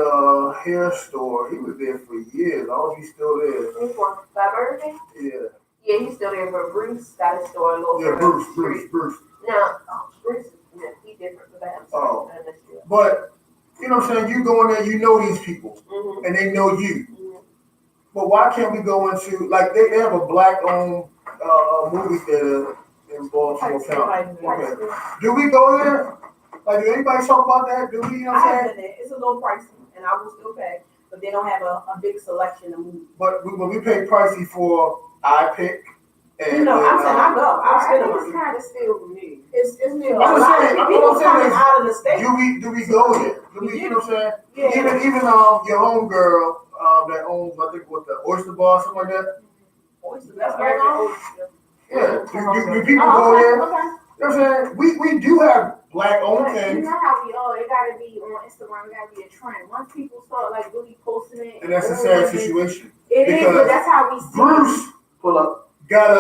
hair store. He was there for years. I don't know if he's still there. Which one? By Burger King? Yeah. Yeah, he's still there, but Bruce got his store a little Yeah, Bruce. No, Bruce, yeah, he's different for that. Oh. But, you know what I'm saying? You go in there, you know these people, and they know you. But why can't we go into, like, they have a black-owned movie theater in Baltimore County. Okay. Do we go there? Like, do anybody talk about that? Do we, you know what I I'm have saying? been there. It's a little pricey, and I will still pay, but they don't have a big selection of movies. But we pay pricey for iPick. And, I'm saying I go. I'll spend the It's money. kind of still new. It's new. I'm saying, People coming out of the state. Do we go there? You know what I'm saying? Yeah. Even your homegirl that owns, I think, what, the Oyster Bar or something like that? That's very long. Yeah. Do people go there? Okay. You know what I'm saying? We do have black-owned But you things. know how it gotta be on Instagram, it gotta be a trend. Once people start like really posting it. And that's a sad situation. It is, but that's how we see Bruce got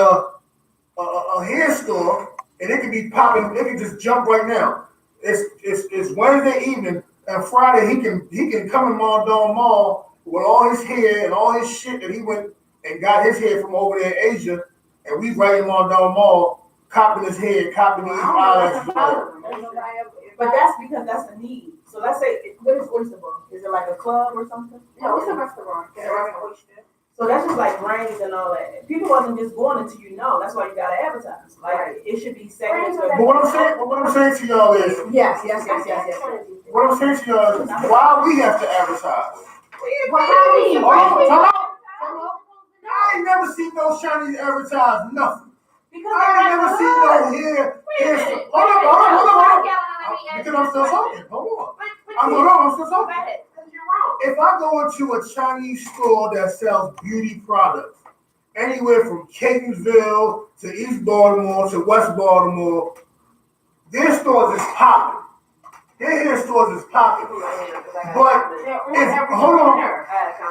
a hair store, and it can be popping. It can just jump right now. It's Wednesday evening, and Friday he can come in Mondon Mall with all his hair and all his shit that he went and got his hair from over there in Asia, and we right in Mondon Mall copying his hair, copying his eyelashes. But that's because that's a need. So let's say, what is Oyster Bar? Is it like a club or something? No, it's a restaurant. So that's just like rings and all that. People wasn't just going until you know. That's why you gotta advertise. Like it should be segments. But what I'm saying to y'all is, Yes. what I'm saying to y'all is, why we have to advertise? I ain't never seen those Chinese advertise nothing. I ain't never seen no hair. Hold on. Because I'm still talking. Hold on. I'm still talking. If I go into a Chinese store that sells beauty products, anywhere from Catonsville to East Baltimore to West Baltimore, their stores is popping. Their hair stores is popping. But hold on.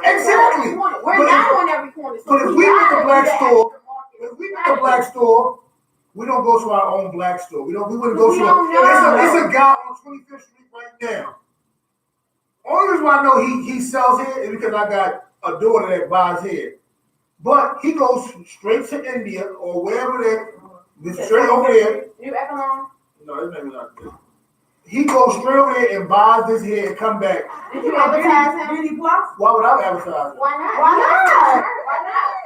Exactly. We're not on every corner. But if we make a black store, we don't go to our own black store. We wouldn't go to it's a guy on 25th Street right now. Only reason why I know he sells hair is because I got a daughter that buys hair. But he goes straight to India or wherever straight over there. You ever long? No, his name is not there. He goes straight over there and buys this hair and come back. Did you advertise him? Beauty Plus? Why would I advertise? Why not?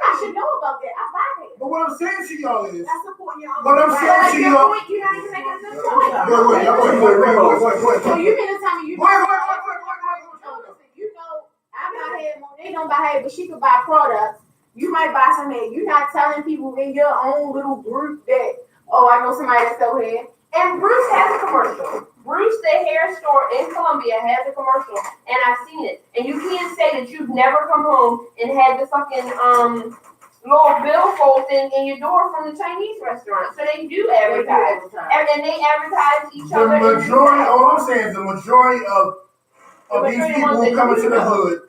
I should know about that. I buy it. But what I'm saying to y'all is, That's supporting your own. what I'm saying to y'all. You're not even making a good Wait. So you mean to tell me you Wait. you know, I'm not hair, Monet don't buy hair, but she could buy products. You might buy some hair. You're not telling people in your own little group that, oh, I know somebody that sell hair. And Bruce has a commercial. Bruce, the hair store in Columbia, has a commercial, and I've seen it. And you can't say that you've never come home and had the fucking little billfold thing in your door from the Chinese restaurant. So they do advertise, and they advertise each other. The majority, all I'm saying is the majority of these people who come into the hood,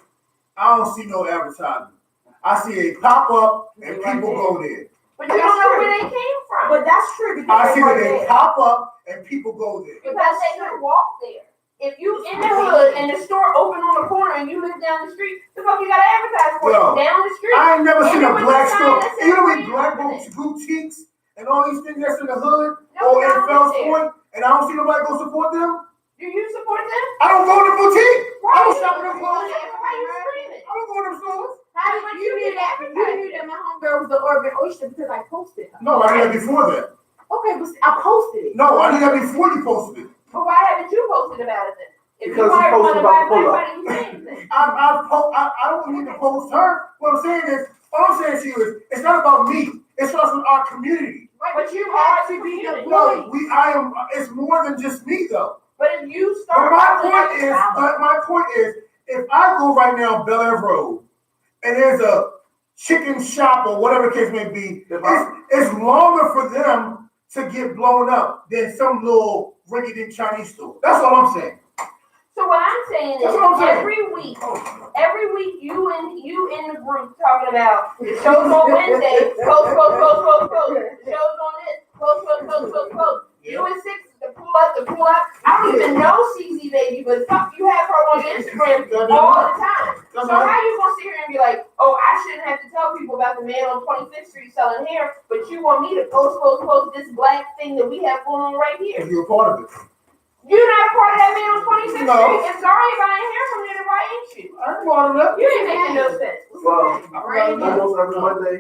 I don't see no advertising. I see a pop up and people go there. But you don't know where they came from. But that's true because I see that they pop up and people go there. Because they can walk there. If you in the hood and the store open on the corner and you live down the street, the fuck you gotta advertise for it down the street. I ain't never seen a with black the sign store. that says You know what brand black on it. boutiques and all these things that's in the hood No, or in I Fells don't care. Point, and I don't see nobody go support them. Do you support them? I don't go to the boutique. Why I don't you shop in them support clothes. them? Why you screaming? I don't go to them stores. How did you knew that? You knew that my homegirl was the Urban Oyster because I posted her. No, I knew that before that. Okay, but I posted it. No, I knew that before you posted it. But why haven't you posted about it then? If Because you he are posted to about buy the pull-up. why didn't you say anything? I don't need to post her. What I'm saying is, all I'm saying to you is, it's not about me. It starts with our community. Right, but you are to be the No, it's more than just me though. But if you But start my point is, if I go right now Bel Air Road and there's a chicken shop or whatever the case may be, it's longer for them to get blown up than some little rinky-dink Chinese store. That's all I'm saying. So what I'm saying is, That's what I'm saying. every week you in the group talking about the show's on Wednesday, post. The show's on this, post. You and Six, the pull up. I don't even know CZ Baby, but fuck, you have her on Instagram all the time. So how you gonna sit here and be like, oh, I shouldn't have to tell people about the man on 25th Street selling hair, but you want me to post this black thing that we have going on right here? You're a part of it. You're not a part of that man on 26th No. Street. If Zari buying hair from there, then why ain't you? I'm part of that. You ain't making no sense. Well, almost every Monday.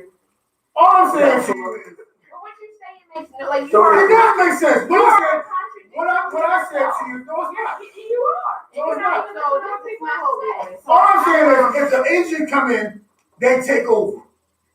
All I'm saying to you is, But what you saying makes no like you So are. it does make sense. You are contradicting What I said yourself. to you, no, it's not. You are. No, it's You're not not. even listening to what people say. All I'm saying is, if the Asian come in, they take over.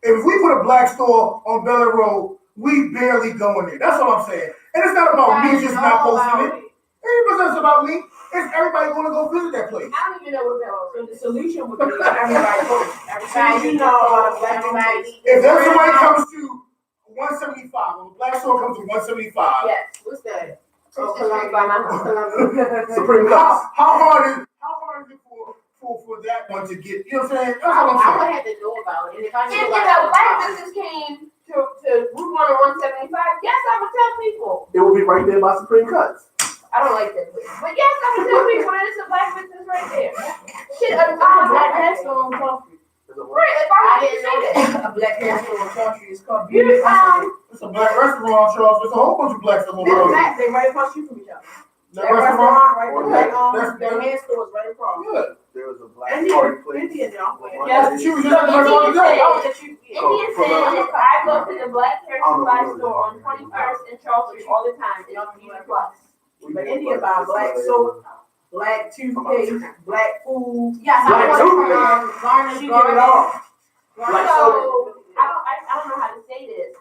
If we put a black store on Bel Air Road, we barely go in there. That's all I'm saying. And it's not about me just not posting it. It's about me. It's everybody going to go visit that place. I don't even know what Bel Air So the solution would be everybody vote. Everybody know about a black woman. If there's somebody comes to 175, when the black store comes to 175, Yes. What's that? Oh, Columbia by my house. Supreme Court. how hard is it for that one to get? You know what I'm saying? That's all I'm I saying. would have to know about it. And if I If knew a about black it, business came to Route 1 or 175, yes, I would tell people. It will be right there by Supreme Cuts. I don't like that place. But yes, I would tell people that it's a black business right there. Shit, I'm a black hair store on Charles Street. Right, if I didn't say that. A black hair store on Charles Street is called You Beauty. It's a black restaurant, Charles. There's a whole bunch of black stuff on They're the road. black, they right across the street from each other. That That restaurant? restaurant right there, That's- their hair store is right across. Good. There was a black Indian, party place. Indian, y'all. Yes, She was So just at the restaurant today. Oh, that you, Indian said if I go to the black hair supply store on 21st and Charles Street all the time, it's Beauty Plus. but India buy black soap, black toothpaste, black food. Yes, Black I toothpaste. want Garnish, She did it all. Black soap. So I don't know how to say this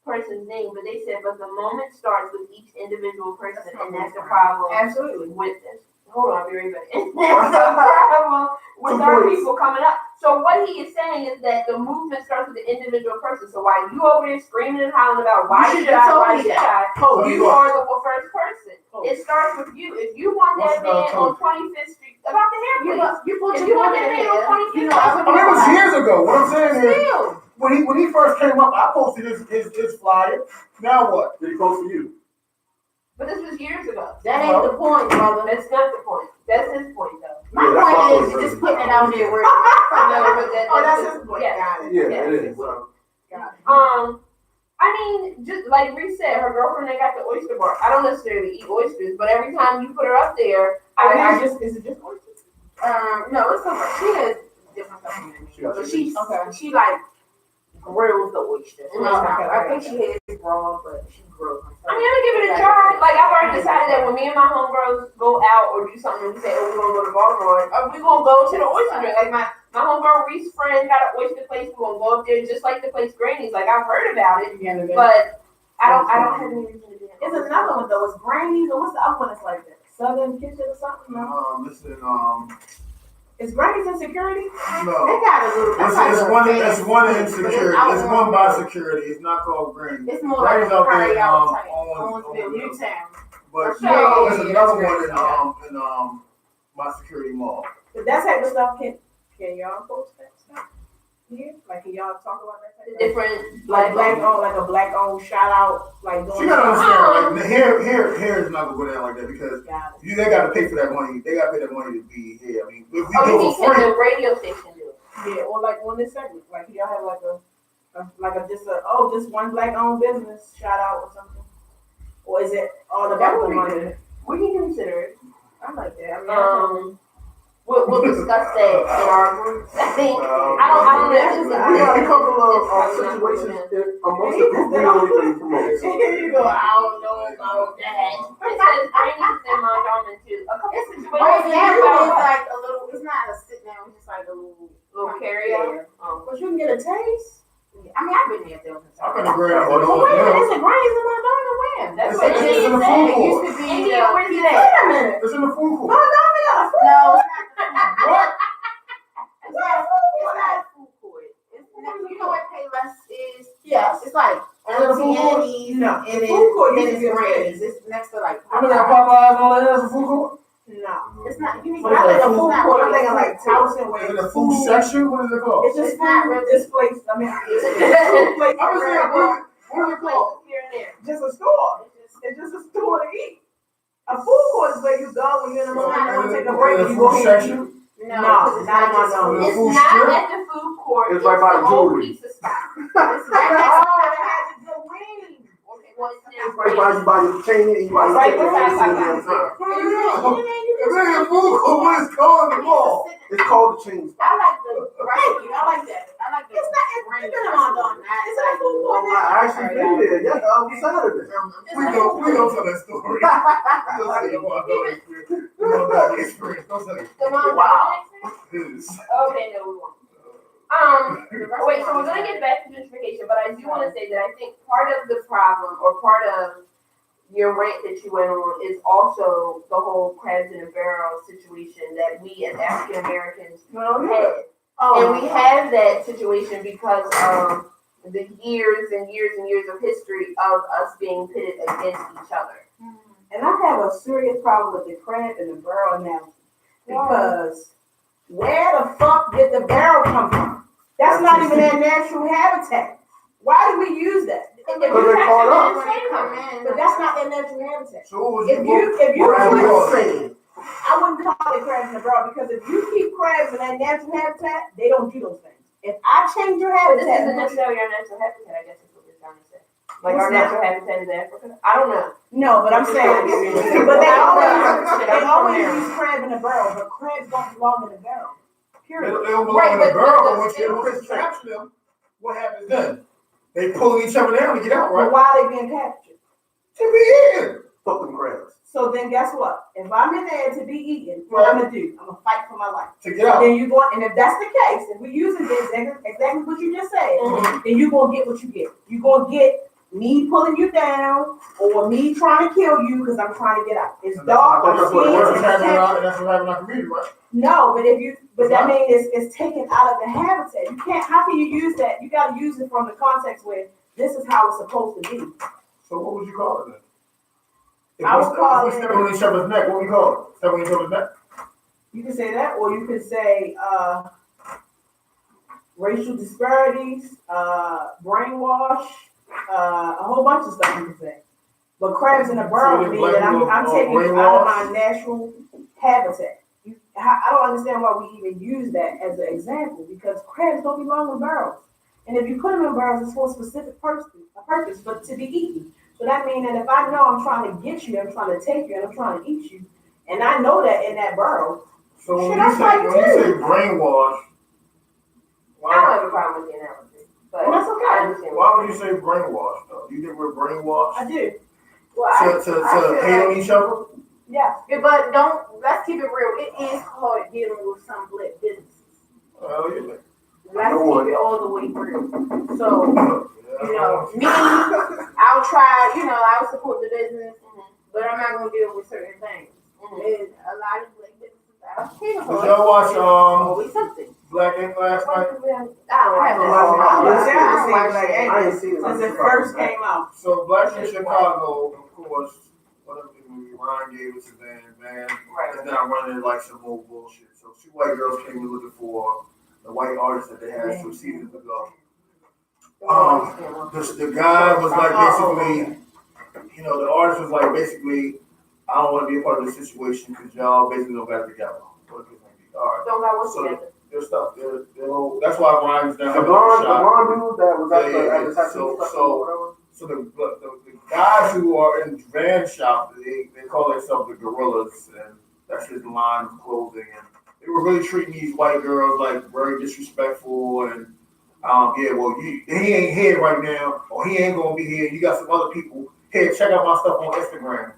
person's name, but they said, but the moment starts with each individual person, and that's the problem Absolutely. with this. Hold on, I'll be right back. And that's the problem with our people coming up. So what he is saying is that the movement starts with the individual person. So while you over there screaming and hollering about why You should should have told why me should that. I, you are the first person. Oh. It starts with you. If you want that man on 25th Street, about the hair place. If you want that man on 25th Street, I mean, it was years ago. What I'm saying is, still. when he first came up, I posted his flyer. Now what? Did he post for you? But this was years ago. That ain't the point, brother. That's not the point. That's his point, though. My Yeah, that's point my is point, you're just really. putting it out there where No, but That's his point. Yeah. Got it. Yeah, Yeah. it is. I mean, just like Reese said, her girlfriend they got the oyster bar. I don't necessarily eat oysters, but every time you put her up there, I just, is it just oysters? no, it's something. She has different stuff in there. But she like grills the oysters. I think she has raw, but she grills them. I mean, I'm gonna give it a try. Like I've already decided that when me and my homegirls go out or do something, we say, oh, we're gonna go to Baltimore, or we gonna go to the oyster joint. Like my homegirl Reese's friend got an oyster place. We're gonna go up there just like the place Granny's. Like I've heard about it, but I don't have any reason to do it. It's another one though, it's Granny's, or what's the other one that's like that? Southern Kitchen or something? No. Listen, Is Granny's in security? no. They got a little. It's one in security. It's one by security. It's not called Granny. It's more like Granny's a out party there outside. on Newtown. But Yeah, there's another one in my security mall. But that type of stuff, can y'all post that stuff? Yeah, like can y'all talk about that type of stuff? Different Like a black owned shout out, like doing. You gotta understand, like hair is not gonna go down like that because Got it. they gotta pay for that money. They gotta pay that money to be here. I mean, if we Oh, do you it for can free, the radio station do it. Yeah, or like on this segment, like y'all have like a just one black owned business shout out or something? Or is it all about the money? We can consider it. I like that. I mean, We'll discuss that in our group. I think, I don't know. We got a couple of situations amongst the group we don't even promote. you go, I don't know about that. It says Brady's and Montgomery too. A couple It's situations. like a little, it's not a sit down, it's just like a little carry out. But you can get a taste. I mean, I've been there though. I'm gonna grab it. Oh, wait a minute, it's a Granny's in my daughter when? That's It's what in Indian the said. food It used court. to be Indian, where's it Wait at? a minute. It's in the food My court. daughter got a food. No, What? it's not a food court. You know what Payless is? Yes. It's like Annie's No, and the food court then used to be it's a Granny's. It's next to like I mean, got Popeyes on there as a food court? No. It's not. You mean When I think of food court, I'm really thinking like Towson Is it where a food section? What is it called? it's just It's not food really- displaced. I mean, it's food place. I was saying, what is it called? Here and there. Just a store. It's just a store to eat. A food court is where you go when you're in the moment and you want to take a break and you go here and eat. No, No, it's not not my just zone. food. It's food not strip? at the food court. It's right by the old jewelry. pizza spot. It's right Oh, next it has a good wing. Okay, well, it's It's right by you buy your chain and you buy your Right ticket beside every my single time. If it's in the food court, what is called the mall? It's called the chain spot. I like the right. I like that. I like the. It's not. It's been on dog. It's in a food court. I actually been there. Yeah, on Saturday. We don't tell that story. We'll say you want to experience. You want that experience. Don't say The one Wow. it is. Okay, no, we won't. Wait, so we're gonna get back to gentrification, but I do want to say that I think part of the problem, or part of your rant that you went on, is also the whole crabs in a barrel situation that we as African Americans had. And we have that situation because of the years and years and years of history of us being pitted against each other. And I have a serious problem with the crab and the barrel analogy. Because where the fuck did the barrel come from? That's not even their natural habitat. Why do we use that? Because they caught up. But that's not their natural habitat. So what was If you What are put, you saying? I wouldn't call it crabs in the barrel because if you keep crabs in their natural habitat, they don't do those things. If I change your But this isn't habitat, necessarily our natural habitat, I guess is what you're trying to say. Like It's our not. natural habitat is Africa? I don't know. no, but I'm saying, but they always use crab in the barrel, but crabs don't belong in the barrel. They Period. don't belong Right, in the but barrel, the but once you capture them, what happens then? They pull each other down to get out, But right? why are they being captured? To be eaten. Fucking crabs. So then guess what? If I'm in there to be eaten, what I'm gonna do? I'm gonna fight for my life. To get out. Then you go, and if that's the case, if we using this exactly what you just said, then you gonna get what you get. You gonna get me pulling you down or me trying to kill you because I'm trying to get out. It's dark, that's it's what it skin, was. it's That's what protection. happened in our community, right? No, but that means it's taken out of the habitat. You can't. How can you use that? You got to use it from the context where this is how it's supposed to be. So what would you call it then? If I would call if we it- step on each other's neck, what would we call it? Step on each other's neck? You can say that, or you could say racial disparities, brainwash, a whole bunch of stuff you can say. But crabs in a barrel So mean black that I'm people taking you brainwash? out of my natural habitat. I don't understand why we even use that as an example because crabs don't belong in barrels. And if you put them in barrels, it's for a specific purpose, but to be eaten. So that means that if I know I'm trying to get you, I'm trying to take you, and I'm trying to eat you, and I know that in that barrel, So when Shit, you that's say like when you too. say brainwash, I don't have a problem with the analogy, but and that's okay. I understand. why would you say brainwash though? You think we're brainwashed I do. Well, I to feel hate on like- each other? Yeah. Yeah, but let's keep it real. It is hard dealing with some black businesses. Well, yeah. Let's keep it all the way through. So, Yeah. you know, me, I'll try, I'll support the business, but I'm not going to deal with certain things. And a lot of black businesses out here, Did y'all watch always something. Black Ink last night? I don't like I ain't seen it. Since it first came out. So Black in Chicago, of course, whatever the movie Ryan gave it to man, is now running like some old bullshit. So two white girls came in looking for the white artist that they had some seasons ago. The guy was like basically, the artist was like basically, I don't want to be a part of this situation because y'all basically don't got it together. What if it's gonna be? All right. Don't got what's So together. their stuff, that's why Ryan's down. The blonde dude that was at at the tattoo So the guys who are in Van Shop, they call themselves the Gorillas, and that's his line of clothing. And they were really treating these white girls like very disrespectful. And yeah, well, he ain't here right now, or he ain't gonna be here. You got some other people here. Check out my stuff on Instagram.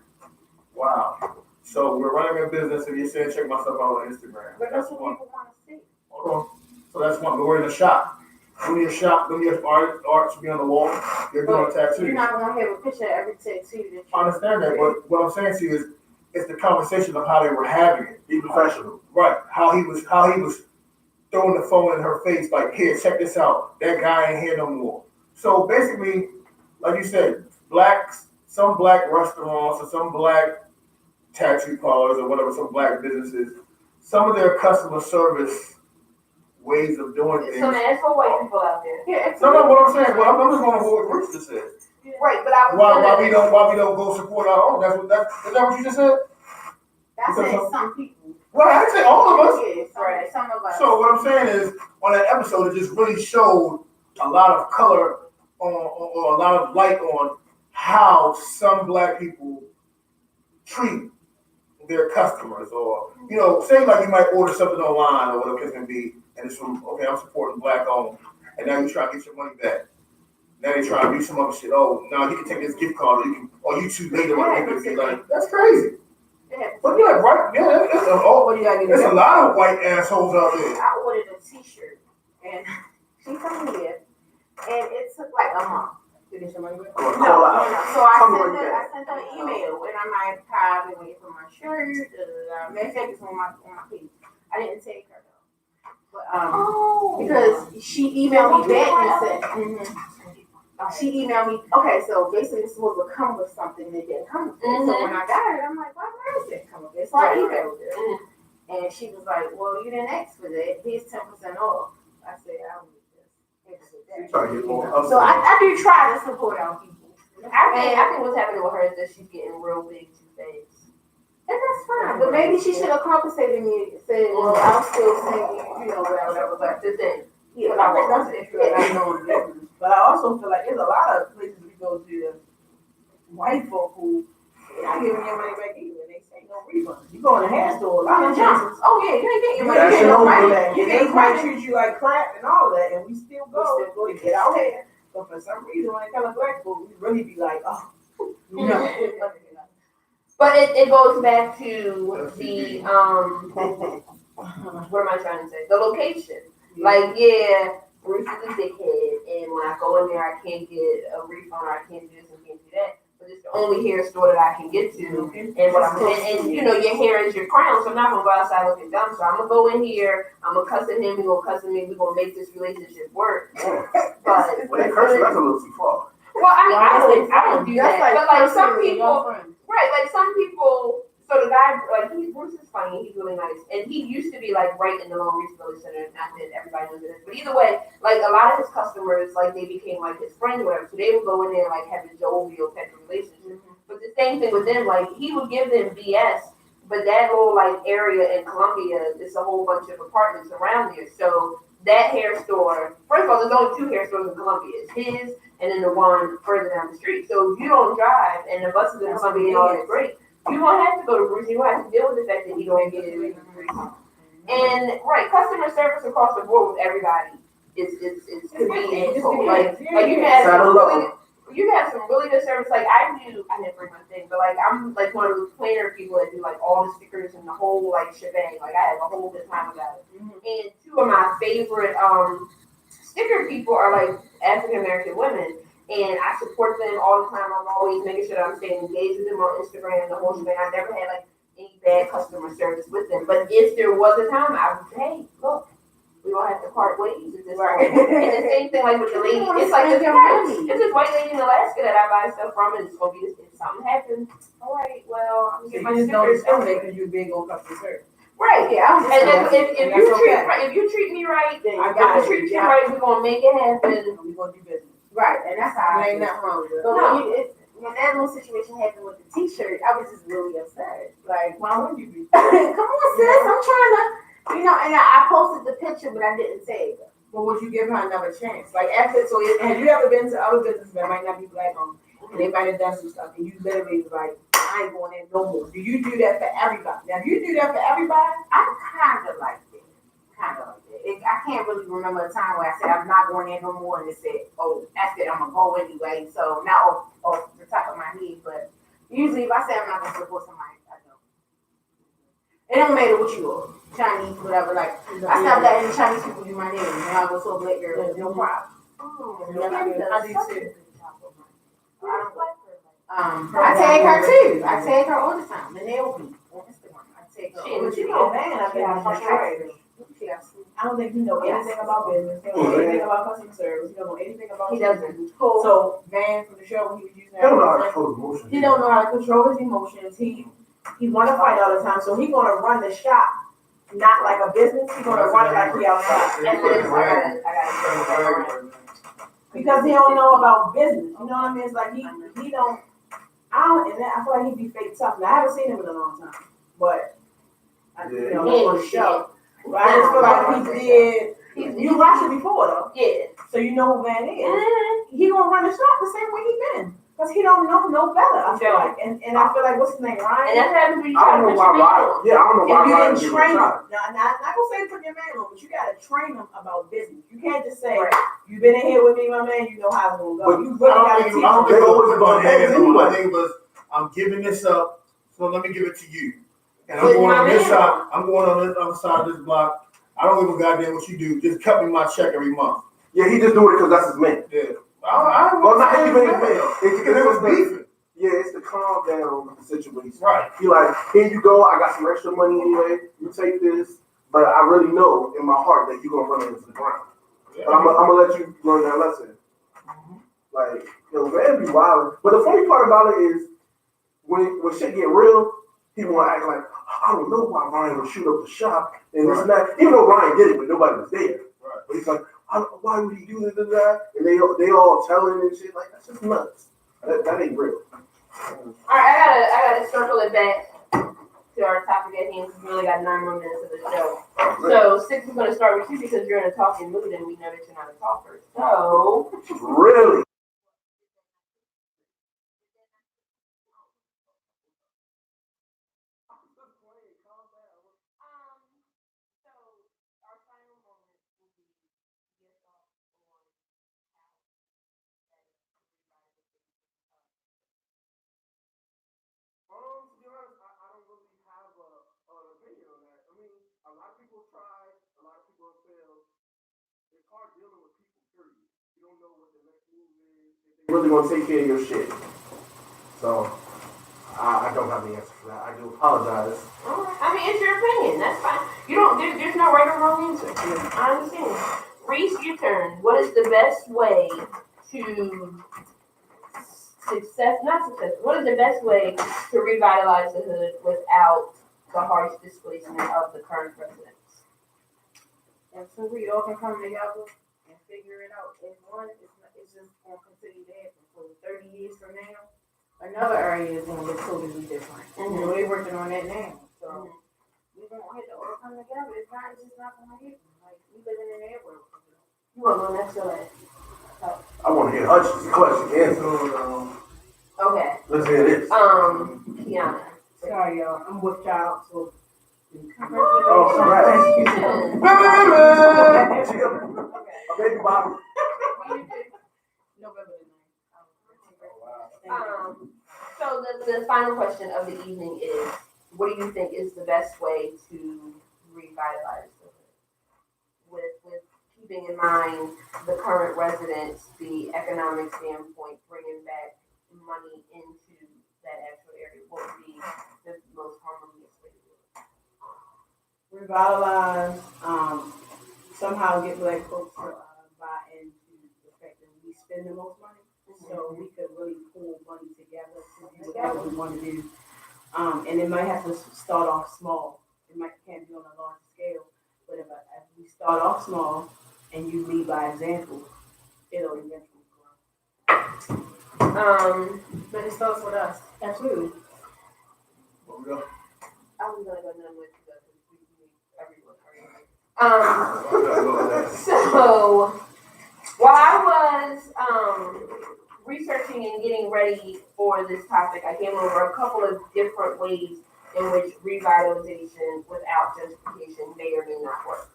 Wow. So we're running a business, and you're saying check my stuff out on Instagram. But that's what people want to see. Hold on. So that's one. But we're in a shop. When your shop, when your art should be on the wall, you're doing tattoos. You're not gonna have a picture of every tattoo. I understand that, but what I'm saying to you is, it's the conversation of how they were having it. Be professional. Right. How he was throwing the phone in her face, like, here, check this out. That guy ain't here no more. So basically, like you said, some black restaurants or some black tattoo parlors or whatever, some black businesses, some of their customer service ways of doing things. Some asshole white people out there. Yeah, No, what I'm saying, well, I'm just going to what Rich just said. Right, but I was Why we don't go support our own? Is that what you just said? That's saying some people. Well, I didn't say all of us. Yeah, some of us. So what I'm saying is, on that episode, it just really showed a lot of color or a lot of light on how some black people treat their customers, or say like you might order something online or whatever it can be, and it's from I'm supporting black owned, and now you try to get your money back. Now they try to do some other shit. Oh, now you can take this gift card, or you two later whatever it be. Like, that's crazy. But yeah, right? Yeah, there's a lot of white assholes out there. I ordered a T-shirt, and she come here, and it took like a month. Did you get your money back? No. So I sent her an email, and I'm like, I've been waiting for my shirt. Matter of fact, it's on my page. I didn't take her though, but because she emailed me back and said, she emailed me. Okay, so basically it's supposed to come with something that didn't come with it. So when I got it, I'm like, why is it come with it? So I emailed her, and she was like, well, you didn't ask for that. Here's 10% off. I said, I don't need this. So I do try to support our people. I think what's happening with her is that she's getting real big too fast. And that's fine. But maybe she should have compensated me and said, well, I'll still send you, whatever. But the thing. Yeah, but I think that's interesting. I know the difference. But I also feel like there's a lot of places we go to, white folk who they're not giving your money back either. They say no refund. You go in a hair store, a lot of places. Oh yeah, you ain't getting your money. You get no money back. They might treat you like crap and all of that, and we still go to get our hair. But for some reason, when it comes to black folk, we really be like, oh, But it goes back to the what am I trying to say? The location. Like, yeah, Bruce is a dickhead, and when I go in there, I can't get a refund, or I can't do this and can't do that. But it's the only hair store that I can get to, and what and your hair is your crown, so I'm not gonna go outside looking dumb. So I'm gonna go in here, I'm gonna cuss at him, he gonna cuss at me, we're gonna make this relationship work. But when they curse, that's a little too far. Well, I don't do that. But like some people, right? Like some people. So the guy, like, Bruce is funny. He's really nice, and he used to be like right in the Long Beach Village Center. Not that everybody knows it, but either way, like a lot of his customers, like they became like his friends, or whatever. So they would go in there and like have a jovial type of relationship. But the same thing with them, like he would give them BS, but that little like area in Columbia, there's a whole bunch of apartments around there. So that hair store, first of all, there's only 2 hair stores in Columbia. It's his, and then the one further down the street. So if you don't drive, and the buses in Columbia ain't all that great. You won't have to go to Bruce. You won't have to deal with the fact that you don't get it. And right, customer service across the board with everybody is convenient. Like you have some really good service. Like I didn't bring my thing, but like I'm like one of those planner people that do like all the stickers and the whole like shebang. Like I have a whole good time about it. And 2 of my favorite sticker people are like African American women. And I support them all the time. I'm always making sure that I'm staying engaged with them on Instagram and the whole thing. I never had like any bad customer service with them. But if there was a time, I would say, hey, look, we don't have to part ways at this point. And the same thing like with the lady. It's like this white lady in Alaska that I buy stuff from, and it's gonna be this. If something happens, all right, well, I'm gonna get my stickers. Because you're big on customer service. Right, yeah. And then if you treat me right, then if I treat you right, we're gonna make it happen. We're gonna do business. Right, and that's how ain't nothing wrong with it. But when that little situation happened with the T-shirt, I was just really upset. Like, why would you be? Come on, sis, I'm trying to, and I posted the picture, but I didn't tag her. But would you give her another chance? Like after, so have you ever been to other businesses that might not be black owned, and they might have done some stuff, and you literally was like, I ain't going in no more. Do you do that for everybody? Now, if you do that for everybody, I kind of like it. Kind of like it. I can't really remember a time where I said I'm not going in no more, and it said, oh, that's it, I'm gonna go anyway. So not off the top of my head, but usually if I say I'm not gonna support somebody, I don't. It don't matter what you are, Chinese, whatever. Like I stopped letting the Chinese people do my name, and I go to a black girl, no problem. I do too. I tag her too. I tag her all the time. The nail beat on Instagram. I tag her. But you know, man, I think I don't think he know anything about business. He don't know anything about customer service. He don't know anything about. He doesn't. So Van from the show, when he was using They don't know how to that, control emotions. he don't know how to control his emotions. He want to fight all the time, so he gonna run the shop, not like a business. He gonna run it like he outside. And then I gotta Because he don't know about business. You know what I mean? It's like he don't. I feel like he'd be fake tough. Now, I haven't seen him in a long time, but you know, on the show. But I just feel like he did. You watched it before though, Yeah. so you know who Van is. He gonna run the shop the same way he been, cause he don't know no better. I feel like, and I feel like what's his name, Ryan. And that's what happens when you I try don't to know put your why man Ryan. on. Yeah, I don't know why If you Ryan didn't didn't train him, shot. not gonna say put your man on, but you gotta train him about business. You can't just say, "You've been in here with me, my man. You know how it's gonna go." But You really gotta teach I don't him. think it was about hands on. Anyway. I think it was, I'm giving this up, so let me give it to you. And I'm With going my on this man. side. I'm going on this other side of this block. I don't give a goddamn what you do. Just cut me my check every month. Yeah, he just do it because that's his man. Yeah. I Well, not even his man. Because it was beefing. Yeah, it's the calm down the situation. Right. He like, here you go. I got some extra money anyway. You take this, but I really know in my heart that you're gonna run it into the ground. But I'm gonna let you learn that lesson. Like, yo, man, be wild. But the funny part about it is, when shit get real, he wanna act like, I don't know why Ryan would shoot up the shop and this and that. Even though Ryan did it when nobody was there. Right. But he's like, why would he do this and that? And they all telling and shit. Like, that's just nuts. That ain't real. All right, I gotta circle it back to our topic at hand because we only got 9 more minutes of the show. So, Six is gonna start with you because you're in a talking mood and we know that you're not a talker. So, Really? To be honest, I don't really have an opinion on that. I mean, a lot of people try, a lot of people have failed. It's hard dealing with people, period. You don't know what the next move is. If they really gonna take care of your shit. So, I don't have the answer for that. I do apologize. I mean, it's your opinion. That's fine. You don't. There's no right or wrong answer. I understand. Reese, your turn. What is the best way to What is the best way to revitalize the hood without the harsh displacement of the current residents? And so we all can come together and figure it out. And one, it's just going to continue to happen. So 30 years from now, another area is going to look totally different. You know, they're working on that now. So we're going to have to all come together. It's not going to happen. Like, we living in that world. You want to go next or last? I want to hear Hutch's question answered. Okay. Let's hear this. Kiana. Sorry, y'all. I'm with child, so. Oh, congrats. A baby bottle. November So the final question of the evening is, what do you think is the best way to revitalize the hood? With keeping in mind the current residents, the economic standpoint, bringing back money into that actual area, what would be the most harmonious way to do it? Revitalize, somehow get black folks to buy into the fact that we spend the most money. So we could really pull money together to do whatever we want to do. And it might have to start off small. Can't be on a large scale. But if we start off small and you lead by example, it'll eventually grow. But it starts with us. Absolutely. What we got? I'm gonna go none with you because we need everyone. So while I was researching and getting ready for this topic, I came over a couple of different ways in which revitalization without gentrification may or may not work.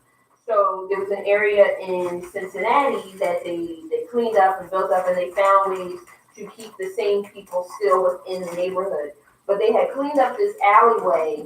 So there was an area in Cincinnati that they cleaned up and built up, and they found ways to keep the same people still within the neighborhood. But they had cleaned up this alleyway,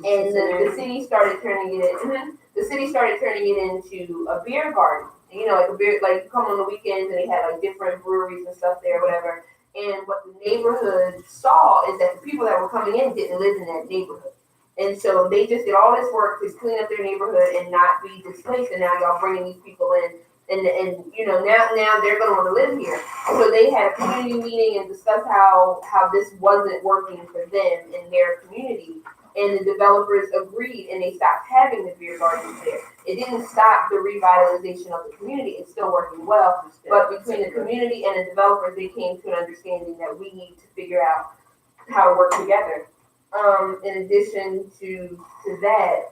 and the city started turning it the city started turning it into a beer garden. You know, like a beer, like you come on the weekends and they had like different breweries and stuff there, whatever. And what the neighborhood saw is that the people that were coming in didn't live in that neighborhood. And so they just did all this work to clean up their neighborhood and not be displaced. And now y'all bringing these people in, and you know now they're gonna want to live here. So they had a community meeting and discussed how this wasn't working for them in their community. And the developers agreed, and they stopped having the beer gardens there. It didn't stop the revitalization of the community; it's still working well. But between the community and the developers, they came to an understanding that we need to figure out how to work together. In addition to that,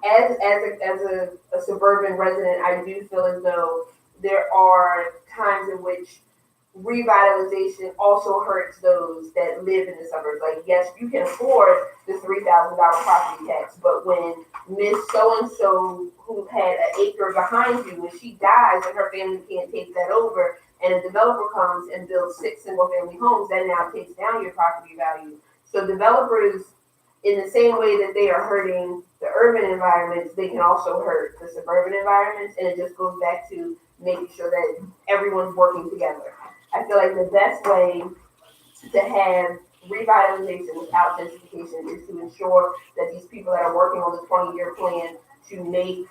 as a suburban resident, I do feel as though there are times in which revitalization also hurts those that live in the suburbs. Like, yes, you can afford the $3,000 property tax, but when Miss So and So, who had an acre behind you, when she dies and her family can't take that over, and a developer comes and builds 6 single-family homes, that now takes down your property value. So developers, in the same way that they are hurting the urban environments, they can also hurt the suburban environments, and it just goes back to making sure that everyone's working together. I feel like the best way to have revitalization without gentrification is to ensure that these people that are working on the 20-year plan to make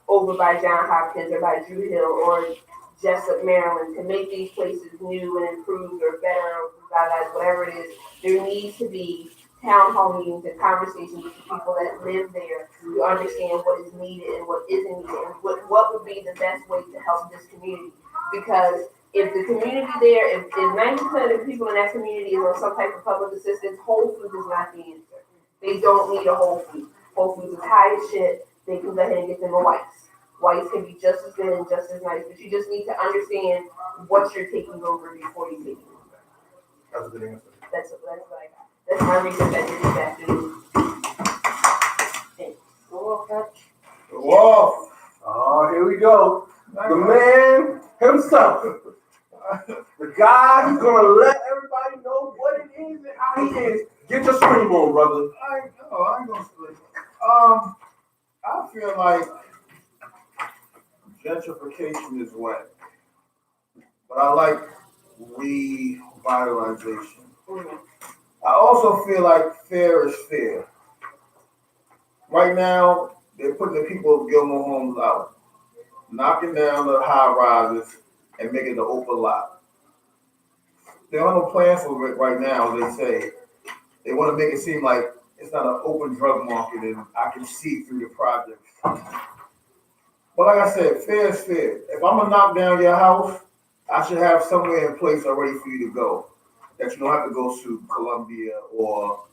over by John Hopkins or by Drew Hill or Jessup, Maryland, to make these places new and improved or better or revitalized, whatever it is, there needs to be town hall meetings and conversations with the people that live there to understand what is needed and what isn't needed and what would be the best way to help this community. Because if the community there, if 90% of the people in that community is on some type of public assistance, Whole Foods is not the answer. They don't need a Whole Foods. Whole Foods is high as shit. They can go ahead and get them a White's. Whites can be just as good and just as nice, but you just need to understand what you're taking over before you take it over. That's a good answer. That's what I got. That's my research I did this afternoon. Thanks. Whoa! Oh, here we go. The man himself. The guy who's gonna let everybody know what it is and how he is. Get your scream on, brother. I ain't gonna split. I feel like gentrification is wet, but I like revitalization. I also feel like fair is fair. Right now, they're putting the people of Gilmore Homes out, knocking down the high rises and making the open lot. They don't have no plan for it right now. They say they want to make it seem like it's not an open drug market and I can see through the project. But like I said, fair is fair. If I'm gonna knock down your house, I should have somewhere in place already for you to go. That you don't have to go to Columbia or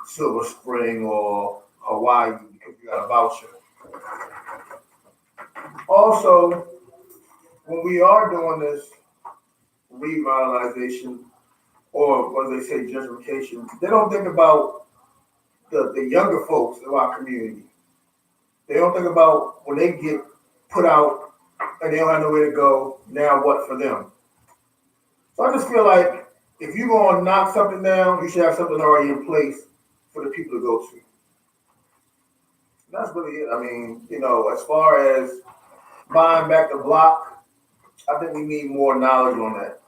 Silver Spring or Hawaii because you got a voucher. Also, when we are doing this revitalization or what they say gentrification, they don't think about the younger folks of our community. They don't think about when they get put out and they don't have nowhere to go, now what for them? So I just feel like if you're going to knock something down, you should have something already in place for the people to go to. That's really it. I mean, as far as buying back the block, I think we need more knowledge on that.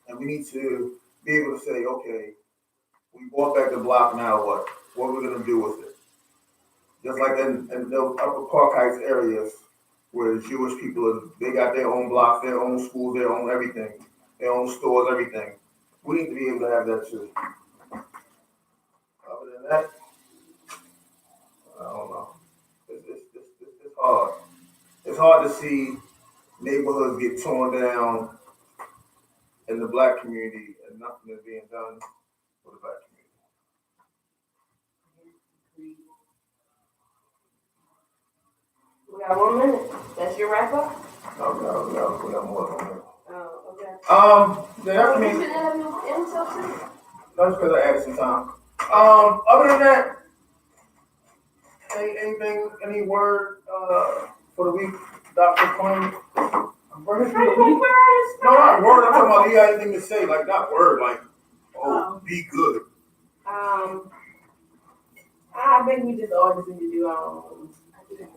And we need to be able to say, okay, we bought back the block, now what? What are we going to do with it? Just like in the Upper Park Heights areas where the Jewish people, they got their own blocks, their own schools, their own everything, their own stores, everything. We need to be able to have that too. Other than that, I don't know. It's hard. It's hard to see neighborhoods get torn down in the black community and nothing is being done for the black community. We got 1 minute. That's your wrap up? No, we got more than that. Oh, okay. Yeah, I You mean, shouldn't have any substance. that's because I added some time. Other than that, any word for the week, Dr. Quinn? Word for the week? No, not word. I'm talking about he got anything to say, like not word, like be good. I think we just all just need to do our own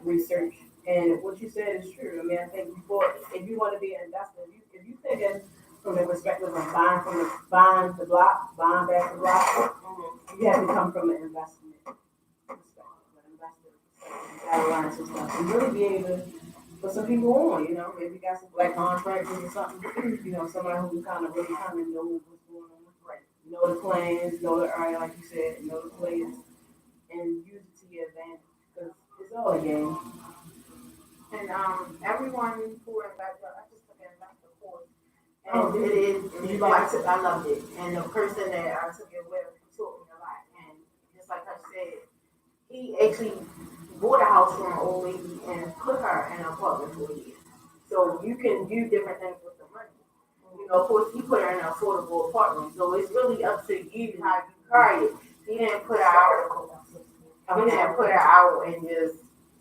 research. And what you said is true. I mean, I think if you want to be an investor, if you think it from the perspective of buying the block, buying back the block, you have to come from an investment perspective, an investor perspective. You gotta learn some stuff and really be able to put some people on, you know, maybe got some black contractors or something, you know, somebody who kind of really kind of know what's going on. Right. Know the plans, know the area, like you said, know the players, and use it to your advantage because it's all a game. And everyone who invested, I just took an investor course, and Oh, it is. I loved it, and the person that I took it with taught me a lot. And just like I said, he actually bought a house from an old lady and put her in an apartment for a year. So you can do different things with the money. You know, of course, he put her in an affordable apartment, so it's really up to you how you carry it. He didn't put her out. He didn't put her out and just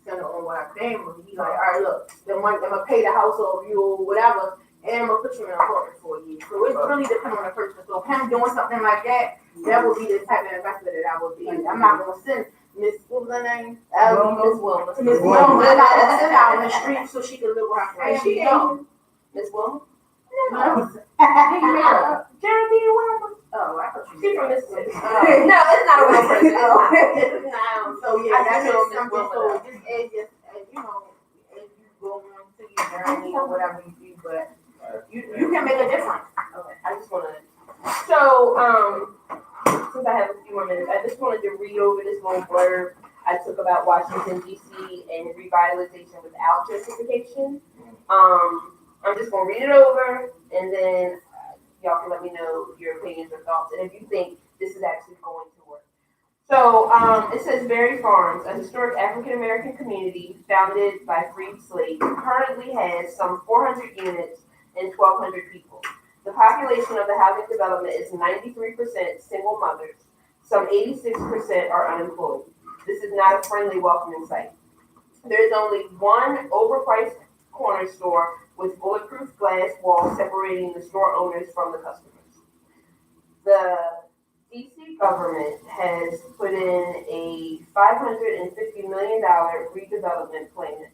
send her on with her family. He's like, all right, look, the money, I'm gonna pay the house off you or whatever, and I'm gonna put you in an apartment for a year. So it's really depending on the person. So him doing something like that, that would be the type of investment that I would be. I'm not gonna send Miss, what was her name? Miss Wilma. Miss Wilma. I'm not gonna send her out on the street so she can live with her family. She No. Miss Wilma? No. Jeremy Wilma. Oh, I thought She's from Mississippi. Oh. No, it's not a real person. So yeah, I that's just know Miss something. Wilma. So as you know, as you go on to your journey or whatever you do, but you can make a difference. Okay, I just want to. So, since I have a few more minutes, I just wanted to read over this little blurb I took about Washington D.C. and revitalization without gentrification. I'm just gonna read it over, and then y'all can let me know your opinions or thoughts, and if you think this is actually going to work. So it says Berry Farms, a historic African American community founded by freed slaves, currently has some 400 units and 1,200 people. The population of the housing development is 93% single mothers. Some 86% are unemployed. This is not a friendly, welcoming site. There is only one overpriced corner store with bulletproof glass walls separating the store owners from the customers. The DC government has put in a $550 million redevelopment plan,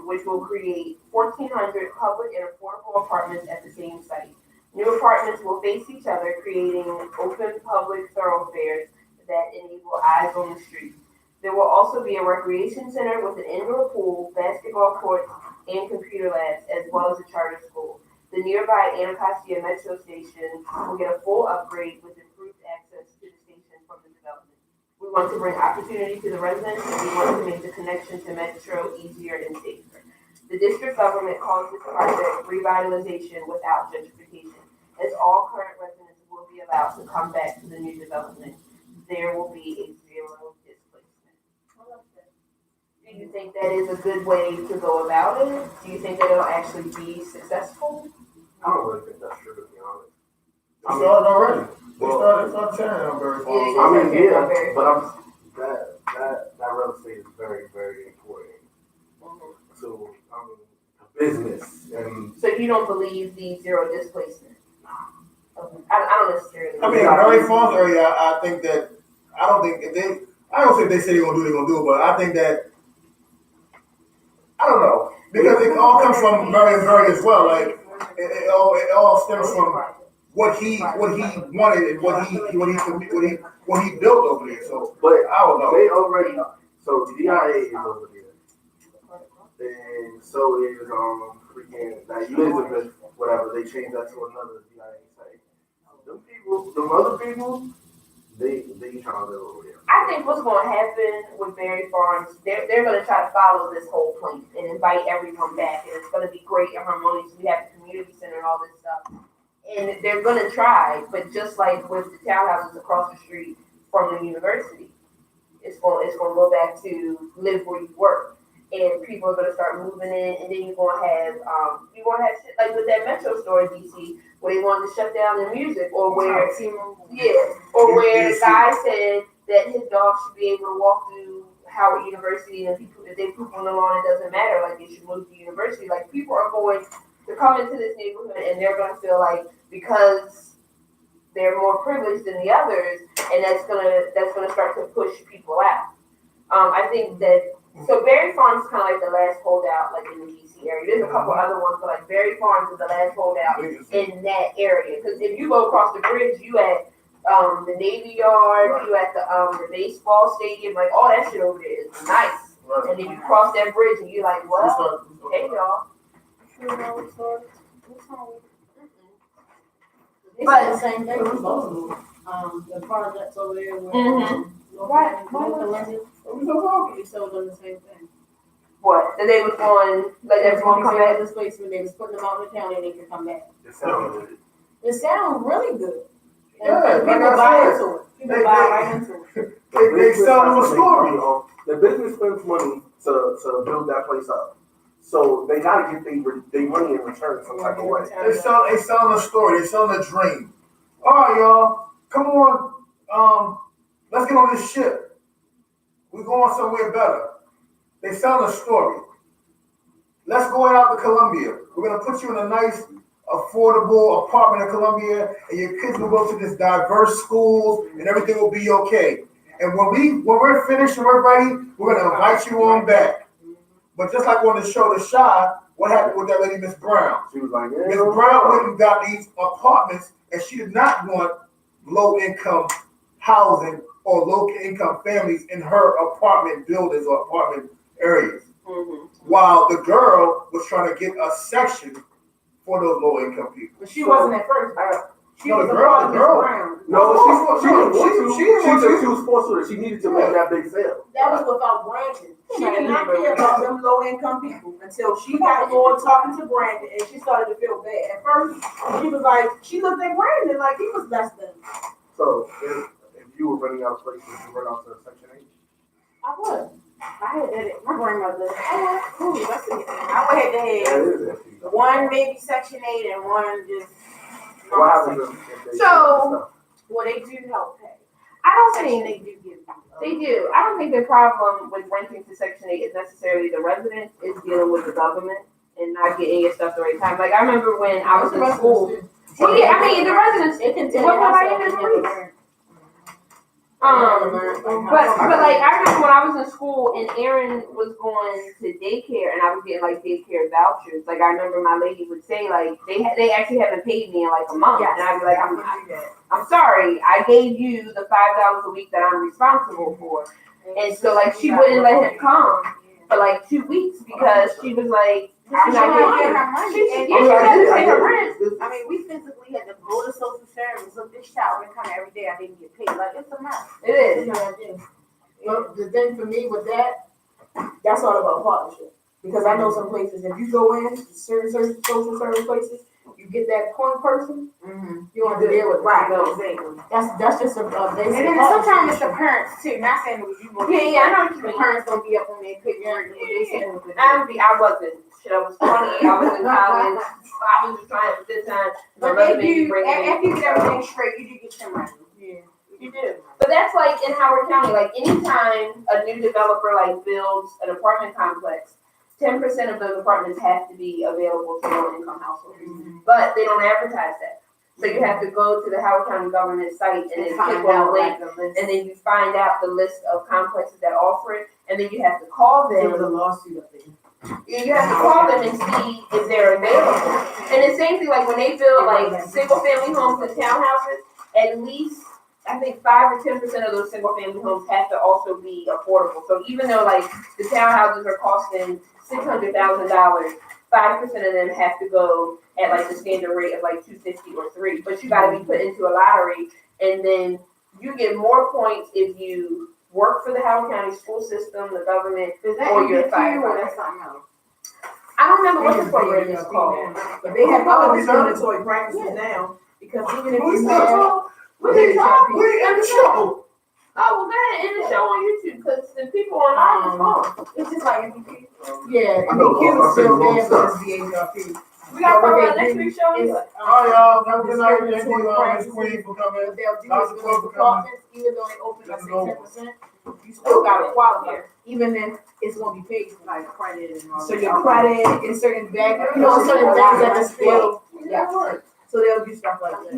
which will create 1,400 public and affordable apartments at the same site. New apartments will face each other, creating open public thoroughfares that enable eyes on the street. There will also be a recreation center with an indoor pool, basketball courts, and computer labs, as well as a charter school. The nearby Anacostia Metro Station will get a full upgrade with improved access to the station from the development. We want to bring opportunity to the residents, and we want to make the connection to Metro easier and safer. The district government calls this project revitalization without gentrification, as all current residents will be allowed to come back to the new development. There will be a zero displacement. Do you think that is a good way to go about it? Do you think that it'll actually be successful? I don't really think that's true, to be honest. It started already. It started tearing on Berry Farms. I mean, yeah, but that real estate is very, very important to business. And So you don't believe the zero displacement? Okay. I don't necessarily. I mean, in Berry Farms area, I think that I don't think if they say they're gonna do it, but I think that I don't know because it all comes from Berry as well. Like it all stems from what he wanted and what he built over there. So, but I don't know. they already so DIA is over there, and so is freaking that Elizabeth, whatever. They changed that to another DIA site. Them other people, they trying to live over there. I think what's going to happen with Berry Farms, they're going to try to follow this whole plan and invite everyone back, and it's going to be great and harmonious. We have the community center and all this stuff, and they're going to try, but just like with the townhouses across the street from the university, it's going to go back to live where you work. and people are gonna start moving in, and then you're gonna have shit like with that Metro store in DC where they wanted to shut down the music, or where or where the guy said that his dog should be able to walk through Howard University, and people, if they poop on the lawn, it doesn't matter. Like they should move to university. Like people are going to come into this neighborhood, and they're gonna feel like because they're more privileged than the others, and that's gonna start to push people out. I think that so Berry Farms is kind of like the last holdout, like in the DC area. There's a couple other ones, but like Berry Farms is the last holdout in that area. Because if you go across the bridge, you at the Navy Yard, you at the baseball stadium, like all that shit over there is nice. And then you cross that bridge, and you're like, well, hey y'all. But the same thing with both of the projects over there where we sold them the same thing. What? That they was going, like they was going to come back? This place when they was putting them out in the county and they could come back. It sounds good. It sounds really good. Yeah, And people buy into it. People buy right into it. They sell them a story. The business spends money to build that place up. So they gotta get their money in return some type of way. They selling a story. They selling a dream. All right, y'all, come on. Let's get on this ship. We're going somewhere better. They selling a story. Let's go out to Columbia. We're gonna put you in a nice, affordable apartment in Columbia, and your kids will go to this diverse schools, and everything will be okay. And when we're finished and we're ready, we're gonna invite you on back. But just like on the show The Shy, what happened with that lady, Miss Brown? She was like, Miss Brown went and got these apartments, and she did not want low-income housing or low-income families in her apartment buildings or apartment areas. Mm-hmm. While the girl was trying to get a section for those low-income people. But she wasn't at first. She No, was the a girl- part of the Miss girl- Brown. She was forced to. She needed to make that big sale. That was without Brandon. She did not care about them low income people until she got more talking to Brandon and she started to feel bad. At first, she was like, she looked at Brandon like he was less than. So if you were renting out a place, would you rent out to Section 8? I would. I had did it. My grandmother. Cool. That's it. I would have to That have is empty. one maybe Section 8 and one just. What happens if they So- Well, they do help pay. I don't Section think 8 do give you. they do. I don't think the problem with renting to Section 8 is necessarily the resident, is dealing with the government and not getting your stuff the right time. Like I remember when I was in school. Well, yeah, I mean the residents. It can tell What you about how in the never streets? learn. But like I remember when I was in school and Aaron was going to daycare and I was getting like daycare vouchers. Like I remember my lady would say like they actually haven't paid me in like a month, and I'd be like I'm sorry, I gave you the $5 a week that I'm responsible for, and so like she wouldn't let him come for like 2 weeks because she was like I'm not getting her money. She had to pay her rent. I mean, we physically had to go to social service, look this shower, and come every day. I didn't get paid. Like, it's a mess. It is. But the thing for me with that, that's all about partnership. Because I know some places, if you go in, certain social service places, you get that point person, you don't have to deal with it. Right, exactly. That's just a basic. And then sometimes it's the parents too. Not saying it was you. Yeah, I know what you The mean. parents gonna be up on their paperwork. I wasn't. Shit, I was 20. I was in college. I was just trying at this time. But My they mother made me do, bring it in. after you get everything straight, you do get your money. Yeah. You do. But that's like in Howard County. Like anytime a new developer like builds an apartment complex, 10% of those apartments have to be available to low-income households. But they don't advertise that. So you have to go to the Howard County government site and then click on the link, and then you find out the list of complexes that offer it, and then you have to call There was a them. lawsuit up there. You have to call them and see if they're available. And the same thing, like when they build like single-family homes and townhouses, at least I think 5 or 10% of those single-family homes have to also be affordable. So even though like the townhouses are costing $600,000, 5% of them have to go at like the standard rate of like $250 or $300. But you got to be put into a lottery, and then you get more points if you work for the Howard County school system, the government, Is that or you your or firefighter. that's something else? I don't remember what the program is called. But they have other discriminatory practices now, because even if We you still have. talk. We can talk. We in the show. Oh, well, go ahead and end the show on YouTube because the people online are phone. It's just like MVP. Yeah, I know, MBQ I is still said the wrong there, but stuff. it's VHRP. We got What Carla they next do week show. is, All y'all, have a good night. Thank you, discriminatory Miss practices. Queen, for coming. What they'll do Dr. is Cole when for departments, even though they open, let's say 10%, you still gotta qualify, even then it's gonna be paid for. Like credit and all So that. your credit in certain back, certain things at the state. Yeah. So they'll do stuff like that.